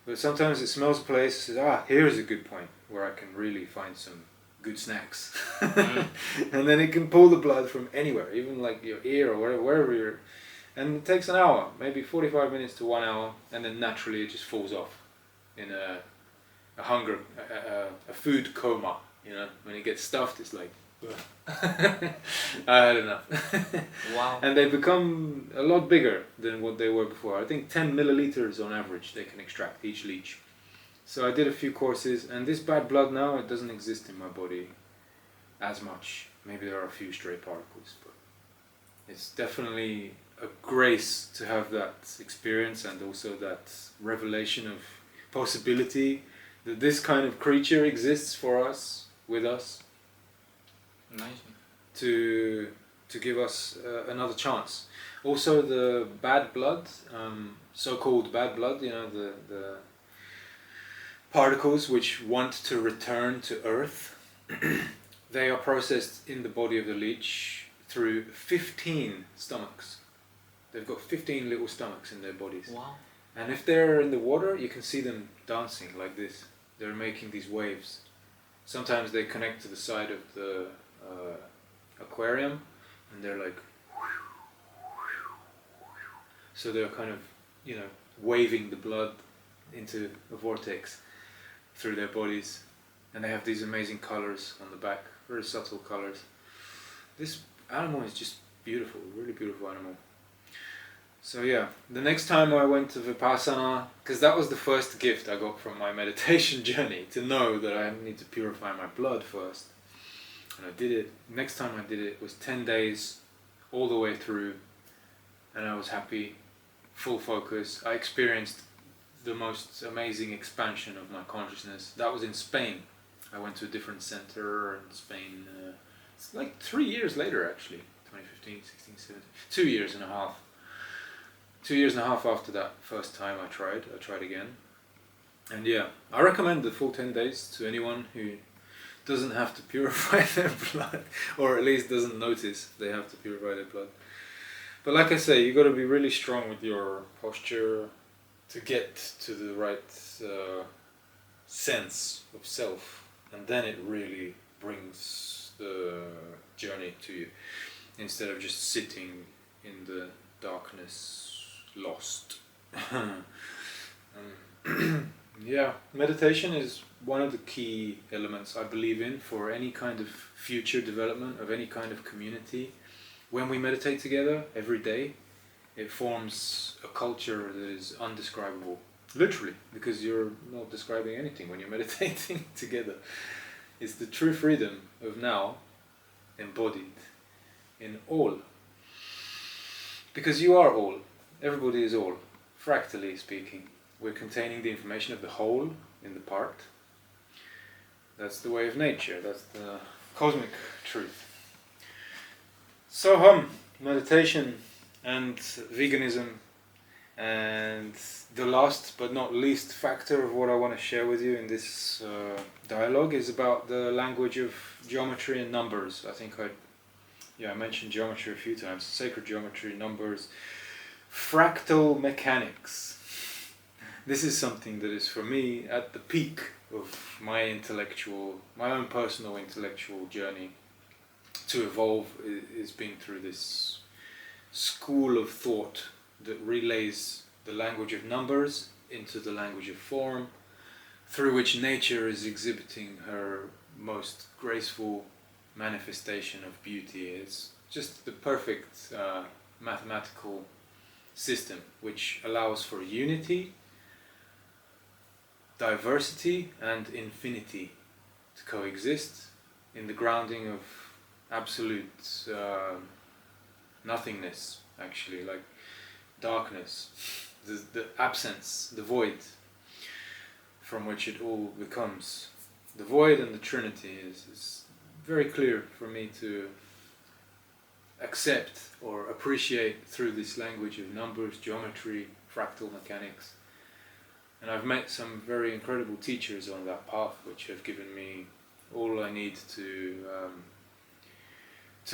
A: But sometimes it smells a place and says, here's a good point where I can really find some good snacks. And then it can pull the blood from anywhere, even like your ear or wherever you're. And it takes an hour, maybe 45 minutes to 1 hour, and then naturally it just falls off in a food coma. You know, when it gets stuffed, it's like, I had enough.
B: Wow.
A: And they become a lot bigger than what they were before. I think 10 milliliters on average they can extract each leech. So I did a few courses, and this bad blood now, it doesn't exist in my body as much. Maybe there are a few stray particles, but it's definitely a grace to have that experience, and also that revelation of possibility that this kind of creature exists for us, with us.
B: Nice.
A: To give us another chance. Also, the bad blood, so-called bad blood, you know, the particles which want to return to Earth, they are processed in the body of the leech through 15 stomachs. They've got 15 little stomachs in their bodies.
B: Wow.
A: And if they're in the water, you can see them dancing like this. They're making these waves. Sometimes they connect to the side of the aquarium, and they're like, so they're kind of, you know, waving the blood into a vortex through their bodies, and they have these amazing colors on the back, very subtle colors. This animal is just beautiful, really beautiful animal. So yeah, the next time I went to Vipassana, because that was the first gift I got from my meditation journey, to know that I need to purify my blood first. And I did it. Next time I did it was 10 days, all the way through, and I was happy, full focus. I experienced the most amazing expansion of my consciousness. That was in Spain. I went to a different center in Spain. It's like 3 years later, actually. 2015, 16, 17. 2 years and a half. 2 years and a half after that first time I tried again. And yeah, I recommend the full 10 days to anyone who doesn't have to purify their blood, or at least doesn't notice they have to purify their blood. But like I say, you got to be really strong with your posture to get to the right sense of self, and then it really brings the journey to you, instead of just sitting in the darkness, lost. Yeah, meditation is one of the key elements I believe in for any kind of future development of any kind of community. When we meditate together every day, it forms a culture that is undescribable. Literally, because you're not describing anything when you're meditating together. It's the true freedom of now embodied in all. Because you are all. Everybody is all. Fractally speaking. We're containing the information of the whole in the part. That's the way of nature. That's the cosmic truth. So meditation and veganism, and the last but not least factor of what I want to share with you in this dialogue is about the language of geometry and numbers. I think I mentioned geometry a few times. Sacred geometry, numbers, fractal mechanics. This is something that is for me at the peak of my own personal intellectual journey to evolve. Is being through this school of thought that relays the language of numbers into the language of form, through which nature is exhibiting her most graceful manifestation of beauty. It's just the perfect mathematical system which allows for unity, diversity and infinity to coexist in the grounding of absolute nothingness, actually, like darkness, the absence, the void from which it all becomes. The void and the Trinity is very clear for me to accept or appreciate through this language of numbers, geometry, fractal mechanics. And I've met some very incredible teachers on that path, which have given me all I need to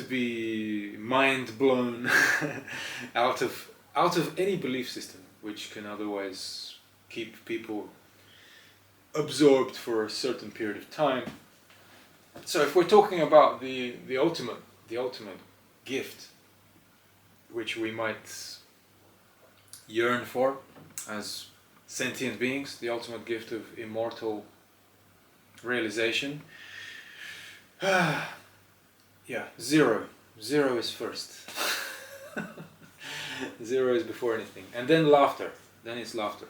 A: be mind blown out of any belief system which can otherwise keep people absorbed for a certain period of time. So if we're talking about the ultimate gift which we might yearn for as sentient beings, the ultimate gift of immortal realization, yeah, zero is first. Zero is before anything, and then laughter, then it's laughter.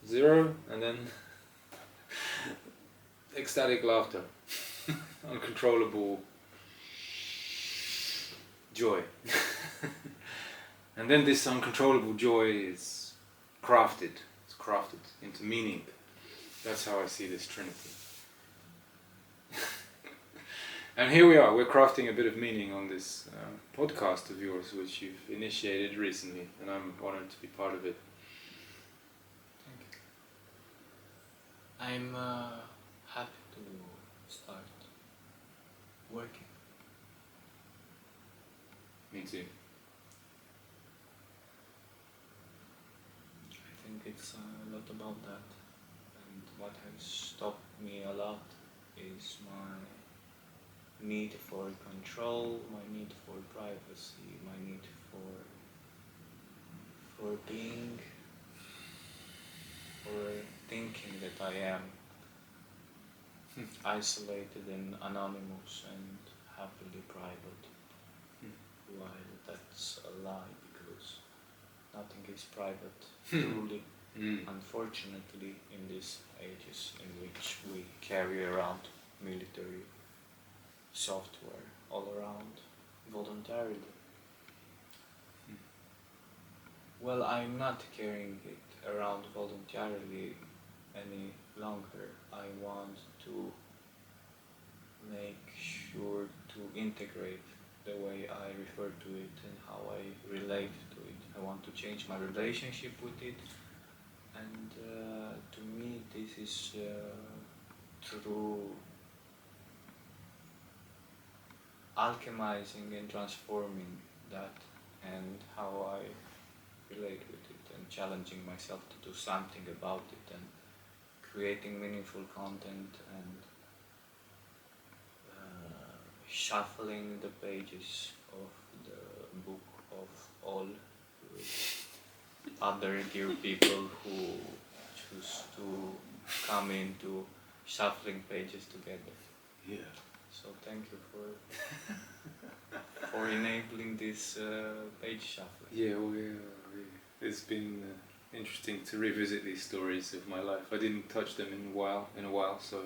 A: Zero and then ecstatic laughter. Uncontrollable joy. And then this uncontrollable joy is crafted into meaning. That's how I see this Trinity. And here we are, we're crafting a bit of meaning on this podcast of yours, which you've initiated recently, and I'm honored to be part of it.
B: Thank you. I'm happy to start working.
A: Me too.
B: I think it's a lot about that, and what has stopped me a lot is my need for control, my need for privacy, my need for being, for thinking that I am isolated and anonymous and happily private, while that's a lie, because nothing is private, truly, unfortunately, in these ages in which we carry around military software all around voluntarily. Well, I'm not carrying it around voluntarily any longer. I want to make sure to integrate the way I refer to it and how I relate to it. I want to change my relationship with it, and to me this is through alchemizing and transforming that and how I relate with it, and challenging myself to do something about it, and creating meaningful content, and shuffling the pages of the book of all with other dear people who choose to come into shuffling pages together.
A: Yeah.
B: So thank you for enabling this page shuffling.
A: Yeah, it's been interesting to revisit these stories of my life. I didn't touch them in a while. So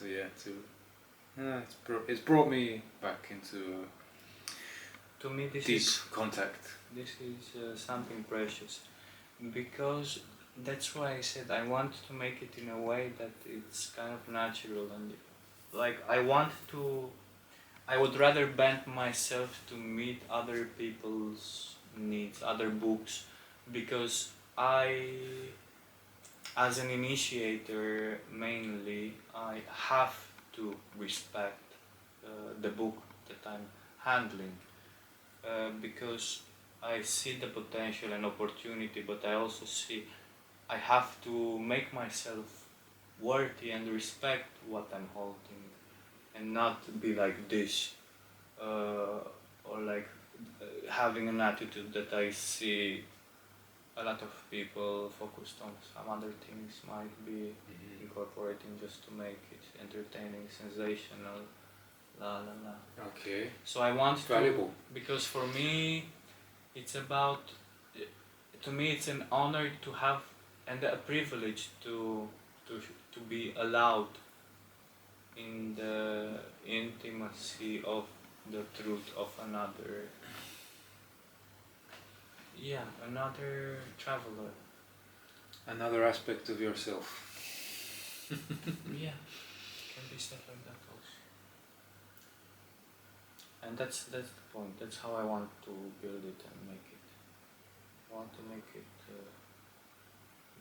A: yeah, it's brought me back into
B: to me this
A: deep
B: is
A: contact.
B: This is something precious, because that's why I said I want to make it in a way that it's kind of natural, and like I would rather bend myself to meet other people's needs, other books, because I, as an initiator mainly, I have to respect the book that I'm handling, because I see the potential and opportunity, but I also see I have to make myself worthy and respect what I'm holding, and not be like this, or like having an attitude that I see a lot of people focused on some other things might be incorporating just to make it entertaining, sensational, la la la.
A: Okay.
B: So I want
A: valuable.
B: to, because for me It's about, to me, it's an honor to have and a privilege to be allowed in the intimacy of the truth of another, another traveler.
A: Another aspect of yourself.
B: Yeah, can be said like that also. And that's the point. That's how I want to build it and make it. I want to make it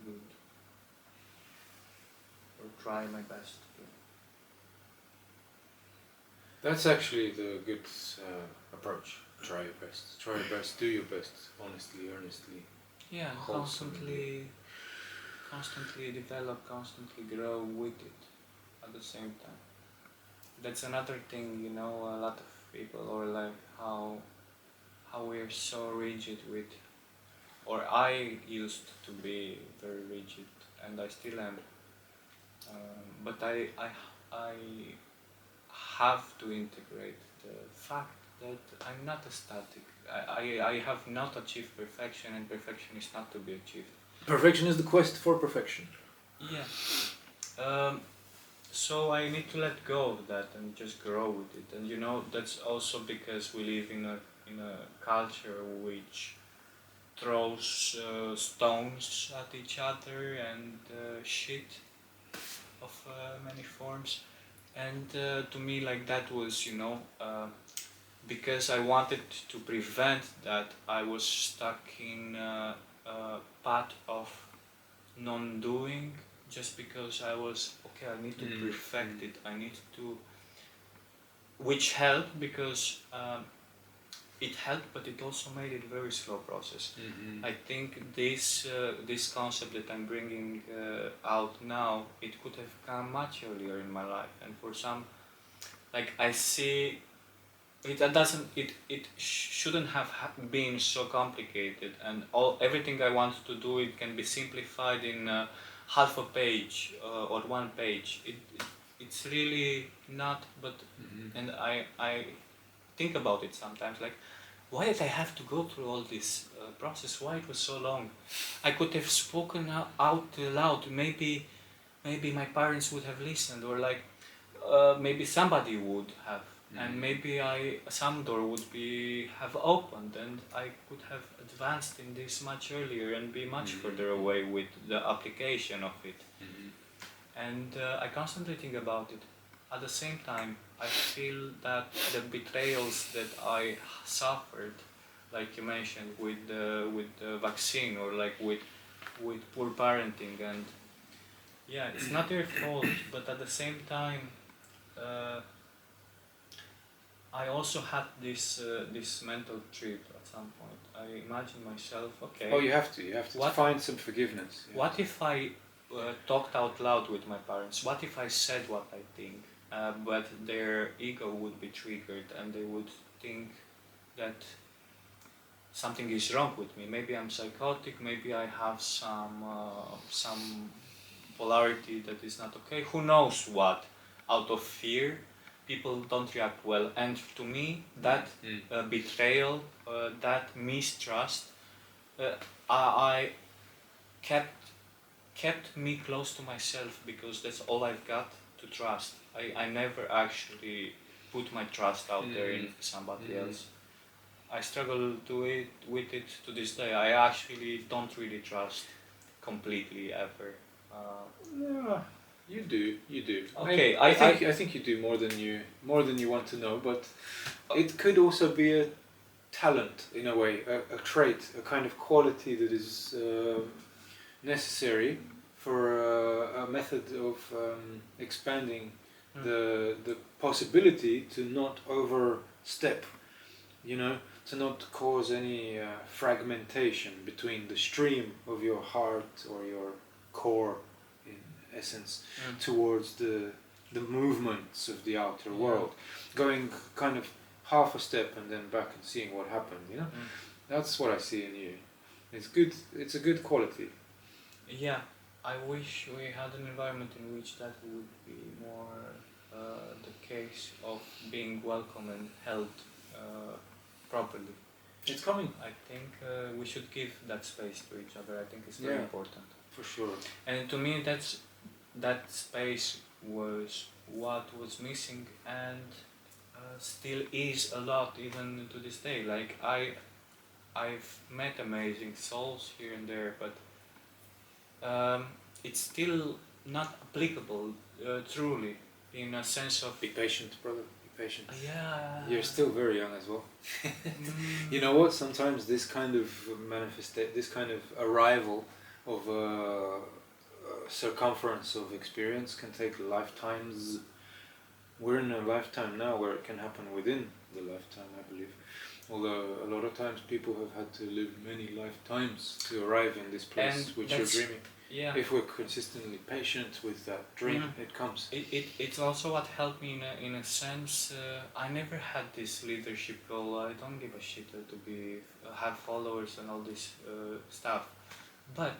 B: good, or try my best to.
A: That's actually the good approach. Try your best. Try your best. Do your best. Honestly, earnestly.
B: Yeah, constantly develop, constantly grow with it at the same time. That's another thing, you know, a lot of people, or like how we're so rigid with, or I used to be very rigid, and I still am. But I have to integrate the fact that I'm not a static. I have not achieved perfection, and perfection is not to be achieved.
A: Perfection is the quest for perfection.
B: Yeah. So I need to let go of that and just grow with it. And you know, that's also because we live in a culture which throws stones at each other and shit of many forms. And to me, like, that was, you know, because I wanted to prevent that, I was stuck in a path of non-doing, just because I was, okay, I need to perfect it, I need to, which helped because it helped, but it also made it a very slow process. I think this concept that I'm bringing out now, it could have come much earlier in my life, and for some, like, I see it shouldn't have been so complicated, and everything I want to do, it can be simplified in half a page or one page. It's really not, but and I think about it sometimes, like, why did I have to go through all this process? Why it was so long? I could have spoken out loud. Maybe my parents would have listened, or like maybe somebody would have, and maybe some door would have opened, and I could have advanced in this much earlier and be much further away with the application of it. And I constantly think about it. At the same time, I feel that the betrayals that I suffered, like you mentioned, with the vaccine, or like with poor parenting, and yeah, it's not their fault, but at the same time, I also had this mental trip at some point. I imagined myself, okay.
A: Oh, you have to find some forgiveness.
B: What if I talked out loud with my parents? What if I said what I think, but their ego would be triggered and they would think that something is wrong with me? Maybe I'm psychotic. Maybe I have some polarity that is not okay. Who knows what? Out of fear, people don't react well, and to me, that betrayal, that mistrust, I kept me close to myself, because that's all I've got to trust. I never actually put my trust out there in somebody else. I struggle with it to this day. I actually don't really trust completely ever.
A: Yeah, you do.
B: Okay,
A: I think you do more than you want to know, but it could also be a talent in a way, a trait, a kind of quality that is necessary for a method of expanding the possibility to not overstep, you know, to not cause any fragmentation between the stream of your heart or your core, in essence, towards the movements of the outer world, going kind of half a step and then back and seeing what happened, you know. That's what I see in you. It's good. It's a good quality.
B: Yeah, I wish we had an environment in which that would be more the case of being welcome and held properly.
A: It's coming.
B: I think we should give that space to each other. I think it's very important.
A: For sure.
B: And to me, that space was what was missing, and still is a lot even to this day. Like I've met amazing souls here and there, but it's still not applicable truly, in a sense of.
A: Be patient, brother. Be patient.
B: Yeah.
A: You're still very young as well. You know what? Sometimes this kind of this kind of arrival of circumference of experience can take lifetimes. We're in a lifetime now where it can happen within the lifetime, I believe. Although a lot of times people have had to live many lifetimes to arrive in this place
B: And
A: which you're dreaming.
B: Yeah.
A: If we're consistently patient with that dream, it comes.
B: It's also what helped me in a sense. I never had this leadership role. I don't give a shit to be have followers and all this stuff, but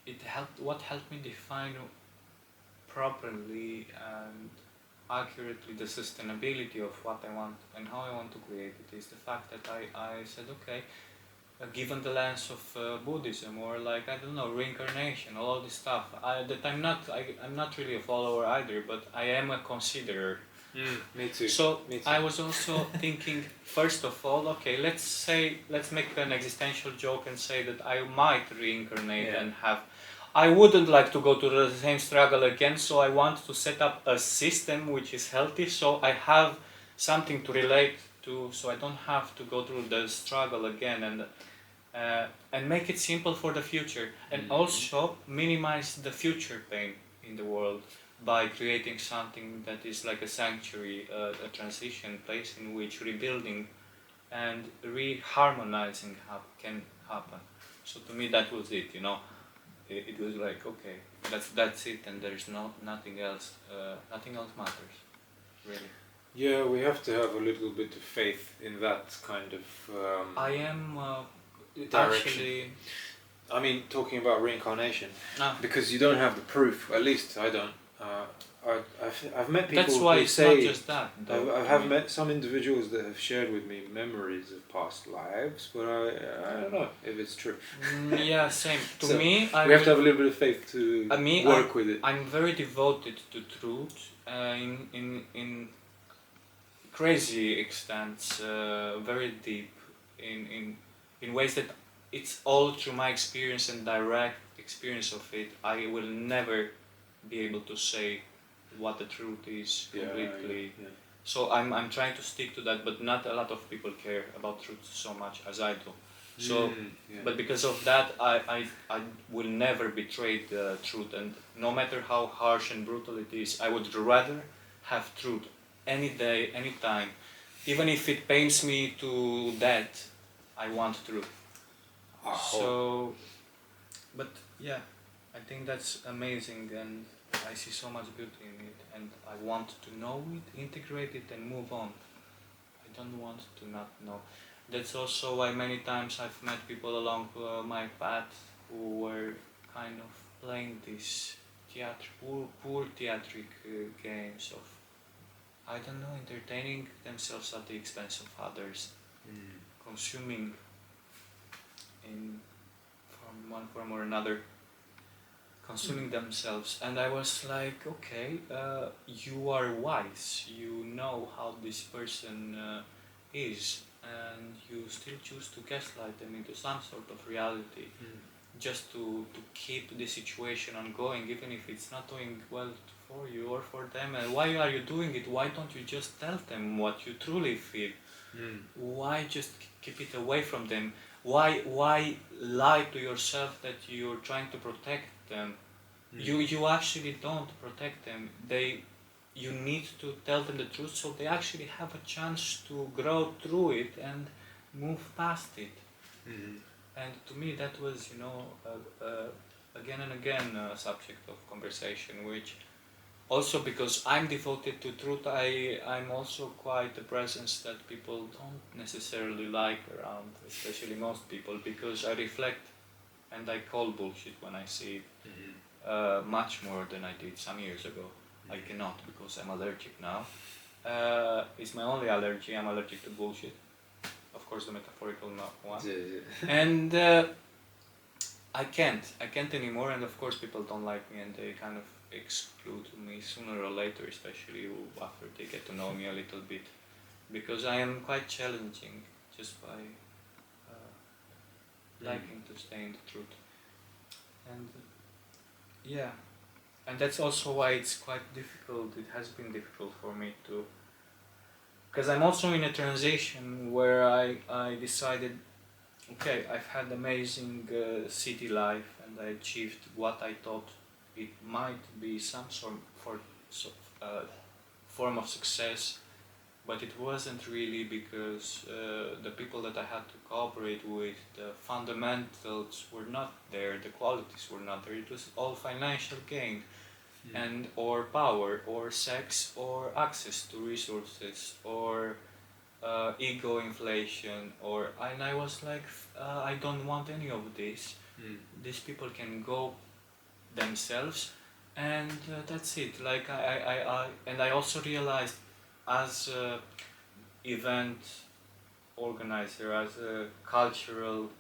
B: it helped. What helped me define properly and accurately the sustainability of what I want and how I want to create it is the fact that I said, okay, given the lens of Buddhism, or like, I don't know, reincarnation, all this stuff, I'm not really a follower either, but I am a considerer.
A: Me too.
B: So
A: Me too.
B: I was also thinking, first of all, okay, let's make an existential joke and say that I might reincarnate and have. I wouldn't like to go to the same struggle again, so I want to set up a system which is healthy, so I have something to relate to, so I don't have to go through the struggle again, and make it simple for the future, and also minimize the future pain in the world by creating something that is like a sanctuary, a transition place in which rebuilding and re-harmonizing can happen. So to me that was it, you know. It was like, okay, that's it, and there's nothing else. Nothing else matters, really.
A: Yeah, we have to have a little bit of faith in that kind of
B: I am
A: direction.
B: actually.
A: I mean, talking about reincarnation,
B: No.
A: because you don't have the proof. At least I don't. I've met people
B: That's why
A: who
B: it's
A: say.
B: not just that.
A: I have met some individuals that have shared with me memories of past lives, but I don't know if it's true.
B: Yeah, same. To
A: So,
B: me,
A: we have to have a little bit of faith to work with it.
B: I'm very devoted to truth in crazy extents, very deep in ways that it's all through my experience and direct experience of it. I will never be able to say what the truth is completely.
A: Yeah.
B: So I'm trying to stick to that, but not a lot of people care about truth so much as I do. So, but because of that, I will never betray the truth, and no matter how harsh and brutal it is, I would rather have truth any day, any time, even if it pains me to death. I want truth. So, but yeah, I think that's amazing, and I see so much beauty in it, and I want to know it, integrate it, and move on. I don't want to not know. That's also why many times I've met people along my path who were kind of playing these poor theatric games of, I don't know, entertaining themselves at the expense of others, consuming in from one form or another, consuming themselves. And I was like, okay, you are wise, you know how this person is, and you still choose to gaslight them into some sort of reality, just to keep the situation ongoing, even if it's not doing well for you or for them. And why are you doing it? Why don't you just tell them what you truly feel? Why just keep it away from them? Why lie to yourself that you're trying to protect them? You actually don't protect them. You need to tell them the truth so they actually have a chance to grow through it and move past it. And to me that was, you know, again and again a subject of conversation, which also, because I'm devoted to truth, I'm also quite a presence that people don't necessarily like around, especially most people, because I reflect and I call bullshit when I see it, much more than I did some years ago. I cannot, because I'm allergic now. It's my only allergy. I'm allergic to bullshit. course the metaphorical one.
A: Yeah.
B: And I can't anymore, and of course people don't like me and they kind of exclude me sooner or later, especially after they get to know me a little bit, because I am quite challenging just by liking to stay in the truth. And yeah, and that's also why it's quite difficult, it has been difficult for me to, because I'm also in a transition where I decided, okay, I've had amazing city life and I achieved what I thought it might be some form of success, but it wasn't really, because the people that I had to cooperate with, the fundamentals were not there, the qualities were not there, it was all financial gain. And or power or sex or access to resources or ego inflation, and I was like, I don't want any of this. These people can go themselves, and that's it. Like and I also realized, as a event organizer, as a cultural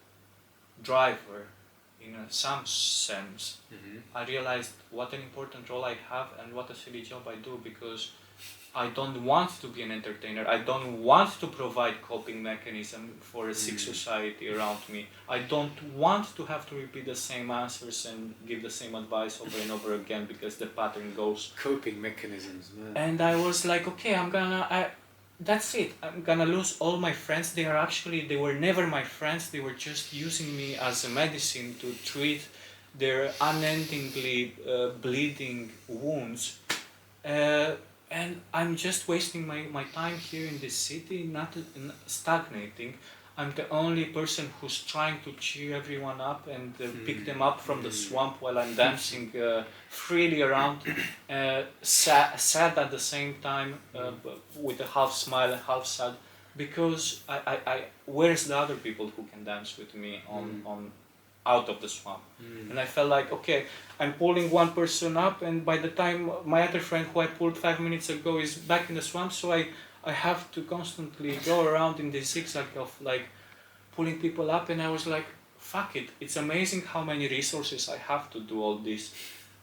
B: driver, in some sense, I realized what an important role I have and what a silly job I do, because I don't want to be an entertainer. I don't want to provide coping mechanism for a sick society around me. I don't want to have to repeat the same answers and give the same advice over and over again, because the pattern goes.
A: Coping mechanisms, man.
B: And I was like, okay, that's it. I'm gonna lose all my friends. They were never my friends. They were just using me as a medicine to treat their unendingly bleeding wounds. And I'm just wasting my time here in this city, not stagnating. I'm the only person who's trying to cheer everyone up and pick them up from the swamp while I'm dancing freely around, sad at the same time, with a half smile and half sad, because where's the other people who can dance with me on out of the swamp? And I felt like, okay, I'm pulling one person up, and by the time my other friend who I pulled 5 minutes ago is back in the swamp, so I have to constantly go around in this zigzag of like pulling people up. And I was like, fuck it, it's amazing how many resources I have to do all this.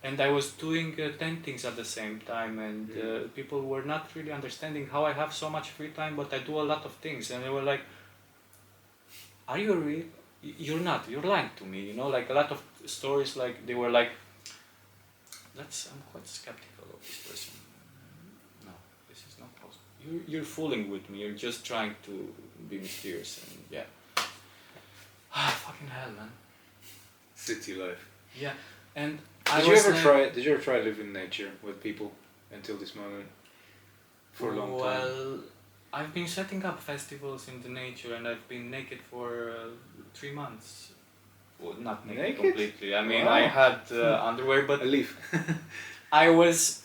B: And I was doing 10 things at the same time, and people were not really understanding how I have so much free time, but I do a lot of things. And they were like, are you real? You're not, you're lying to me, you know, like a lot of stories, like they were like, I'm quite skeptical of this person. No, this is not possible. You're fooling with me, you're just trying to be mysterious, and yeah. Fucking hell, man.
A: City life.
B: Yeah, and
A: Did you ever try to live in nature with people until this moment? For a long time?
B: Well, I've been setting up festivals in the nature, and I've been naked for 3 months. Well, not naked completely. I mean, I had underwear, but
A: a leaf.
B: I was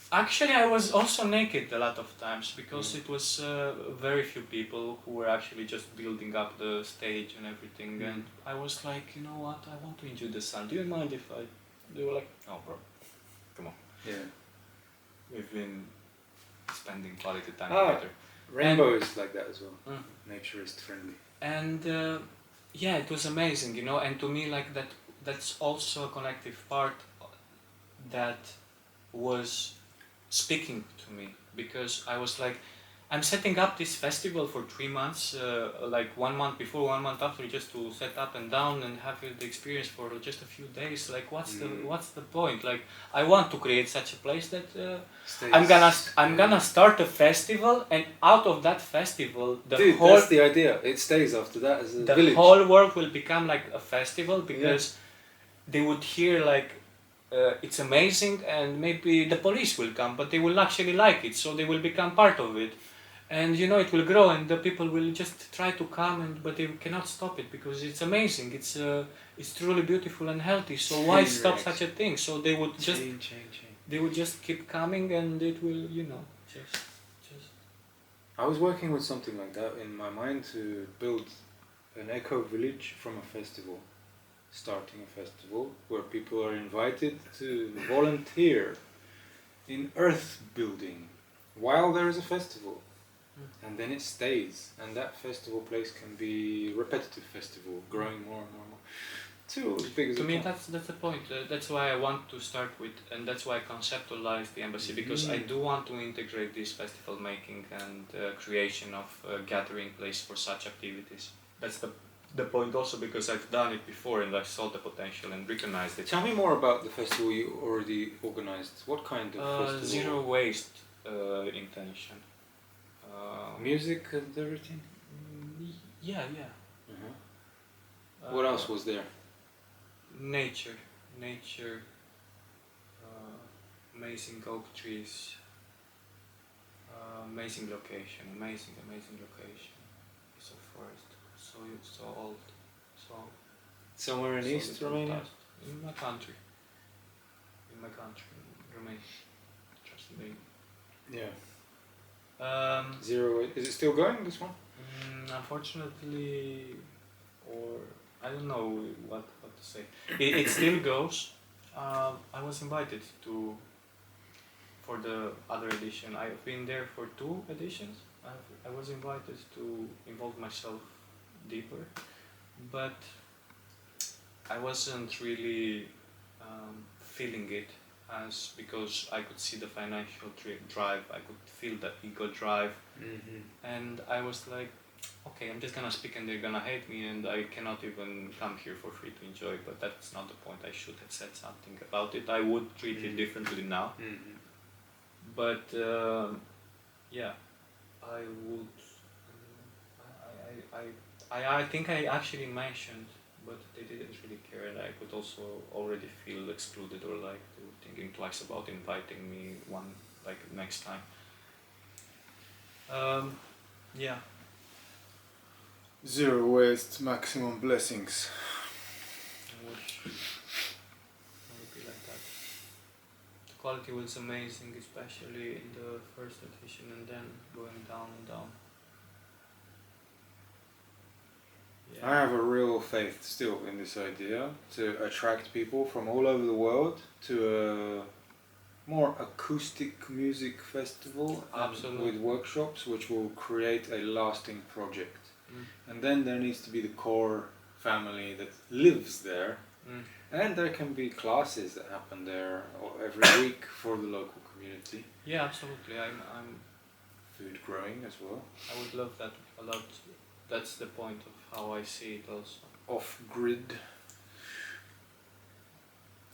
B: also naked a lot of times, because it was very few people who were actually just building up the stage and everything. And I was like, you know what? I want to enjoy the sun. Do you mind if They were like, oh, bro, come on.
A: Yeah.
B: We've been spending quality time together.
A: Rainbow is like that as well. Naturist friendly.
B: And yeah, it was amazing, you know. And to me, like that's also a collective part that was speaking to me, because I was like, I'm setting up this festival for 3 months, like 1 month before, 1 month after, just to set up and down and have the experience for just a few days. Like, what's the point? Like, I want to create such a place that I'm gonna start a festival, and out of that festival,
A: that's the idea. It stays after that as a village.
B: The whole world will become like a festival, because they would hear like, it's amazing, and maybe the police will come, but they will actually like it, so they will become part of it. And you know, it will grow, and the people will just try to come, but they cannot stop it, because it's amazing. It's truly beautiful and healthy. So why stop such a thing? So they would just they would just keep coming, and it will, you know, just.
A: I was working with something like that in my mind, to build an eco village from a festival, starting a festival where people are invited to volunteer in earth building while there is a festival. and then it stays. And that festival place can be repetitive festival, growing more and more and more. Too as big as
B: to me, that's the point. That's why I want to start with, and that's why I conceptualize the embassy, because I do want to integrate this festival making and creation of a gathering place for such activities. That's the point also, because I've done it before and I saw the potential and recognized it.
A: Tell me more about the festival you already organized. What kind of festival?
B: Zero waste intention.
A: Music and everything?
B: Yeah.
A: What else was there?
B: Nature, amazing oak trees, amazing location, amazing location. It's a forest, so old, so.
A: Somewhere in East Romania?
B: In my country, Romania, trust me.
A: Yeah. Zero. Is it still going, this one?
B: Unfortunately, or I don't know what to say. It still goes. I was invited for the other edition. I've been there for 2 editions. I was invited to involve myself deeper, but I wasn't really feeling it, as because I could see the financial drive, I could feel the ego drive, and I was like, okay, I'm just gonna speak and they're gonna hate me and I cannot even come here for free to enjoy, but that's not the point. I should have said something about it. I would treat it differently now. But yeah, I would. I think I actually mentioned, but they didn't really care, and I could also already feel excluded, or like they were thinking twice about inviting me next time. Yeah.
A: Zero waste, maximum blessings.
B: I would be like that. The quality was amazing, especially in the first edition, and then going down and down. Yeah.
A: I have a real faith still in this idea to attract people from all over the world to a more acoustic music festival with workshops, which will create a lasting project. And then there needs to be the core family that lives there, and there can be classes that happen there every week for the local community.
B: Yeah, absolutely. I'm
A: food growing as well.
B: I would love that a lot. That's the point of how I see it also.
A: Off-grid.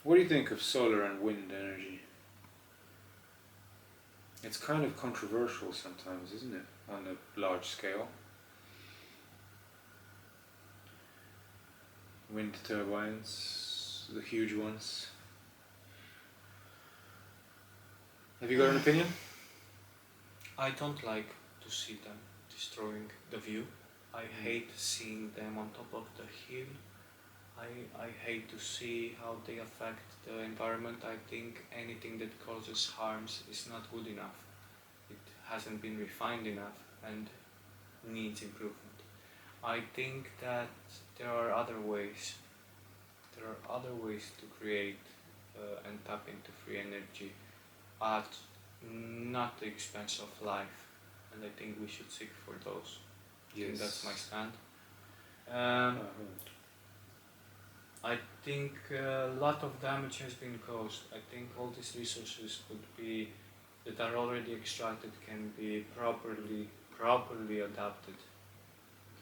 A: What do you think of solar and wind energy? It's kind of controversial sometimes, isn't it, on a large scale? Wind turbines, the huge ones. Have you got an opinion?
B: I don't like to see them destroying the view. I hate seeing them on top of the hill. I hate to see how they affect the environment. I think anything that causes harms is not good enough. It hasn't been refined enough and needs improvement. I think that there are other ways. There are other ways to create and tap into free energy at not the expense of life, and I think we should seek for those.
A: Yes.
B: I think that's my stand. I think a lot of damage has been caused. I think all these resources that are already extracted can be properly adapted,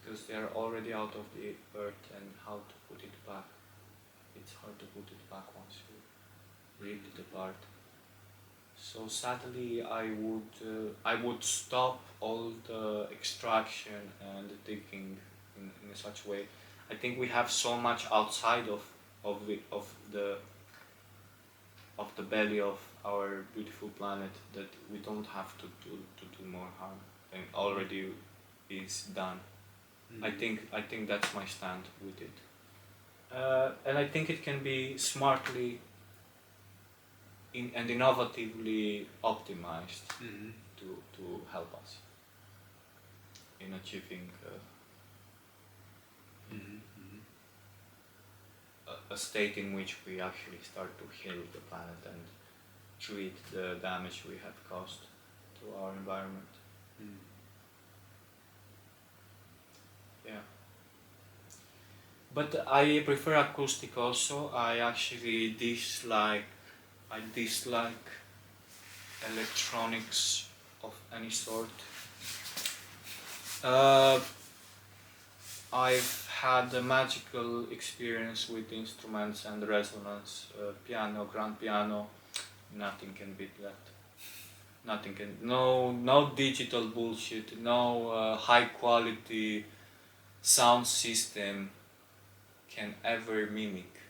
B: because they are already out of the earth, and how to put it back. It's hard to put it back once you rip it apart. So sadly, I would stop all the extraction and the digging in such a way. I think we have so much outside of the belly of our beautiful planet that we don't have to do more harm than already is done. I think that's my stand with it, and I think it can be smartly and innovatively optimized to help us in achieving a state in which we actually start to heal the planet and treat the damage we have caused to our environment. But I prefer acoustic also. I actually dislike electronics of any sort. I've had a magical experience with instruments and resonance, piano, grand piano. Nothing can beat that. Nothing can. No digital bullshit. No high quality sound system can ever mimic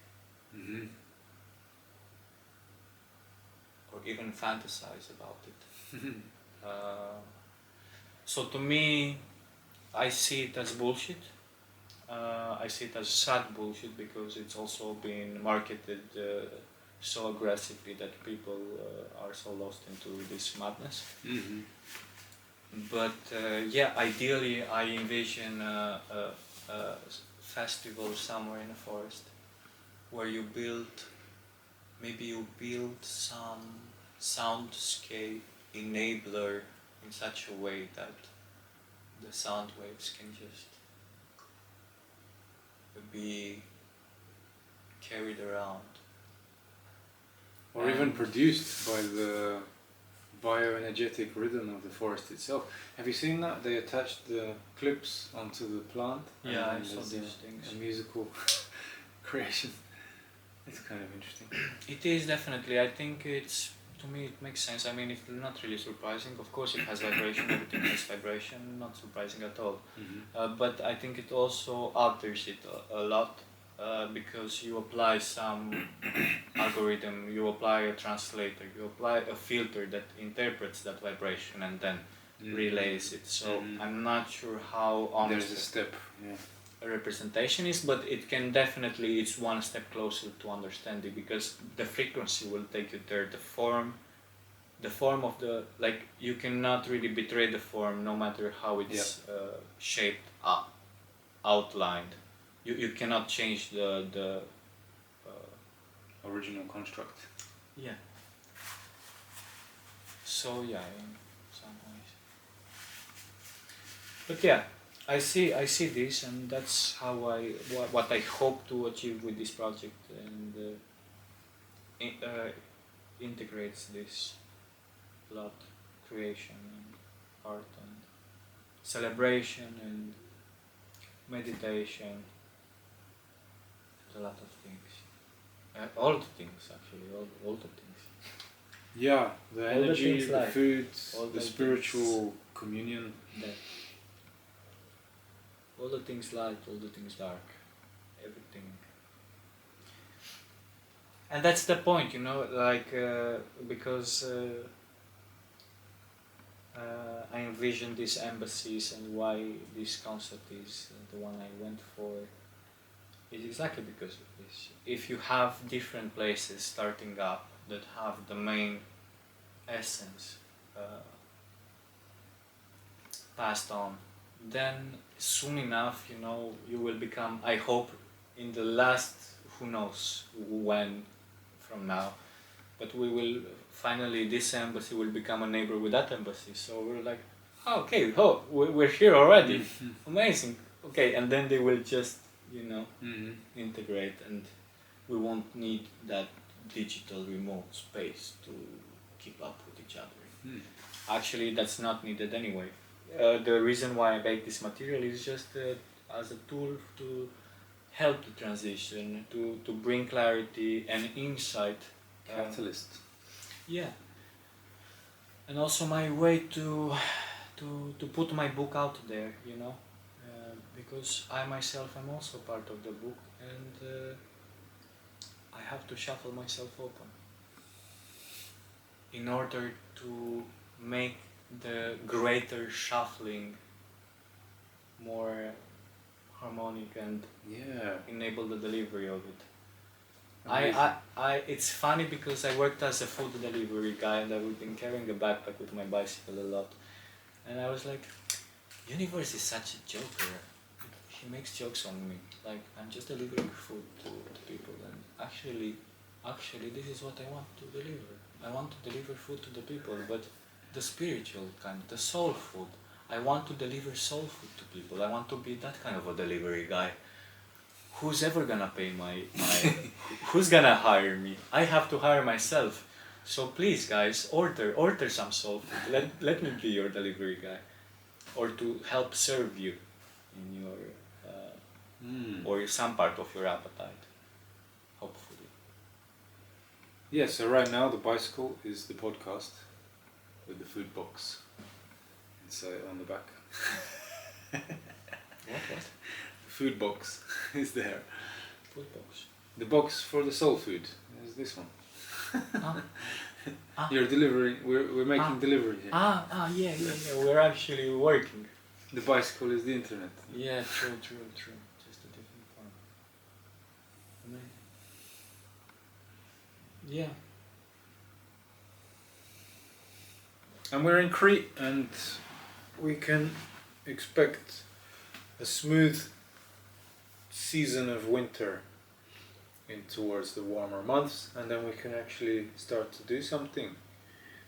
A: Mm-hmm.
B: or even fantasize about it. So to me, I see it as bullshit. I see it as sad bullshit because it's also been marketed so aggressively that people are so lost into this madness.
A: Mm-hmm.
B: But yeah, ideally I envision a festival somewhere in the forest where maybe you build some soundscape enabler in such a way that the sound waves can just be carried around.
A: Or even produced by the bioenergetic rhythm of the forest itself. Have you seen that? They attached the clips onto the plant.
B: Yeah, I
A: and
B: saw
A: there's
B: these things.
A: a musical creation. It's kind of interesting.
B: It is definitely. I think to me it makes sense. I mean, it's not really surprising. Of course, it has vibration. Everything has vibration. Not surprising at all.
A: Mm-hmm.
B: But I think it also alters it a lot because you apply some algorithm. You apply a translator. You apply a filter that interprets that vibration and then relays it. So I'm not sure how honest
A: there's a step. Yeah.
B: a representation is, but it can definitely, it's one step closer to understanding because the frequency will take you there. The form of the, like, you cannot really betray the form no matter how it's shaped, outlined. You cannot change the
A: Original construct.
B: yeah. So yeah, in some ways. But yeah, I see this, and that's how what I hope to achieve with this project, and integrates this blood creation and art and celebration and meditation, and a lot of things, all the things actually, all the things.
A: Yeah, the
B: All the
A: energy,
B: things
A: the
B: like-
A: food,
B: all
A: the
B: the
A: spiritual communion.
B: That all the things light, all the things dark, everything. And that's the point, you know, like because I envision these embassies and why this concept is the one I went for. Is exactly because of this. If you have different places starting up that have the main essence passed on, then soon enough, you know, you will become, I hope, in the last, who knows when from now, but we will finally, this embassy will become a neighbor with that embassy. So we're like, oh, okay, we're here already, amazing, okay, and then they will just, you know, integrate, and we won't need that digital remote space to keep up with each other. Actually, that's not needed anyway. The reason why I make this material is just as a tool to help the transition, to bring clarity and insight.
A: Catalyst.
B: Yeah. And also my way to put my book out there, you know, because I myself am also part of the book, and I have to shuffle myself open in order to make the greater shuffling more harmonic and enable the delivery of it. It's funny because I worked as a food delivery guy, and I've been carrying a backpack with my bicycle a lot, and I was like, universe is such a joker. He makes jokes on me, like I'm just delivering food to people, and actually this is what I want to deliver. I want to deliver food to the people, but the spiritual kind, the soul food. I want to deliver soul food to people. I want to be that kind of a delivery guy who's ever gonna pay my who's gonna hire me? I have to hire myself. So please, guys, order some soul food. Let me be your delivery guy, or to help serve you in your or some part of your appetite, hopefully.
A: Yeah. So right now the bicycle is the podcast with the food box. So on the back.
B: What?
A: Food box is there.
B: Food box.
A: The box for the soul food is this one.
B: Ah.
A: You're delivering. We're making delivery here.
B: Yeah. We're actually working.
A: The bicycle is the internet.
B: Yeah, true. Just a different form. Amazing. Yeah.
A: And we're in Crete, and we can expect a smooth season of winter in towards the warmer months, and then we can actually start to do something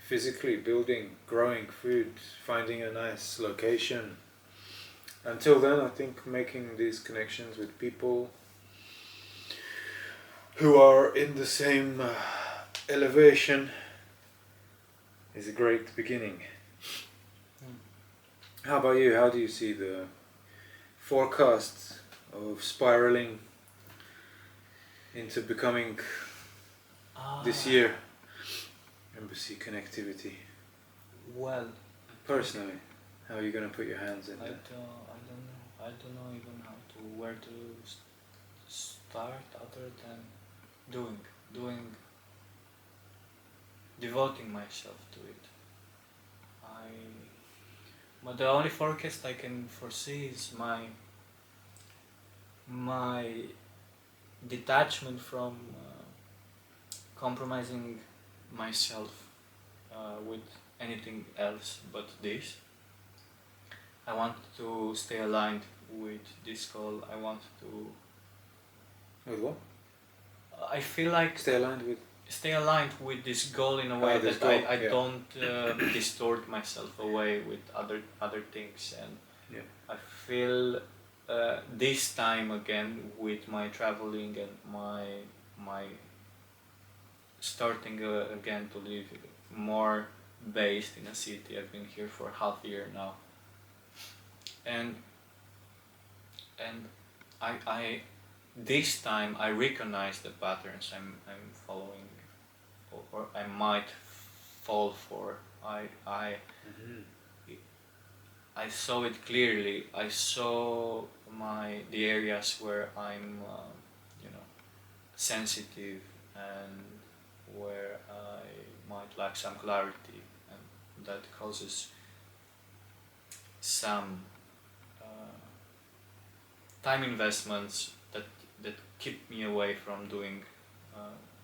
A: physically, building, growing food, finding a nice location. Until then, I think making these connections with people who are in the same elevation is a great beginning. How about you? How do you see the forecast of spiraling into becoming this year embassy connectivity?
B: Well,
A: Personally, how are you going to put your hands in
B: I
A: that?
B: don't know even where to start other than devoting myself to it. But the only forecast I can foresee is my detachment from compromising myself with anything else but this. I want to stay aligned with this goal. I want to.
A: With what?
B: I feel like
A: Stay aligned with
B: this goal in a way
A: this
B: that
A: goal,
B: I
A: yeah.
B: don't distort myself away with other things, and
A: Yeah.
B: I feel this time again with my traveling and my starting again to live more based in a city. I've been here for half a year now, and I this time I recognize the patterns I'm following, or I might fall for. I saw it clearly. I saw the areas where I'm sensitive and where I might lack some clarity, and that causes some time investments that keep me away from doing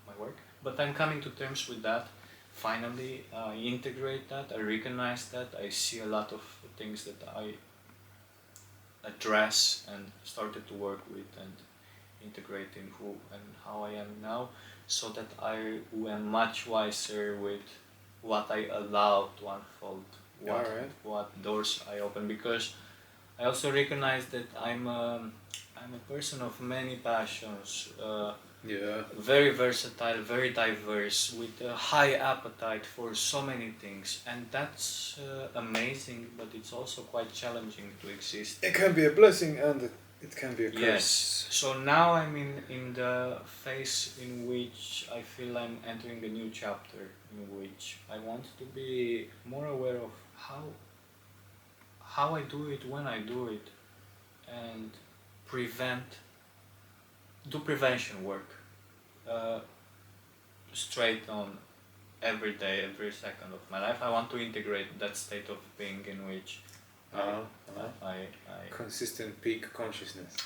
B: my work. But I'm coming to terms with that. Finally, I integrate that, I recognize that, I see a lot of things that I address and started to work with and integrate in who and how I am now, so that I am much wiser with what I allow to unfold, what doors I open, because I also recognize that I'm a person of many passions, very versatile, very diverse, with a high appetite for so many things, and that's amazing, but it's also quite challenging to exist.
A: It can be a blessing and it can be a curse.
B: Yes. So now I'm in the phase in which I feel I'm entering a new chapter, in which I want to be more aware of how I do it, when I do it, and do prevention work straight on every day, every second of my life. I want to integrate that state of being in which I
A: consistent peak consciousness.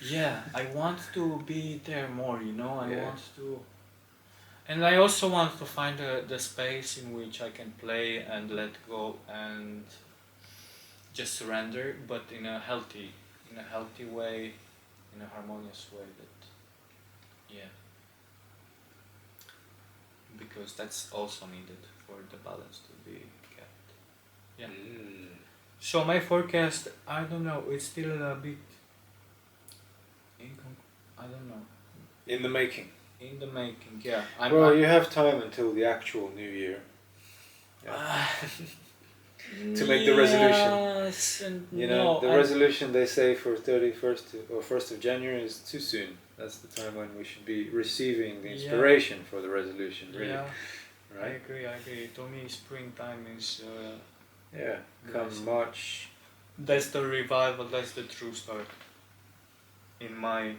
B: Yeah, I want to be there more, I want to, and I also want to find the space in which I can play and let go and just surrender, but in a healthy way, in a harmonious way. Because that's also needed for the balance to be kept. Yeah. So my forecast, I don't know, it's still a bit I don't know.
A: In the making.
B: In the making, yeah.
A: You have time until the actual New Year. Yeah. To make the resolution.
B: Yes and
A: you know, the resolution they say for 31st or 1st of January is too soon. That's the time when we should be receiving the inspiration for the resolution, really.
B: Yeah,
A: right?
B: I agree. To me, springtime is...
A: come March.
B: That's the revival, that's the true start. In my...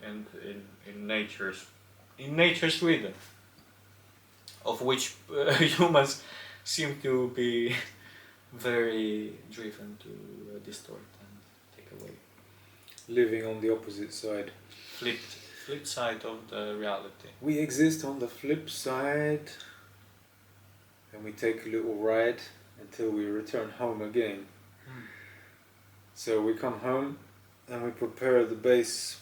B: and in nature's rhythm. Of which humans seem to be very driven to distort and take away.
A: Living on the opposite side.
B: Flip side of the reality.
A: We exist on the flip side, and we take a little ride until we return home again. So we come home and we prepare the base.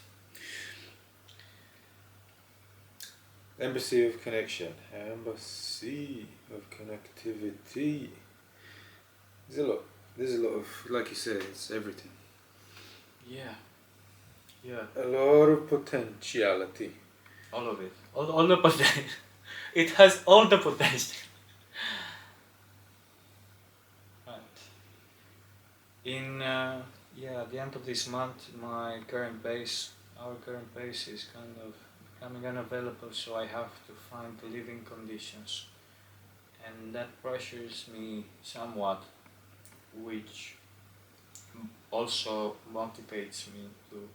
A: Embassy of connection. Embassy of connectivity. There's a lot of, like you said, it's everything.
B: Yeah.
A: A lot of potentiality.
B: All of it. All the potential. It has all the potential. Right. In at the end of this month, our current base is kind of becoming unavailable, so I have to find the living conditions, and that pressures me somewhat, which also motivates me to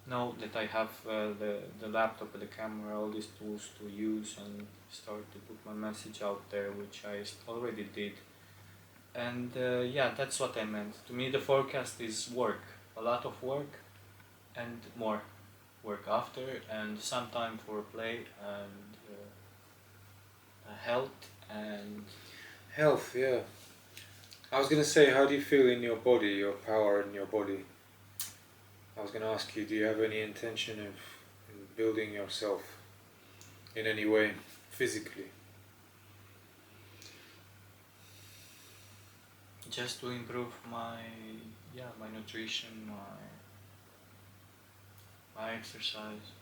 B: know that I have the laptop, the camera, all these tools to use and start to put my message out there, which I already did. And that's what I meant. To me, the forecast is work, a lot of work, and more work after, and some time for play and
A: health. Yeah. I was gonna say, how do you feel in your body, your power in your body? I was gonna ask you, do you have any intention of building yourself in any way, physically?
B: Just to improve my nutrition, my exercise.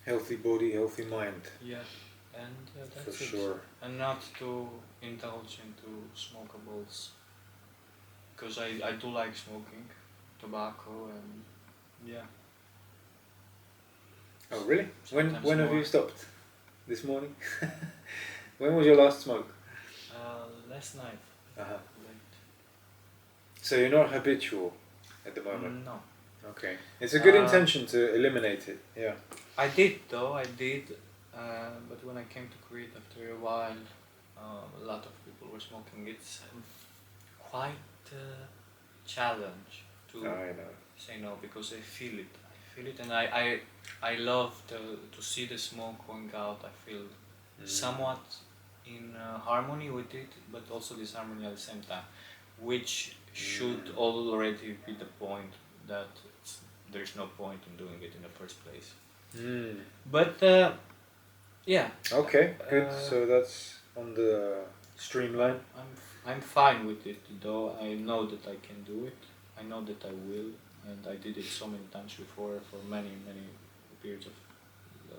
A: Healthy body, healthy mind.
B: Yeah, and that's
A: for
B: it.
A: Sure.
B: And not to indulge into smokables, because I do like smoking, tobacco, and yeah.
A: Oh really? When have you stopped? This morning? When was your last smoke?
B: Last night.
A: Uh-huh. So you're not habitual at the moment?
B: No.
A: Okay. It's a good intention to eliminate it, yeah.
B: I did, but when I came to Crete after a while, a lot of people were smoking. It's quite a challenge to say no, because I feel it, and I love to see the smoke going out. I feel somewhat in harmony with it, but also disharmony at the same time, which should already be the point that there's no point in doing it in the first place. But yeah.
A: Okay, good. So that's on the streamline.
B: I'm fine with it, though. I know that I can do it. I know that I will, and I did it so many times before for many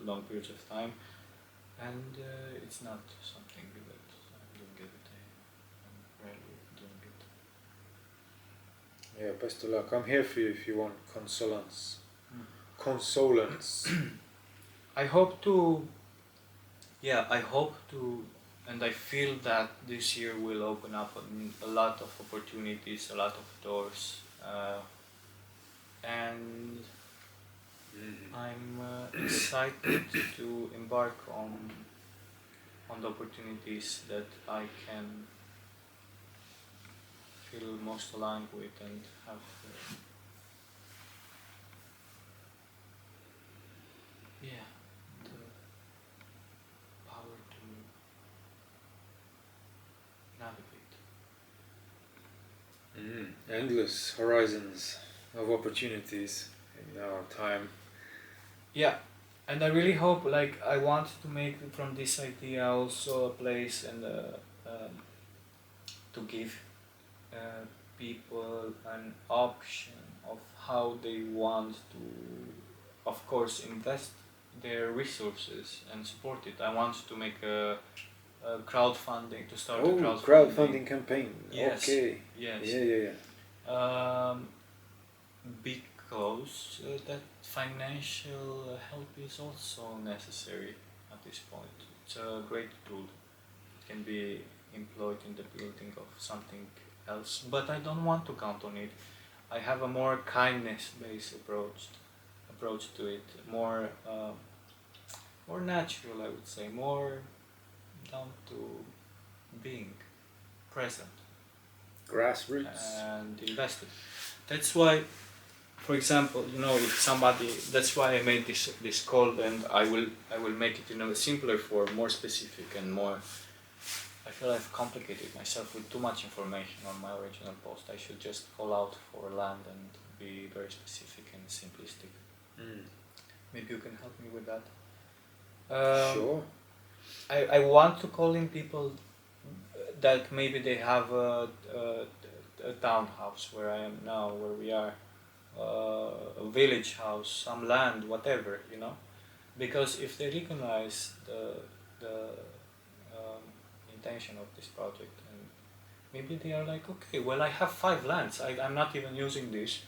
B: long periods of time, and it's not something that I'm doing every day. I'm rarely doing it.
A: Yeah, best of luck. I'm here for you if you want consolence. Consolence.
B: I hope to, and I feel that this year will open up a lot of opportunities, a lot of doors, and I'm excited to embark on the opportunities that I can feel most aligned with and have the power to navigate.
A: Endless horizons of opportunities in our time.
B: Yeah, and I really hope, I want to make from this idea also a place and to give people an option of how they want to of course, invest their resources and support it. I want to make a crowdfunding, to start a
A: crowdfunding campaign.
B: Yes.
A: Okay.
B: Yes.
A: Yeah.
B: Because that financial help is also necessary at this point. It's a great tool. It can be employed in the building of something else, but I don't want to count on it. I have a more kindness-based approach to it, more natural, I would say, more down to being present,
A: grassroots,
B: and invested. That's why, for example, if somebody, that's why I made this call, and I will make it in a simpler form, more specific and more. I feel I've complicated myself with too much information on my original post. I should just call out for land and be very specific and simplistic. Maybe you can help me with that.
A: Sure.
B: I want to call in people that maybe they have a townhouse where I am now, where we are, a village house, some land, whatever, because if they recognize the intention of this project, and maybe they are like, okay, well, I have 5 lands, I'm not even using this.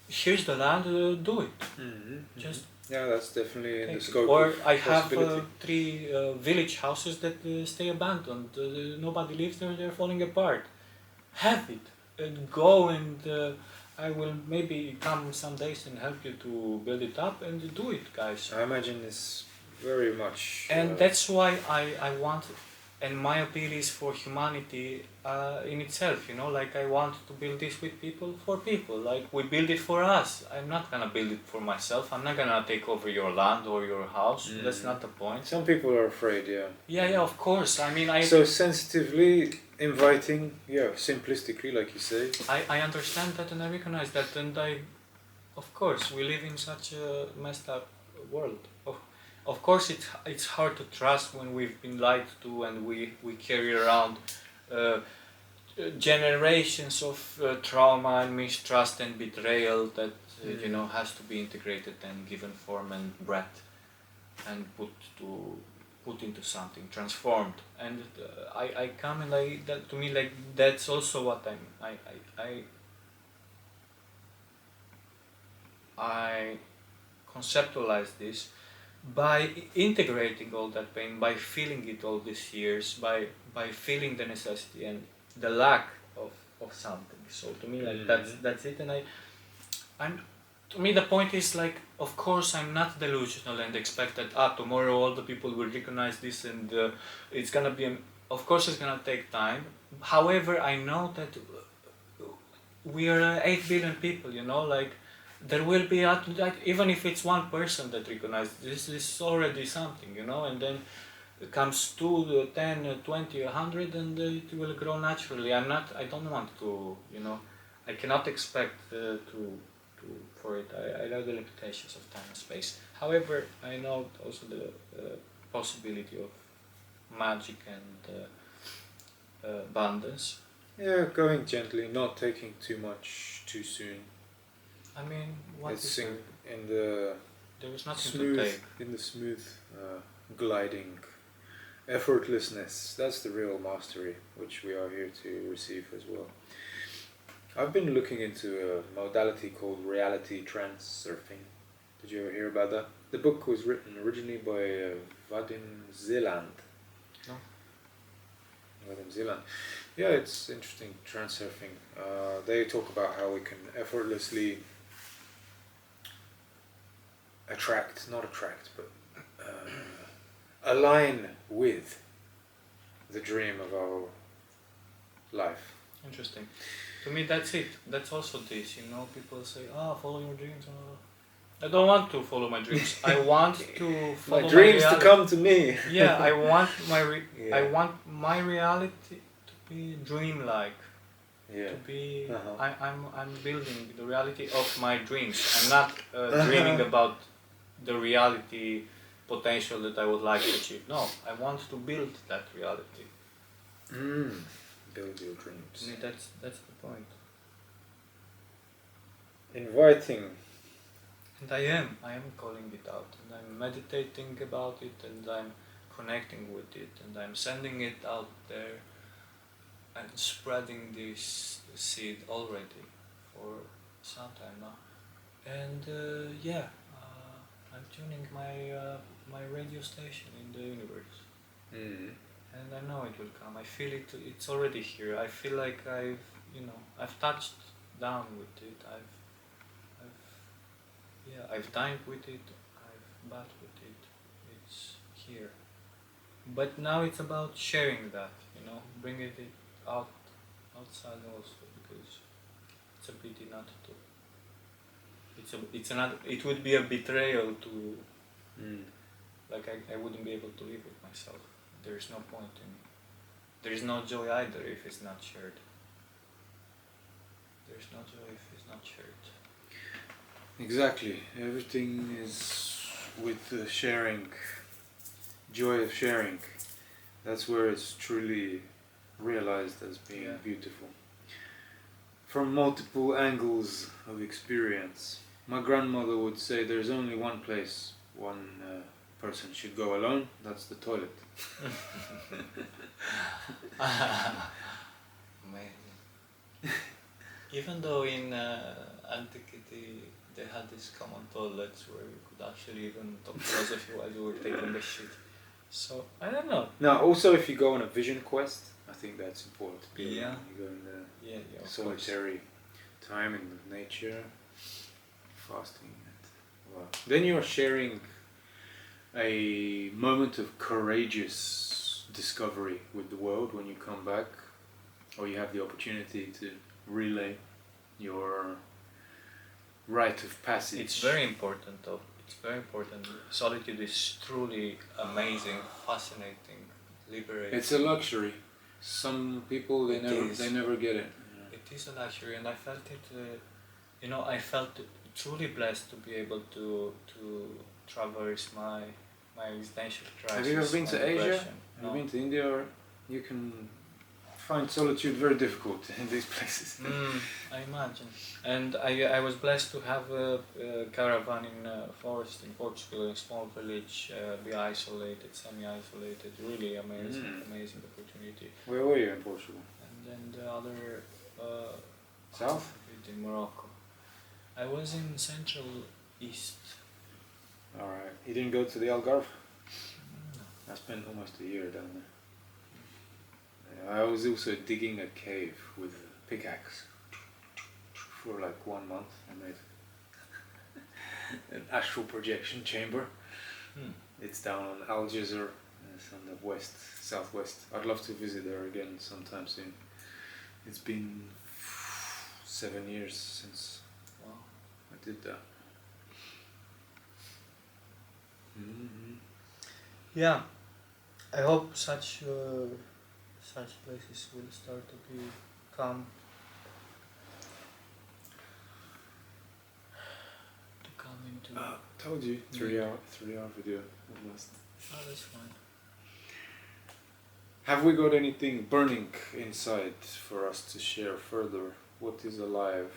B: Here's the land, do it. Just
A: that's definitely in the scope.
B: Or
A: of
B: I have
A: 3
B: village houses that stay abandoned. Nobody lives there. They're falling apart. Have it. Go and I will maybe come some days and help you to build it up, and do it, guys.
A: I imagine it's very much.
B: And that's why I want. And my appeal is for humanity in itself, like I want to build this with people, for people, like we build it for us. I'm not gonna build it for myself. I'm not gonna take over your land or your house. That's not the point.
A: Some people are afraid,
B: Yeah, of course. I mean,
A: So sensitively inviting, simplistically, like you say.
B: I understand that and I recognize that, and of course, we live in such a messed up world. Of course, it's hard to trust when we've been lied to, and we carry around generations of trauma and mistrust and betrayal that has to be integrated and given form and breath and put into something transformed. And I come and that, to me, like, that's also what I conceptualize this. By integrating all that pain, by feeling it all these years, by feeling the necessity and the lack of something. So to me, like, that's it. And to me, the point is, like, of course I'm not delusional and expect that tomorrow all the people will recognize this, and it's gonna be of course it's gonna take time. However, I know that we are 8 billion people, like, there will be, even if it's one person that recognizes this is already something, and then it comes 2, 10, 20, 100, and it will grow naturally. I don't want to, I cannot expect for it. I know the limitations of time and space. However, I know also the possibility of magic and abundance.
A: Yeah, going gently, not taking too much too soon.
B: I mean,
A: it's in the
B: there is nothing
A: smooth,
B: to take.
A: In the smooth, gliding, effortlessness. That's the real mastery, which we are here to receive as well. I've been looking into a modality called reality transurfing. Did you ever hear about that? The book was written originally by Vadim Zeland.
B: No.
A: Vadim Zeland. Yeah, it's interesting, transurfing. They talk about how we can effortlessly align with the dream of our life.
B: Interesting. To me, that's it. That's also this, people say, follow your dreams. I don't want to follow my dreams. I want to follow
A: my dreams to come to me.
B: Yeah, I want I want my reality to be dreamlike.
A: Yeah.
B: To be, I'm building the reality of my dreams. I'm not dreaming about the reality potential that I would like to achieve. No, I want to build that reality.
A: Build your dreams.
B: To me, that's the point.
A: Inviting
B: And I am calling it out, and I'm meditating about it, and I'm connecting with it, and I'm sending it out there, and spreading this seed already for some time now. And I'm tuning my radio station in the universe.
A: Mm.
B: And I know it will come. I feel it. It's already here. I feel like I've touched down with it. I've dined with it. I've bathed with it. It's here. But now it's about sharing that. Bringing it out outside also, because it's a pity not to. It would be a betrayal to. Like I wouldn't be able to live with myself. There's no point in. There is no joy either if it's not shared. There's no joy if it's not shared.
A: Exactly. Everything is with the sharing, joy of sharing. That's where it's truly realized as being beautiful. From multiple angles of experience. My grandmother would say there's only one place one person should go alone, that's the toilet.
B: Amazing. Even though in antiquity they had these common toilets where you could actually even talk philosophy while you were taking a shit. So, I don't know.
A: Now, also if you go on a vision quest, I think that's important.
B: Yeah.
A: You go in the solitary time in nature, fasting. Wow. Then you're sharing a moment of courageous discovery with the world when you come back, or you have the opportunity to relay your rite of passage.
B: It's very important though. It's very important. Solitude is truly amazing, fascinating, liberating.
A: It's a luxury. Some people they never get it.
B: It is a luxury, and I felt it. I felt truly blessed to be able to traverse my existential crisis.
A: Have you ever been to Asia?
B: No.
A: Have you been to India? Or you can find solitude very difficult in these places.
B: I imagine. And I was blessed to have a caravan in a forest in Portugal, a small village, be isolated, semi-isolated. Really amazing opportunity.
A: Where were you in Portugal?
B: And then the other
A: South?
B: In Morocco. I was in Central East.
A: Alright. You didn't go to the Algarve? No. I spent almost a year down there. I was also digging a cave with a pickaxe for like 1 month. I made an astral projection chamber. It's down on Algeciras, it's on the southwest. I'd love to visit there again sometime soon. It's been 7 years since I did that.
B: Yeah, I hope such places will start to come into.
A: Told you, 3 hour video almost.
B: Oh, that's fine.
A: Have we got anything burning inside for us to share further? What is alive?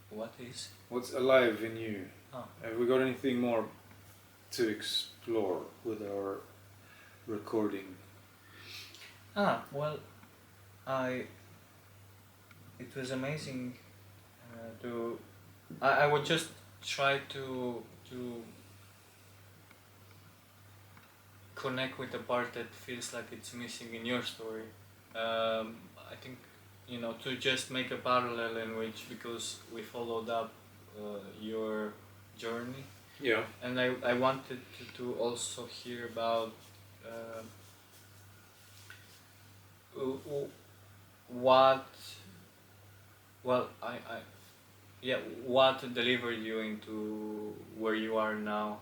B: What is?
A: What's alive in you?
B: Oh.
A: Have we got anything more to explore with our recording?
B: Well, it was amazing I would just try to connect with the part that feels like it's missing in your story. I think, to just make a parallel in which, because we followed up your journey.
A: Yeah.
B: And I wanted to also hear about what delivered you into where you are now.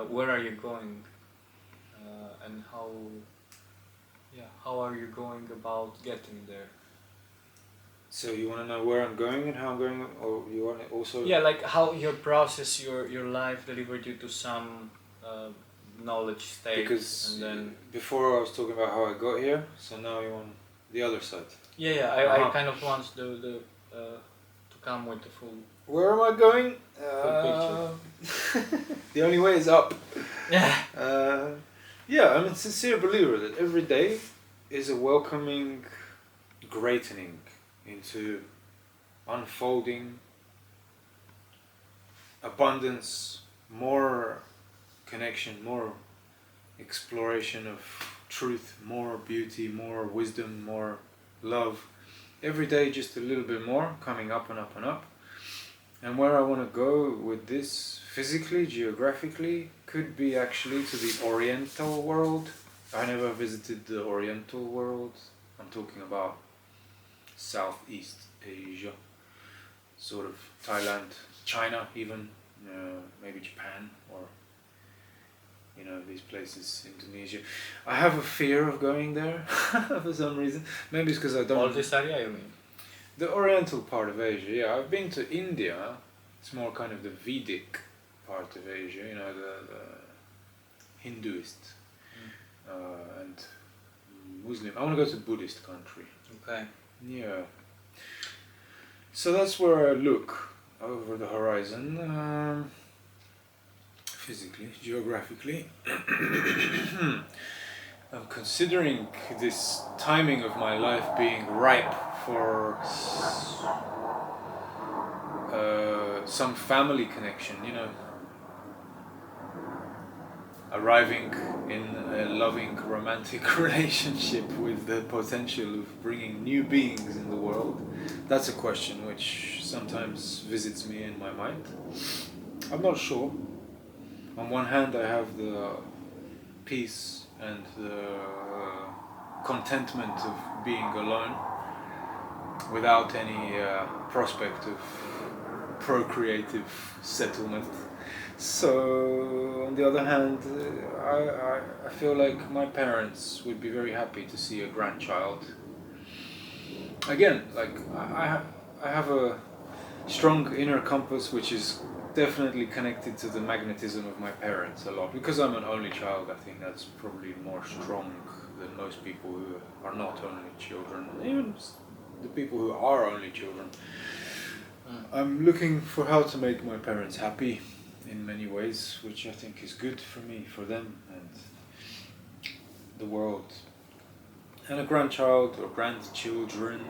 B: Where are you going? And how are you going about getting there?
A: So you want to know where I'm going and how I'm going, or you want to also...
B: Yeah, like how your process, your life delivered you to some knowledge state.
A: Because
B: and then
A: before I was talking about how I got here, so now you want the other side.
B: I kind of want to come with the full
A: Where am I going? The only way is up. Yeah, I'm a sincere believer that every day is a welcoming greatening into unfolding abundance, more connection, more exploration of truth, more beauty, more wisdom, more love. Every day just a little bit more, coming up and up and up. And where I want to go with this, physically, geographically, could be actually to the Oriental world. I never visited the Oriental world. I'm talking about Southeast Asia, sort of Thailand, China even, maybe Japan, or these places, Indonesia. I have a fear of going there for some reason. Maybe it's because I don't...
B: All this area, you mean?
A: The Oriental part of Asia, yeah. I've been to India. It's more kind of the Vedic part of Asia, the Hinduist and Muslim. I want to go to a Buddhist country.
B: Okay.
A: Yeah. So that's where I look over the horizon, physically, geographically. I'm considering this timing of my life being ripe for some family connection, arriving in a loving romantic relationship with the potential of bringing new beings in the world. That's a question which sometimes visits me in my mind. I'm not sure. On one hand, I have the peace and the contentment of being alone without any prospect of procreative settlement. So, on the other hand, I feel like my parents would be very happy to see a grandchild. Again, like I have a strong inner compass which is definitely connected to the magnetism of my parents a lot. Because I'm an only child, I think that's probably more strong than most people who are not only children. Even the people who are only children. I'm looking for how to make my parents happy in many ways, which I think is good for me, for them, and the world. And a grandchild or grandchildren,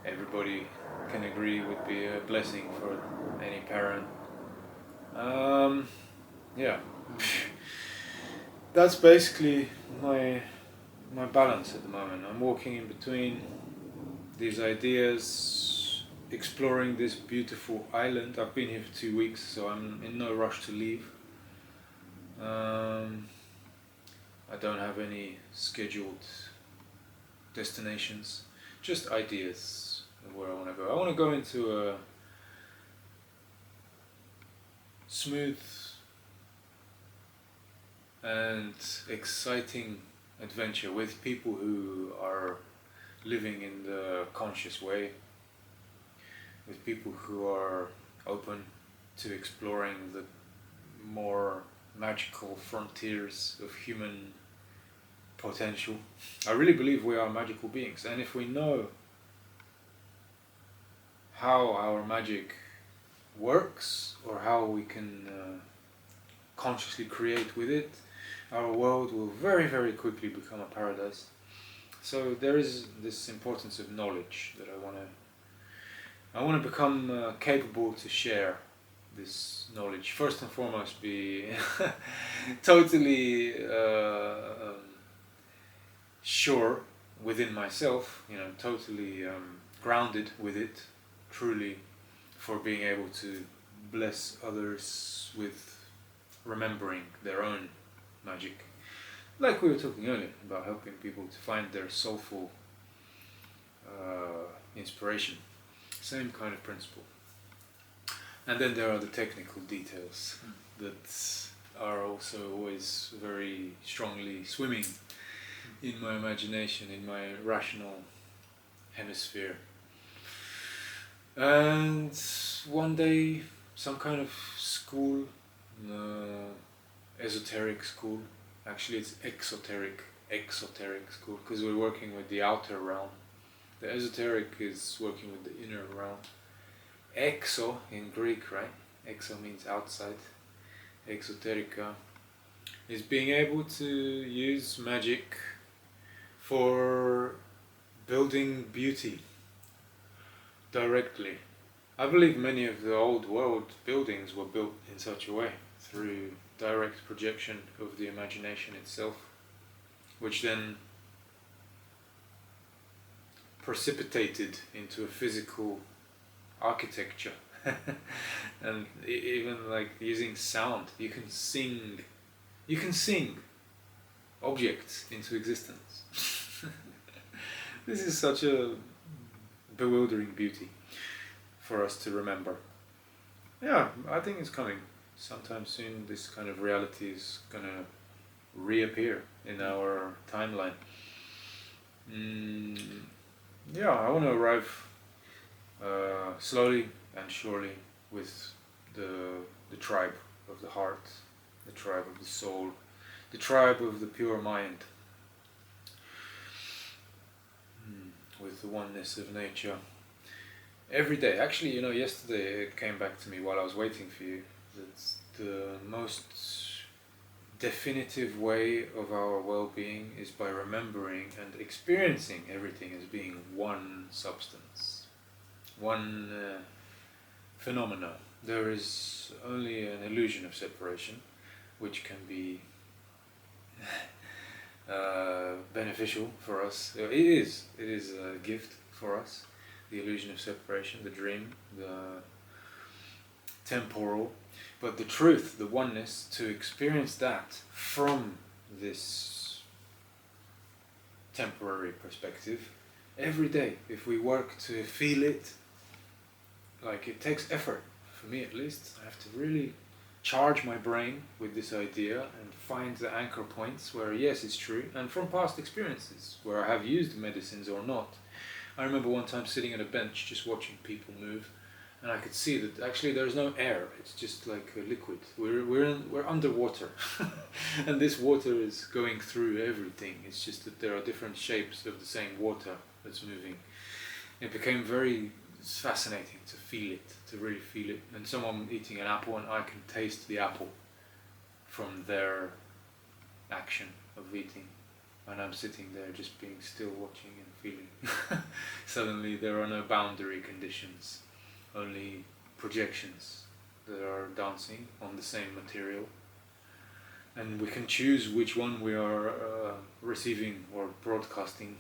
A: everybody can agree would be a blessing for any parent. Yeah. That's basically my balance at the moment. I'm walking in between these ideas, exploring this beautiful island. I've been here for 2 weeks, so I'm in no rush to leave. I don't have any scheduled destinations, just ideas of where I want to go. I want to go into a smooth and exciting adventure with people who are living in the conscious way, with people who are open to exploring the more magical frontiers of human potential. I really believe we are magical beings, and if we know how our magic works or how we can consciously create with it, our world will very, very quickly become a paradise. So there is this importance of knowledge that I want to become capable to share this knowledge. First and foremost, be totally sure within myself, totally grounded with it, truly, for being able to bless others with remembering their own magic. Like we were talking earlier about helping people to find their soulful inspiration. Same kind of principle. And then there are the technical details that are also always very strongly swimming in my imagination, in my rational hemisphere. And one day, some kind of school, esoteric school, actually it's exoteric school, because we're working with the outer realm. The esoteric is working with the inner realm. exo in Greek, right? Exo means outside. Exoterica is being able to use magic for building beauty directly. I believe many of the old world buildings were built in such a way, through direct projection of the imagination itself, which then precipitated into a physical architecture. And even like using sound, you can sing objects into existence. This is such a bewildering beauty for us to remember. Yeah, I think it's coming. Sometime soon this kind of reality is gonna reappear in our timeline. Yeah, I want to arrive slowly and surely with the tribe of the heart, the tribe of the soul, the tribe of the pure mind, with the oneness of nature. Every day, actually, yesterday it came back to me while I was waiting for you, that the most definitive way of our well-being is by remembering and experiencing everything as being one substance, one phenomena. There is only an illusion of separation, which can be beneficial for us. It is a gift for us, the illusion of separation, the dream, the temporal. But the truth, the oneness, to experience that from this temporary perspective, every day, if we work to feel it, like it takes effort, for me at least, I have to really charge my brain with this idea and find the anchor points where yes, it's true, and from past experiences, where I have used medicines or not. I remember one time sitting on a bench just watching people move, and I could see that actually there's no air, it's just like a liquid. We're underwater, and this water is going through everything. It's just that there are different shapes of the same water that's moving. It became very fascinating to feel it, to really feel it. And someone eating an apple, and I can taste the apple from their action of eating. And I'm sitting there just being still, watching and feeling. Suddenly there are no boundary conditions, only projections that are dancing on the same material. And we can choose which one we are receiving or broadcasting.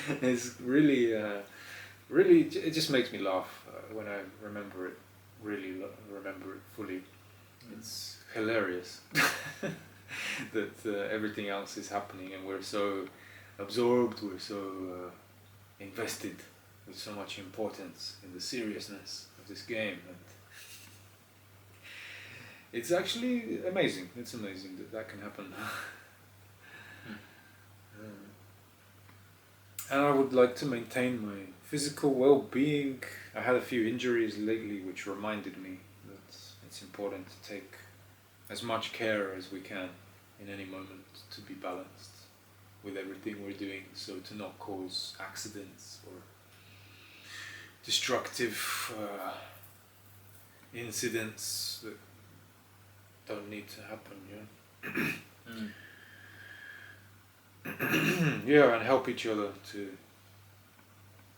A: It's really, it just makes me laugh when I remember it, remember it fully. It's hilarious that everything else is happening and we're so absorbed, we're so invested with so much importance in the seriousness of this game. And it's actually amazing. It's amazing that can happen. And I would like to maintain my physical well-being. I had a few injuries lately which reminded me that it's important to take as much care as we can in any moment to be balanced with everything we're doing, so to not cause accidents or destructive incidents that don't need to happen, yeah, and help each other to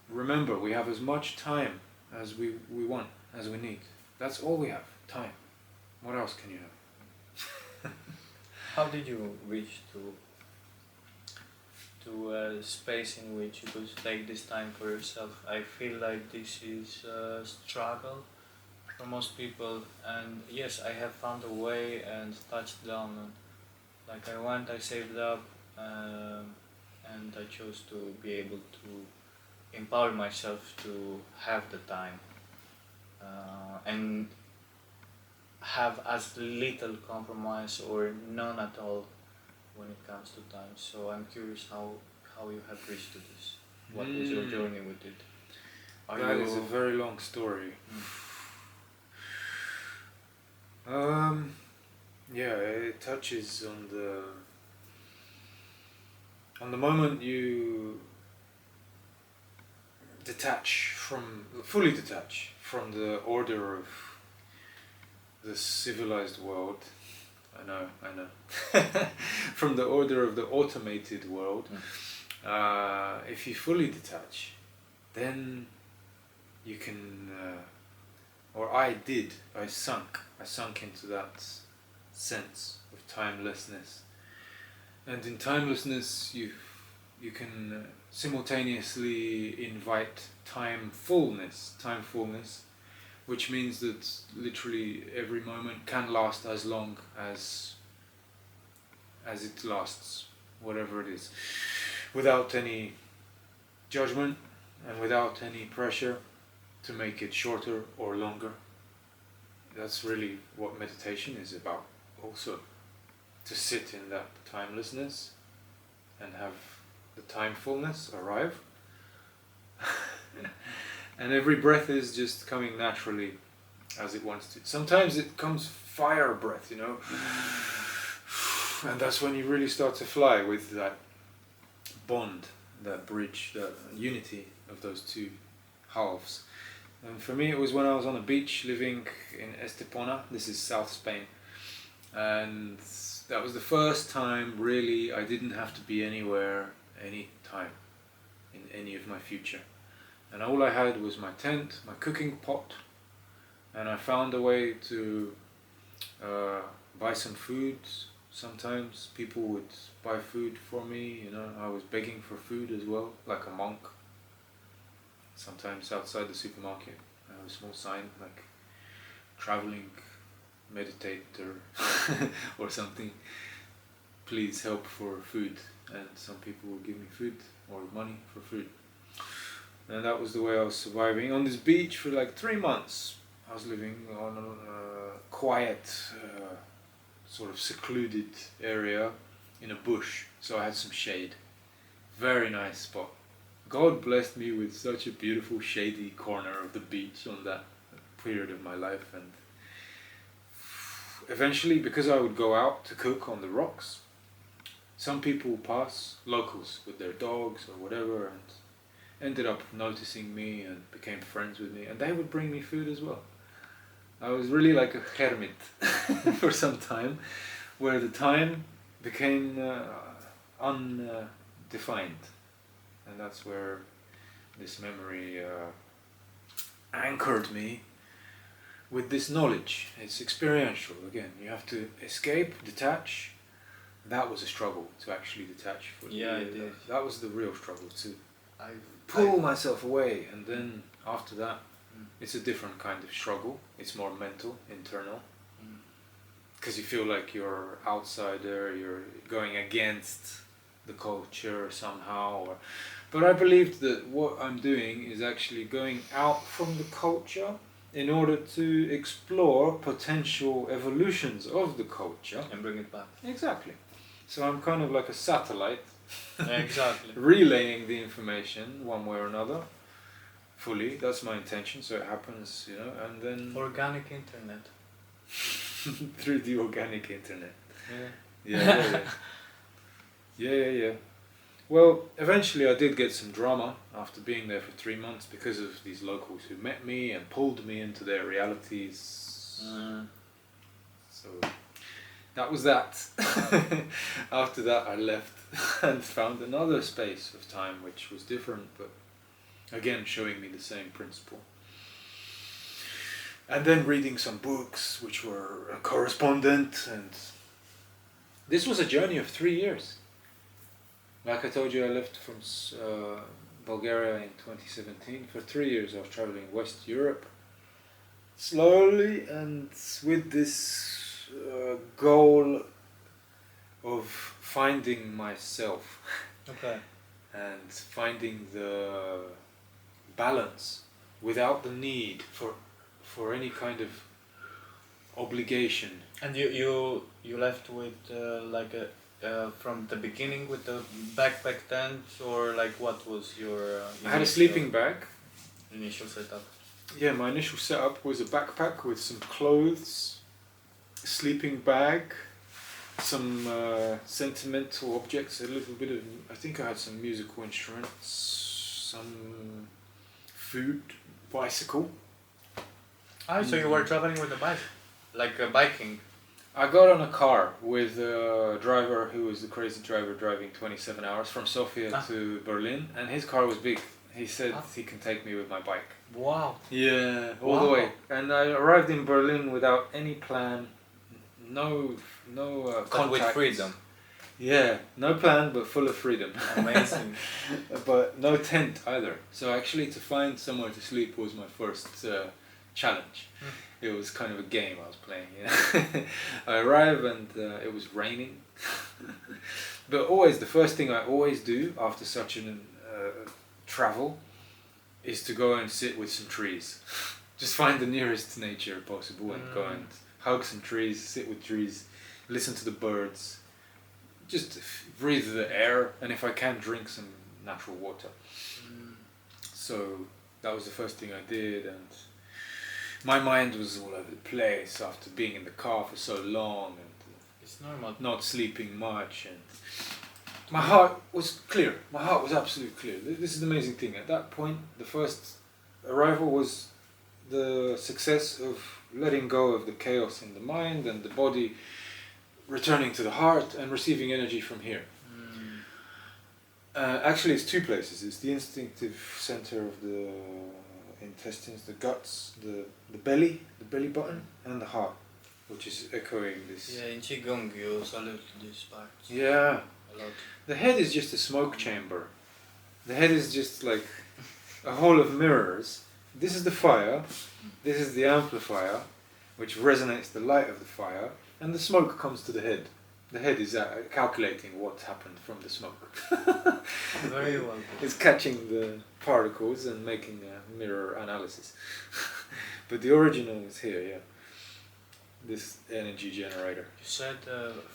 A: remember we have as much time as we want, as we need. That's all we have, time. What else can you have?
B: How did you reach to a space in which you could take this time for yourself? I feel like this is a struggle for most people, and yes, I have found a way and touched down. Like I saved up, and I chose to be able to empower myself to have the time and have as little compromise or none at all when it comes to time. So I'm curious how you have reached to this. What was your journey with it?
A: That is a very long story. Yeah, it touches on the moment you fully detach from the order of the civilized world. I know. From the order of the automated world. If you fully detach, then you can, or I sunk into that sense of timelessness. And in timelessness, you can simultaneously invite timefulness, which means that literally every moment can last as long as it lasts, whatever it is, without any judgment and without any pressure to make it shorter or longer. That's really what meditation is about also, to sit in that timelessness and have the timefulness arrive. And every breath is just coming naturally as it wants to. Sometimes it comes fire breath, and that's when you really start to fly with that bond, that bridge, that unity of those two halves. And for me it was when I was on a beach living in Estepona, this is South Spain, and that was the first time really I didn't have to be anywhere, any time, in any of my future. And all I had was my tent, my cooking pot, and I found a way to buy some food. Sometimes people would buy food for me, I was begging for food as well, like a monk. Sometimes outside the supermarket, I have a small sign like traveling meditator or something, please help for food, and some people would give me food or money for food. And that was the way I was surviving. On this beach for like 3 months, I was living on a quiet, sort of secluded area in a bush, so I had some shade. Very nice spot. God blessed me with such a beautiful shady corner of the beach on that period of my life. And eventually, because I would go out to cook on the rocks, some people pass, locals with their dogs or whatever, and ended up noticing me and became friends with me, and they would bring me food as well. I was really like a hermit for some time, where the time became undefined, and that's where this memory anchored me with this knowledge. It's experiential again. You have to escape, detach. That was a struggle to actually detach. That was the real struggle, to pull myself away, and then after that it's a different kind of struggle. It's more mental, internal, because you feel like you're outsider, you're going against the culture somehow, but I believed that what I'm doing is actually going out from the culture in order to explore potential evolutions of the culture
B: and bring it back.
A: Exactly. So I'm kind of like a satellite.
B: Exactly.
A: Relaying the information one way or another, fully. That's my intention, so it happens, and then...
B: Organic internet.
A: Through the organic internet.
B: Yeah.
A: Yeah. Well, eventually I did get some drama after being there for 3 months because of these locals who met me and pulled me into their realities. So that was that. After that I left and found another space of time which was different, but again showing me the same principle. And then reading some books which were a correspondent, and this was a journey of 3 years. Like I told you, I left from Bulgaria in 2017. For 3 years I was traveling West Europe, slowly, and with this goal of finding myself.
B: Okay.
A: And finding the balance without the need for any kind of obligation.
B: And you left with like from the beginning with the backpack tent, or like what was your
A: I had a sleeping bag.
B: Initial setup?
A: Yeah, my initial setup was a backpack with some clothes, a sleeping bag, some sentimental objects, a little bit of, I think I had some musical instruments, some food, bicycle.
B: Ah, so you were traveling with a bike, like biking.
A: I got on a car with a driver who was the crazy driver driving 27 hours from Sofia to Berlin, and his car was big. He said he can take me with my bike.
B: Wow.
A: Yeah, all the way. And I arrived in Berlin without any plan, no
B: But with
A: contacts.
B: freedom.
A: Yeah, no plan, but full of freedom.
B: Amazing.
A: But no tent either. So actually to find somewhere to sleep was my first challenge. It was kind of a game I was playing. Yeah. I arrived and it was raining. But always, the first thing I always do after such an travel is to go and sit with some trees. Just find the nearest nature possible and go and hug some trees, sit with trees, listen to the birds. Just breathe the air, and if I can, drink some natural water. So that was the first thing I did, and my mind was all over the place after being in the car for so long and
B: It's normal.
A: not sleeping much, and my heart was clear. My heart was absolutely clear. This is the amazing thing. At that point, the first arrival was the success of letting go of the chaos in the mind and the body, returning to the heart and receiving energy from here. Actually, it's two places. It's the instinctive center of the intestines, the guts, the belly button, and the heart, which is echoing this.
B: Yeah, in Qigong you salute this part.
A: Yeah.
B: A lot.
A: The head is just a smoke chamber. The head is just like a hole of mirrors. This is the fire. This is the amplifier, which resonates the light of the fire, and the smoke comes to the head. The head is calculating what happened from the smoke.
B: Very well.
A: It's catching the particles and making a mirror analysis. But the original is here, yeah. This energy generator.
B: You said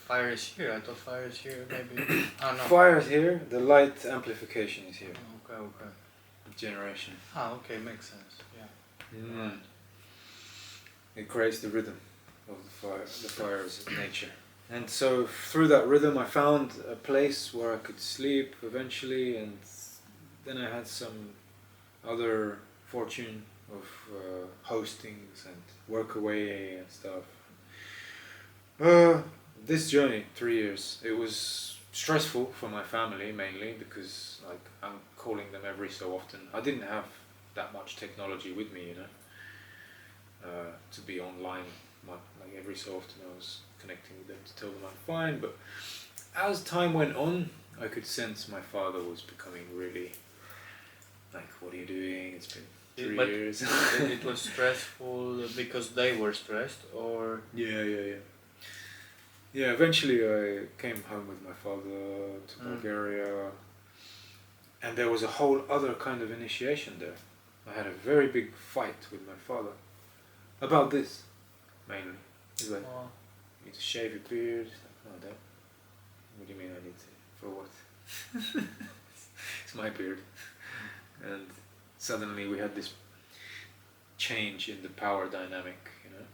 B: fire is here. I thought fire is here, maybe. No.
A: Fire is here, the light amplification is here.
B: Okay.
A: Generation.
B: Okay, makes sense. Yeah.
A: It creates the rhythm of the fires of nature. And so through that rhythm I found a place where I could sleep eventually, and then I had some other fortune of hostings and work away and stuff. This journey, 3 years, it was stressful for my family mainly because like I'm calling them every so often. I didn't have that much technology with me, you know, to be online. Like every so often I was connecting with them to tell them I'm fine, but as time went on I could sense my father was becoming really like, what are you doing? It's been 3 years.
B: It was stressful because they were stressed, or?
A: Yeah, eventually I came home with my father to Bulgaria, and there was a whole other kind of initiation there. I had a very big fight with my father about this, mainly. He's like, you need to shave your beard. Like, no, Dad. What do you mean I need to? For what? It's my beard. And suddenly we had this change in the power dynamic, you know,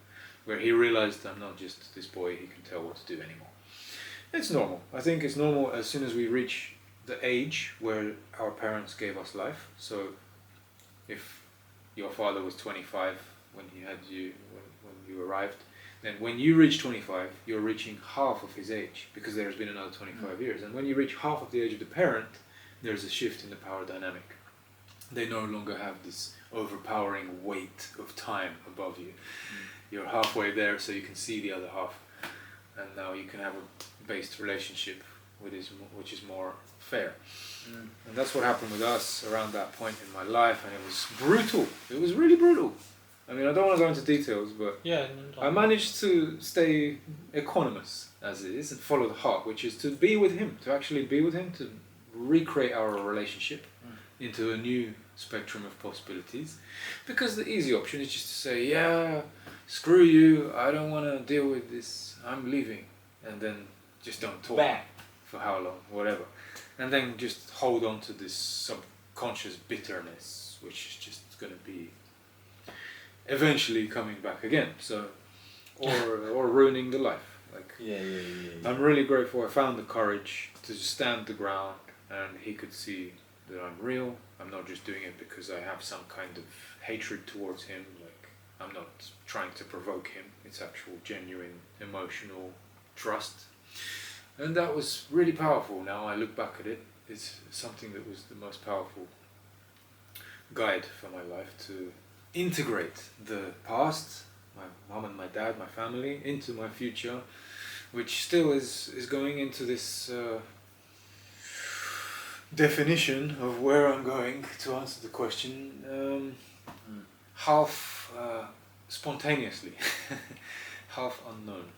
A: where he realized I'm not just this boy he can tell what to do anymore. It's normal. I think it's normal as soon as we reach the age where our parents gave us life. So if your father was 25 when he had you, when you arrived, then when you reach 25, you're reaching half of his age, because there's been another 25 years. And when you reach half of the age of the parent, there's a shift in the power dynamic. They no longer have this overpowering weight of time above you. You're halfway there, so you can see the other half. And now you can have a based relationship which is more fair. And that's what happened with us around that point in my life, and it was brutal. It was really brutal. I mean, I don't want to go into details, but I managed to stay equanimous as it is and follow the heart, which is to be with him, to actually be with him, to recreate our relationship into a new spectrum of possibilities. Because the easy option is just to say, yeah, screw you, I don't want to deal with this, I'm leaving. And then just don't talk for how long, whatever. And then just hold on to this subconscious bitterness, which is just going to be eventually coming back again. So, or ruining the life. Like, I'm really grateful I found the courage to just stand the ground, and he could see that I'm real, I'm not just doing it because I have some kind of hatred towards him. Like, I'm not trying to provoke him. It's actual genuine emotional trust. And that was really powerful. Now I look back at it, it's something that was the most powerful guide for my life, to integrate the past, my mom and my dad, my family, into my future, which still is going into this definition of where I'm going, to answer the question, half spontaneously, half unknown.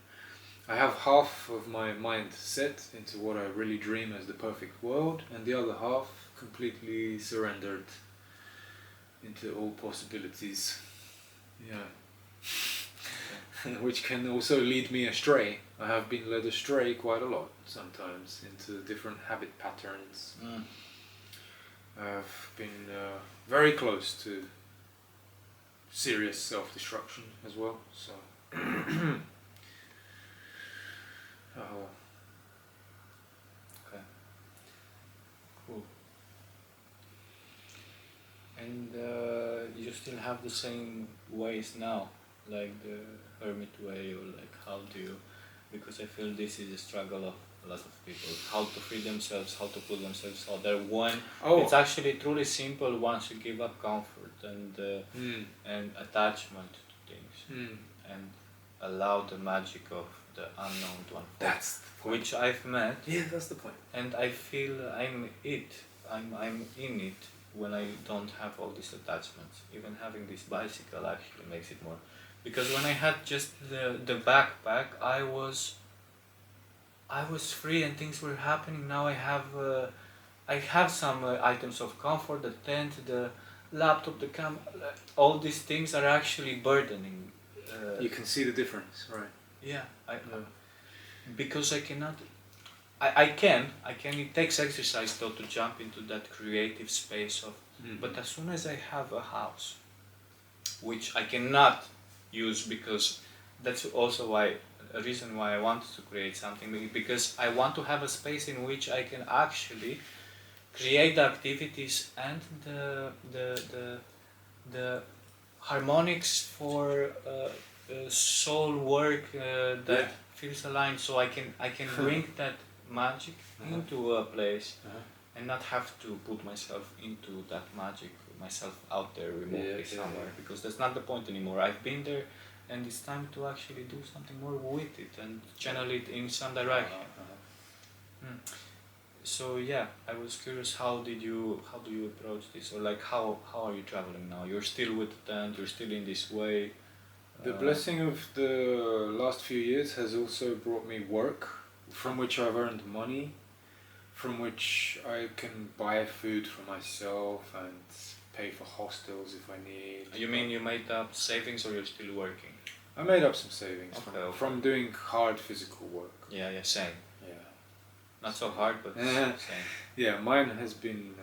A: I have half of my mind set into what I really dream as the perfect world, and the other half completely surrendered into all possibilities. Yeah. Which can also lead me astray. I have been led astray quite a lot sometimes into different habit patterns. I've been very close to serious self-destruction as well. So,
B: Okay. Cool. And you still have the same ways now, like the hermit way, or like how do you, because I feel this is a struggle of a lot of people, how to free themselves, how to put themselves out there. It's actually truly simple once you give up comfort and attachment to things and allow the magic of the unknown to unfold.
A: That's the point.
B: Which I've met.
A: Yeah, that's the point.
B: And I feel I'm in it when I don't have all these attachments. Even having this bicycle actually makes it more. Because when I had just the backpack, I was free and things were happening. Now I have some items of comfort, the tent, the laptop, the camera. All these things are actually burdening.
A: You can see the difference, right?
B: Yeah, because I cannot. I can. It takes exercise though to jump into that creative space of. But as soon as I have a house, which I cannot use, because that's also a reason why I want to create something, because I want to have a space in which I can actually create the activities and the harmonics for soul work that feels aligned, so I can bring that magic into a place and not have to put myself into that magic, myself out there remotely somewhere, because that's not the point anymore. I've been there, and it's time to actually do something more with it and channel it in some direction. So yeah, I was curious, how do you approach this, or like how are you traveling now? You're still with the tent, you're still in this way.
A: The blessing of the last few years has also brought me work, from which I've earned money, from which I can buy food for myself and pay for hostels if I need.
B: You mean you made up savings, or you're still working?
A: I made up some savings from
B: Okay.
A: doing hard physical work.
B: Yeah, same.
A: Yeah.
B: Not so hard, but same.
A: Yeah, mine has been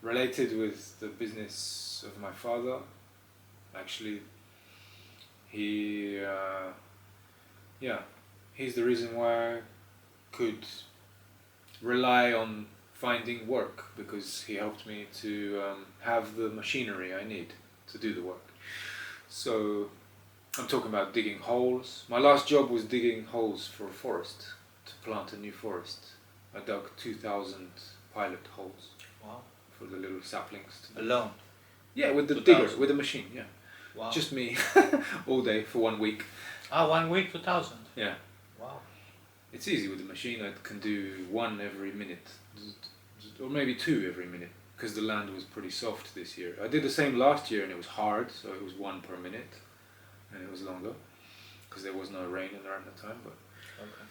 A: related with the business of my father. Actually, he's the reason why I could rely on finding work, because he helped me to have the machinery I need to do the work. So I'm talking about digging holes. My last job was digging holes for a forest, to plant a new forest. I dug 2,000 pilot holes.
B: Wow.
A: For the little saplings.
B: Alone?
A: Yeah, with the digger, with the machine, yeah.
B: Wow.
A: Just me, all day for 1 week.
B: 1 week, 2,000?
A: Yeah.
B: Wow.
A: It's easy with the machine. I can do 1 every minute, or maybe 2 every minute, because the land was pretty soft this year. I did the same last year and it was hard, so it was 1 per minute, and it was longer, because there was no rain around the time. But
B: okay.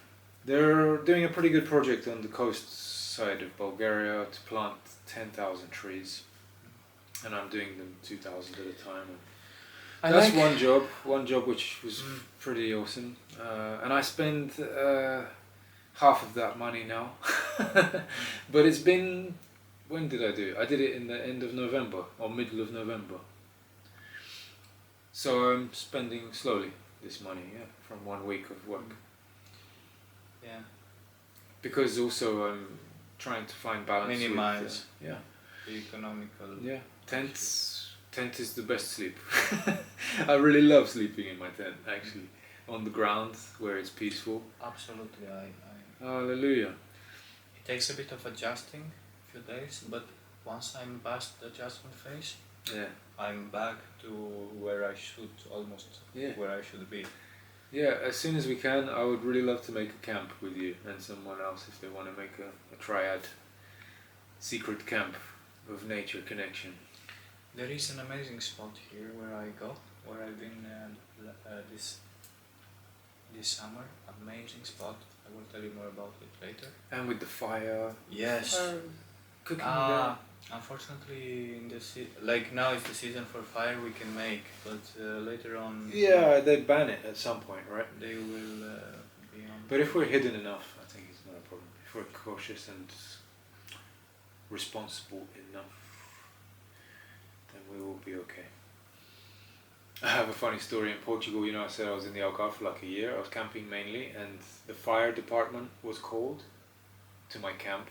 A: They're doing a pretty good project on the coast side of Bulgaria to plant 10,000 trees, and I'm doing them 2,000 at a time. And that's one job which was pretty awesome, and I spend half of that money now. But it's been, when did I do it? I did it in the end of November, or middle of November. So I'm spending slowly this money, from 1 week of work.
B: Yeah.
A: Because also I'm trying to find balance.
B: Minimize.
A: With,
B: be economical.
A: Yeah, tent is the best sleep. I really love sleeping in my tent, actually, on the ground where it's peaceful.
B: Absolutely,
A: Hallelujah.
B: It takes a bit of adjusting, a few days, but once I'm past the adjustment phase,
A: Yeah.
B: I'm back to where I should, almost where I should be.
A: Yeah, as soon as we can, I would really love to make a camp with you and someone else if they want to make a triad secret camp of nature connection.
B: There is an amazing spot here where I go, where I've been this summer. Amazing spot. I will tell you more about it later.
A: And with the fire.
B: Yes.
A: Cooking there.
B: Unfortunately, in like now it's the season for fire we can make, but later on.
A: Yeah, they ban it at some point, right?
B: They will be on.
A: But if we're hidden enough, I think it's not a problem. If we're cautious and responsible enough, then we will be okay. I have a funny story in Portugal. You know, I said I was in the Algarve for like a year. I was camping mainly, and the fire department was called to my camp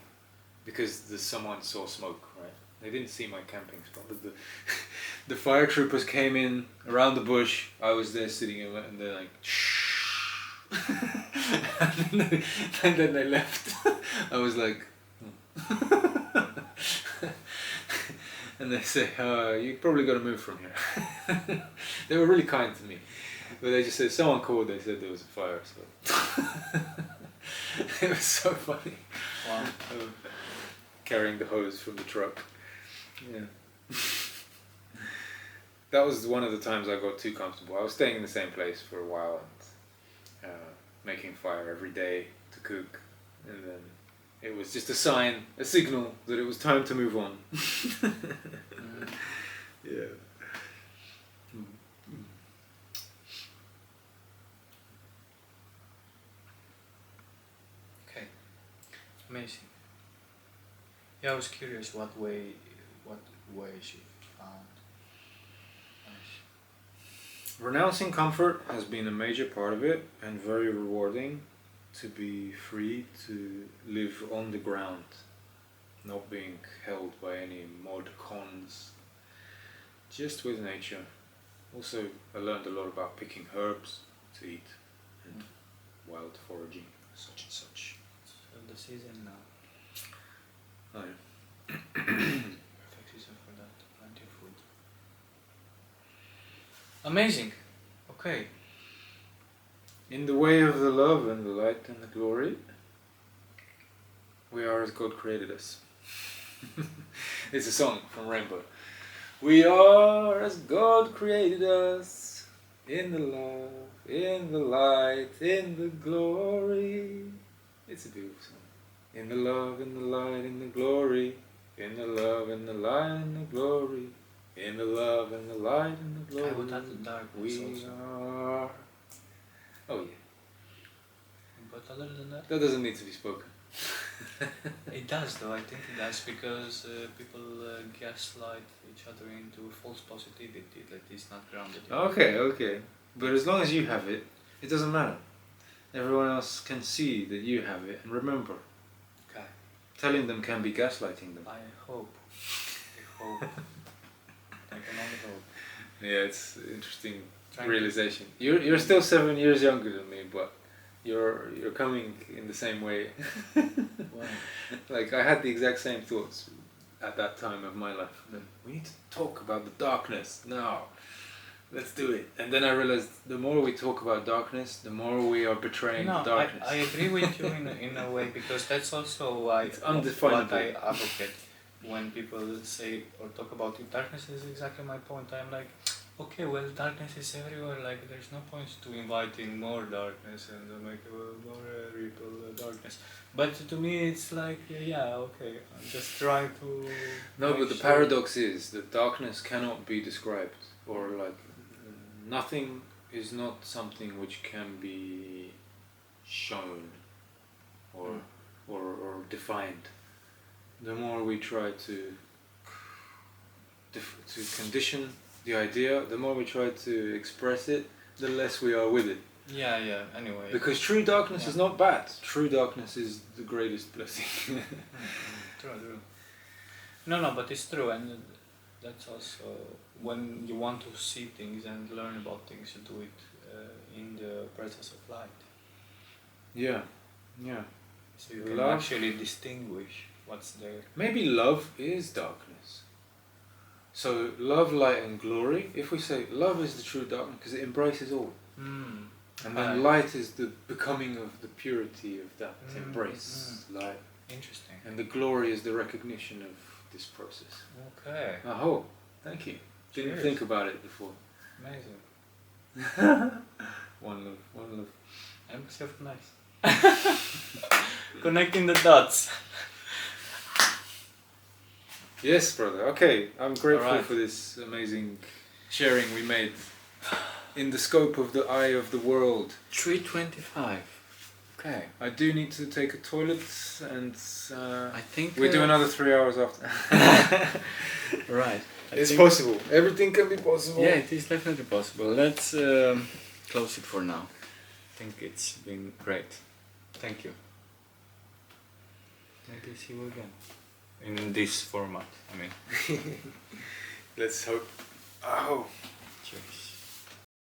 A: because someone saw smoke, right? They didn't see my camping spot, but the fire troopers came in around the bush. I was there sitting in it, and they're like, shh. And then they left. I was like, and they say, you probably got to move from here. They were really kind to me, but they just said, someone called, they said there was a fire, so. It was so funny.
B: Wow.
A: Carrying the hose from the truck. Yeah. That was one of the times I got too comfortable. I was staying in the same place for a while and making fire every day to cook, and then it was just a signal that it was time to move on. Yeah.
B: Okay. Amazing. Yeah, I was curious what ways you found. Nice.
A: Renouncing comfort has been a major part of it, and very rewarding to be free to live on the ground, not being held by any mod cons, just with nature. Also, I learned a lot about picking herbs to eat and wild foraging, such and such.
B: So the season now.
A: Oh, yeah.
B: Perfect season for that. Plenty of food. Amazing. Okay.
A: In the way of the love and the light and the glory, we are as God created us. It's a song from Rainbow. We are as God created us, in the love, in the light, in the glory. It's a beautiful song. In the love, in the light, in the glory. In the love, in the light, in the glory. In the love, in the light, in the glory.
B: I would add the darkness
A: we
B: also.
A: are. Oh yeah.
B: But other than that?
A: That doesn't need to be spoken.
B: It does though, I think it does, because people gaslight each other into false positivity that is not grounded in.
A: Okay. But as long as you have it, it doesn't matter. Everyone else can see that you have it, and remember.
B: Okay.
A: Telling them can be gaslighting them.
B: I hope. I can only hope.
A: Yeah, it's interesting realization. You're still 7 years younger than me, but you're coming in the same way.
B: Wow.
A: Like I had the exact same thoughts at that time of my life. We need to talk about the darkness now. Let's do it. And then I realized the more we talk about darkness, the more we are betraying the darkness.
B: I agree with you in a way, because that's also why
A: it's undefinable.
B: What I advocate when people say or talk about it. Darkness is exactly my point. I'm like, okay, well, darkness is everywhere. Like, there's no point to inviting more darkness and make more ripple darkness. But to me, it's like, yeah, okay. I'm just trying to.
A: No, but the paradox is that darkness cannot be described, or like nothing is not something which can be shown or defined. The more we try to condition the idea, the more we try to express it, the less we are with it.
B: Yeah, anyway.
A: Because true darkness is not bad. True darkness is the greatest blessing.
B: True. No, but it's true, and that's also when you want to see things and learn about things, you do it in the presence of light.
A: Yeah, yeah.
B: So you can
A: Love.
B: actually distinguish what's there.
A: Maybe love is darkness. So love, light, and glory. If we say love is the true darkness, because it embraces all, and then light is the becoming of the purity of that embrace, light.
B: Interesting.
A: And the glory is the recognition of this process.
B: Okay.
A: Oh, thank you. Didn't think about it before.
B: Amazing.
A: One love, one love.
B: I'm so nice. Connecting the dots.
A: Yes, brother. Okay, I'm grateful
B: Alright.
A: for this amazing sharing we made in the scope of the eye of the world.
B: 3:25. Okay.
A: I do need to take a toilet, and
B: I think
A: we do another 3 hours after.
B: Right.
A: It's possible. Everything can be possible.
B: Yeah, it is definitely possible. Let's close it for now. I think it's been great. Thank you. Maybe see you again. In this format, I mean.
A: Let's hope. Oh.
B: Cheers.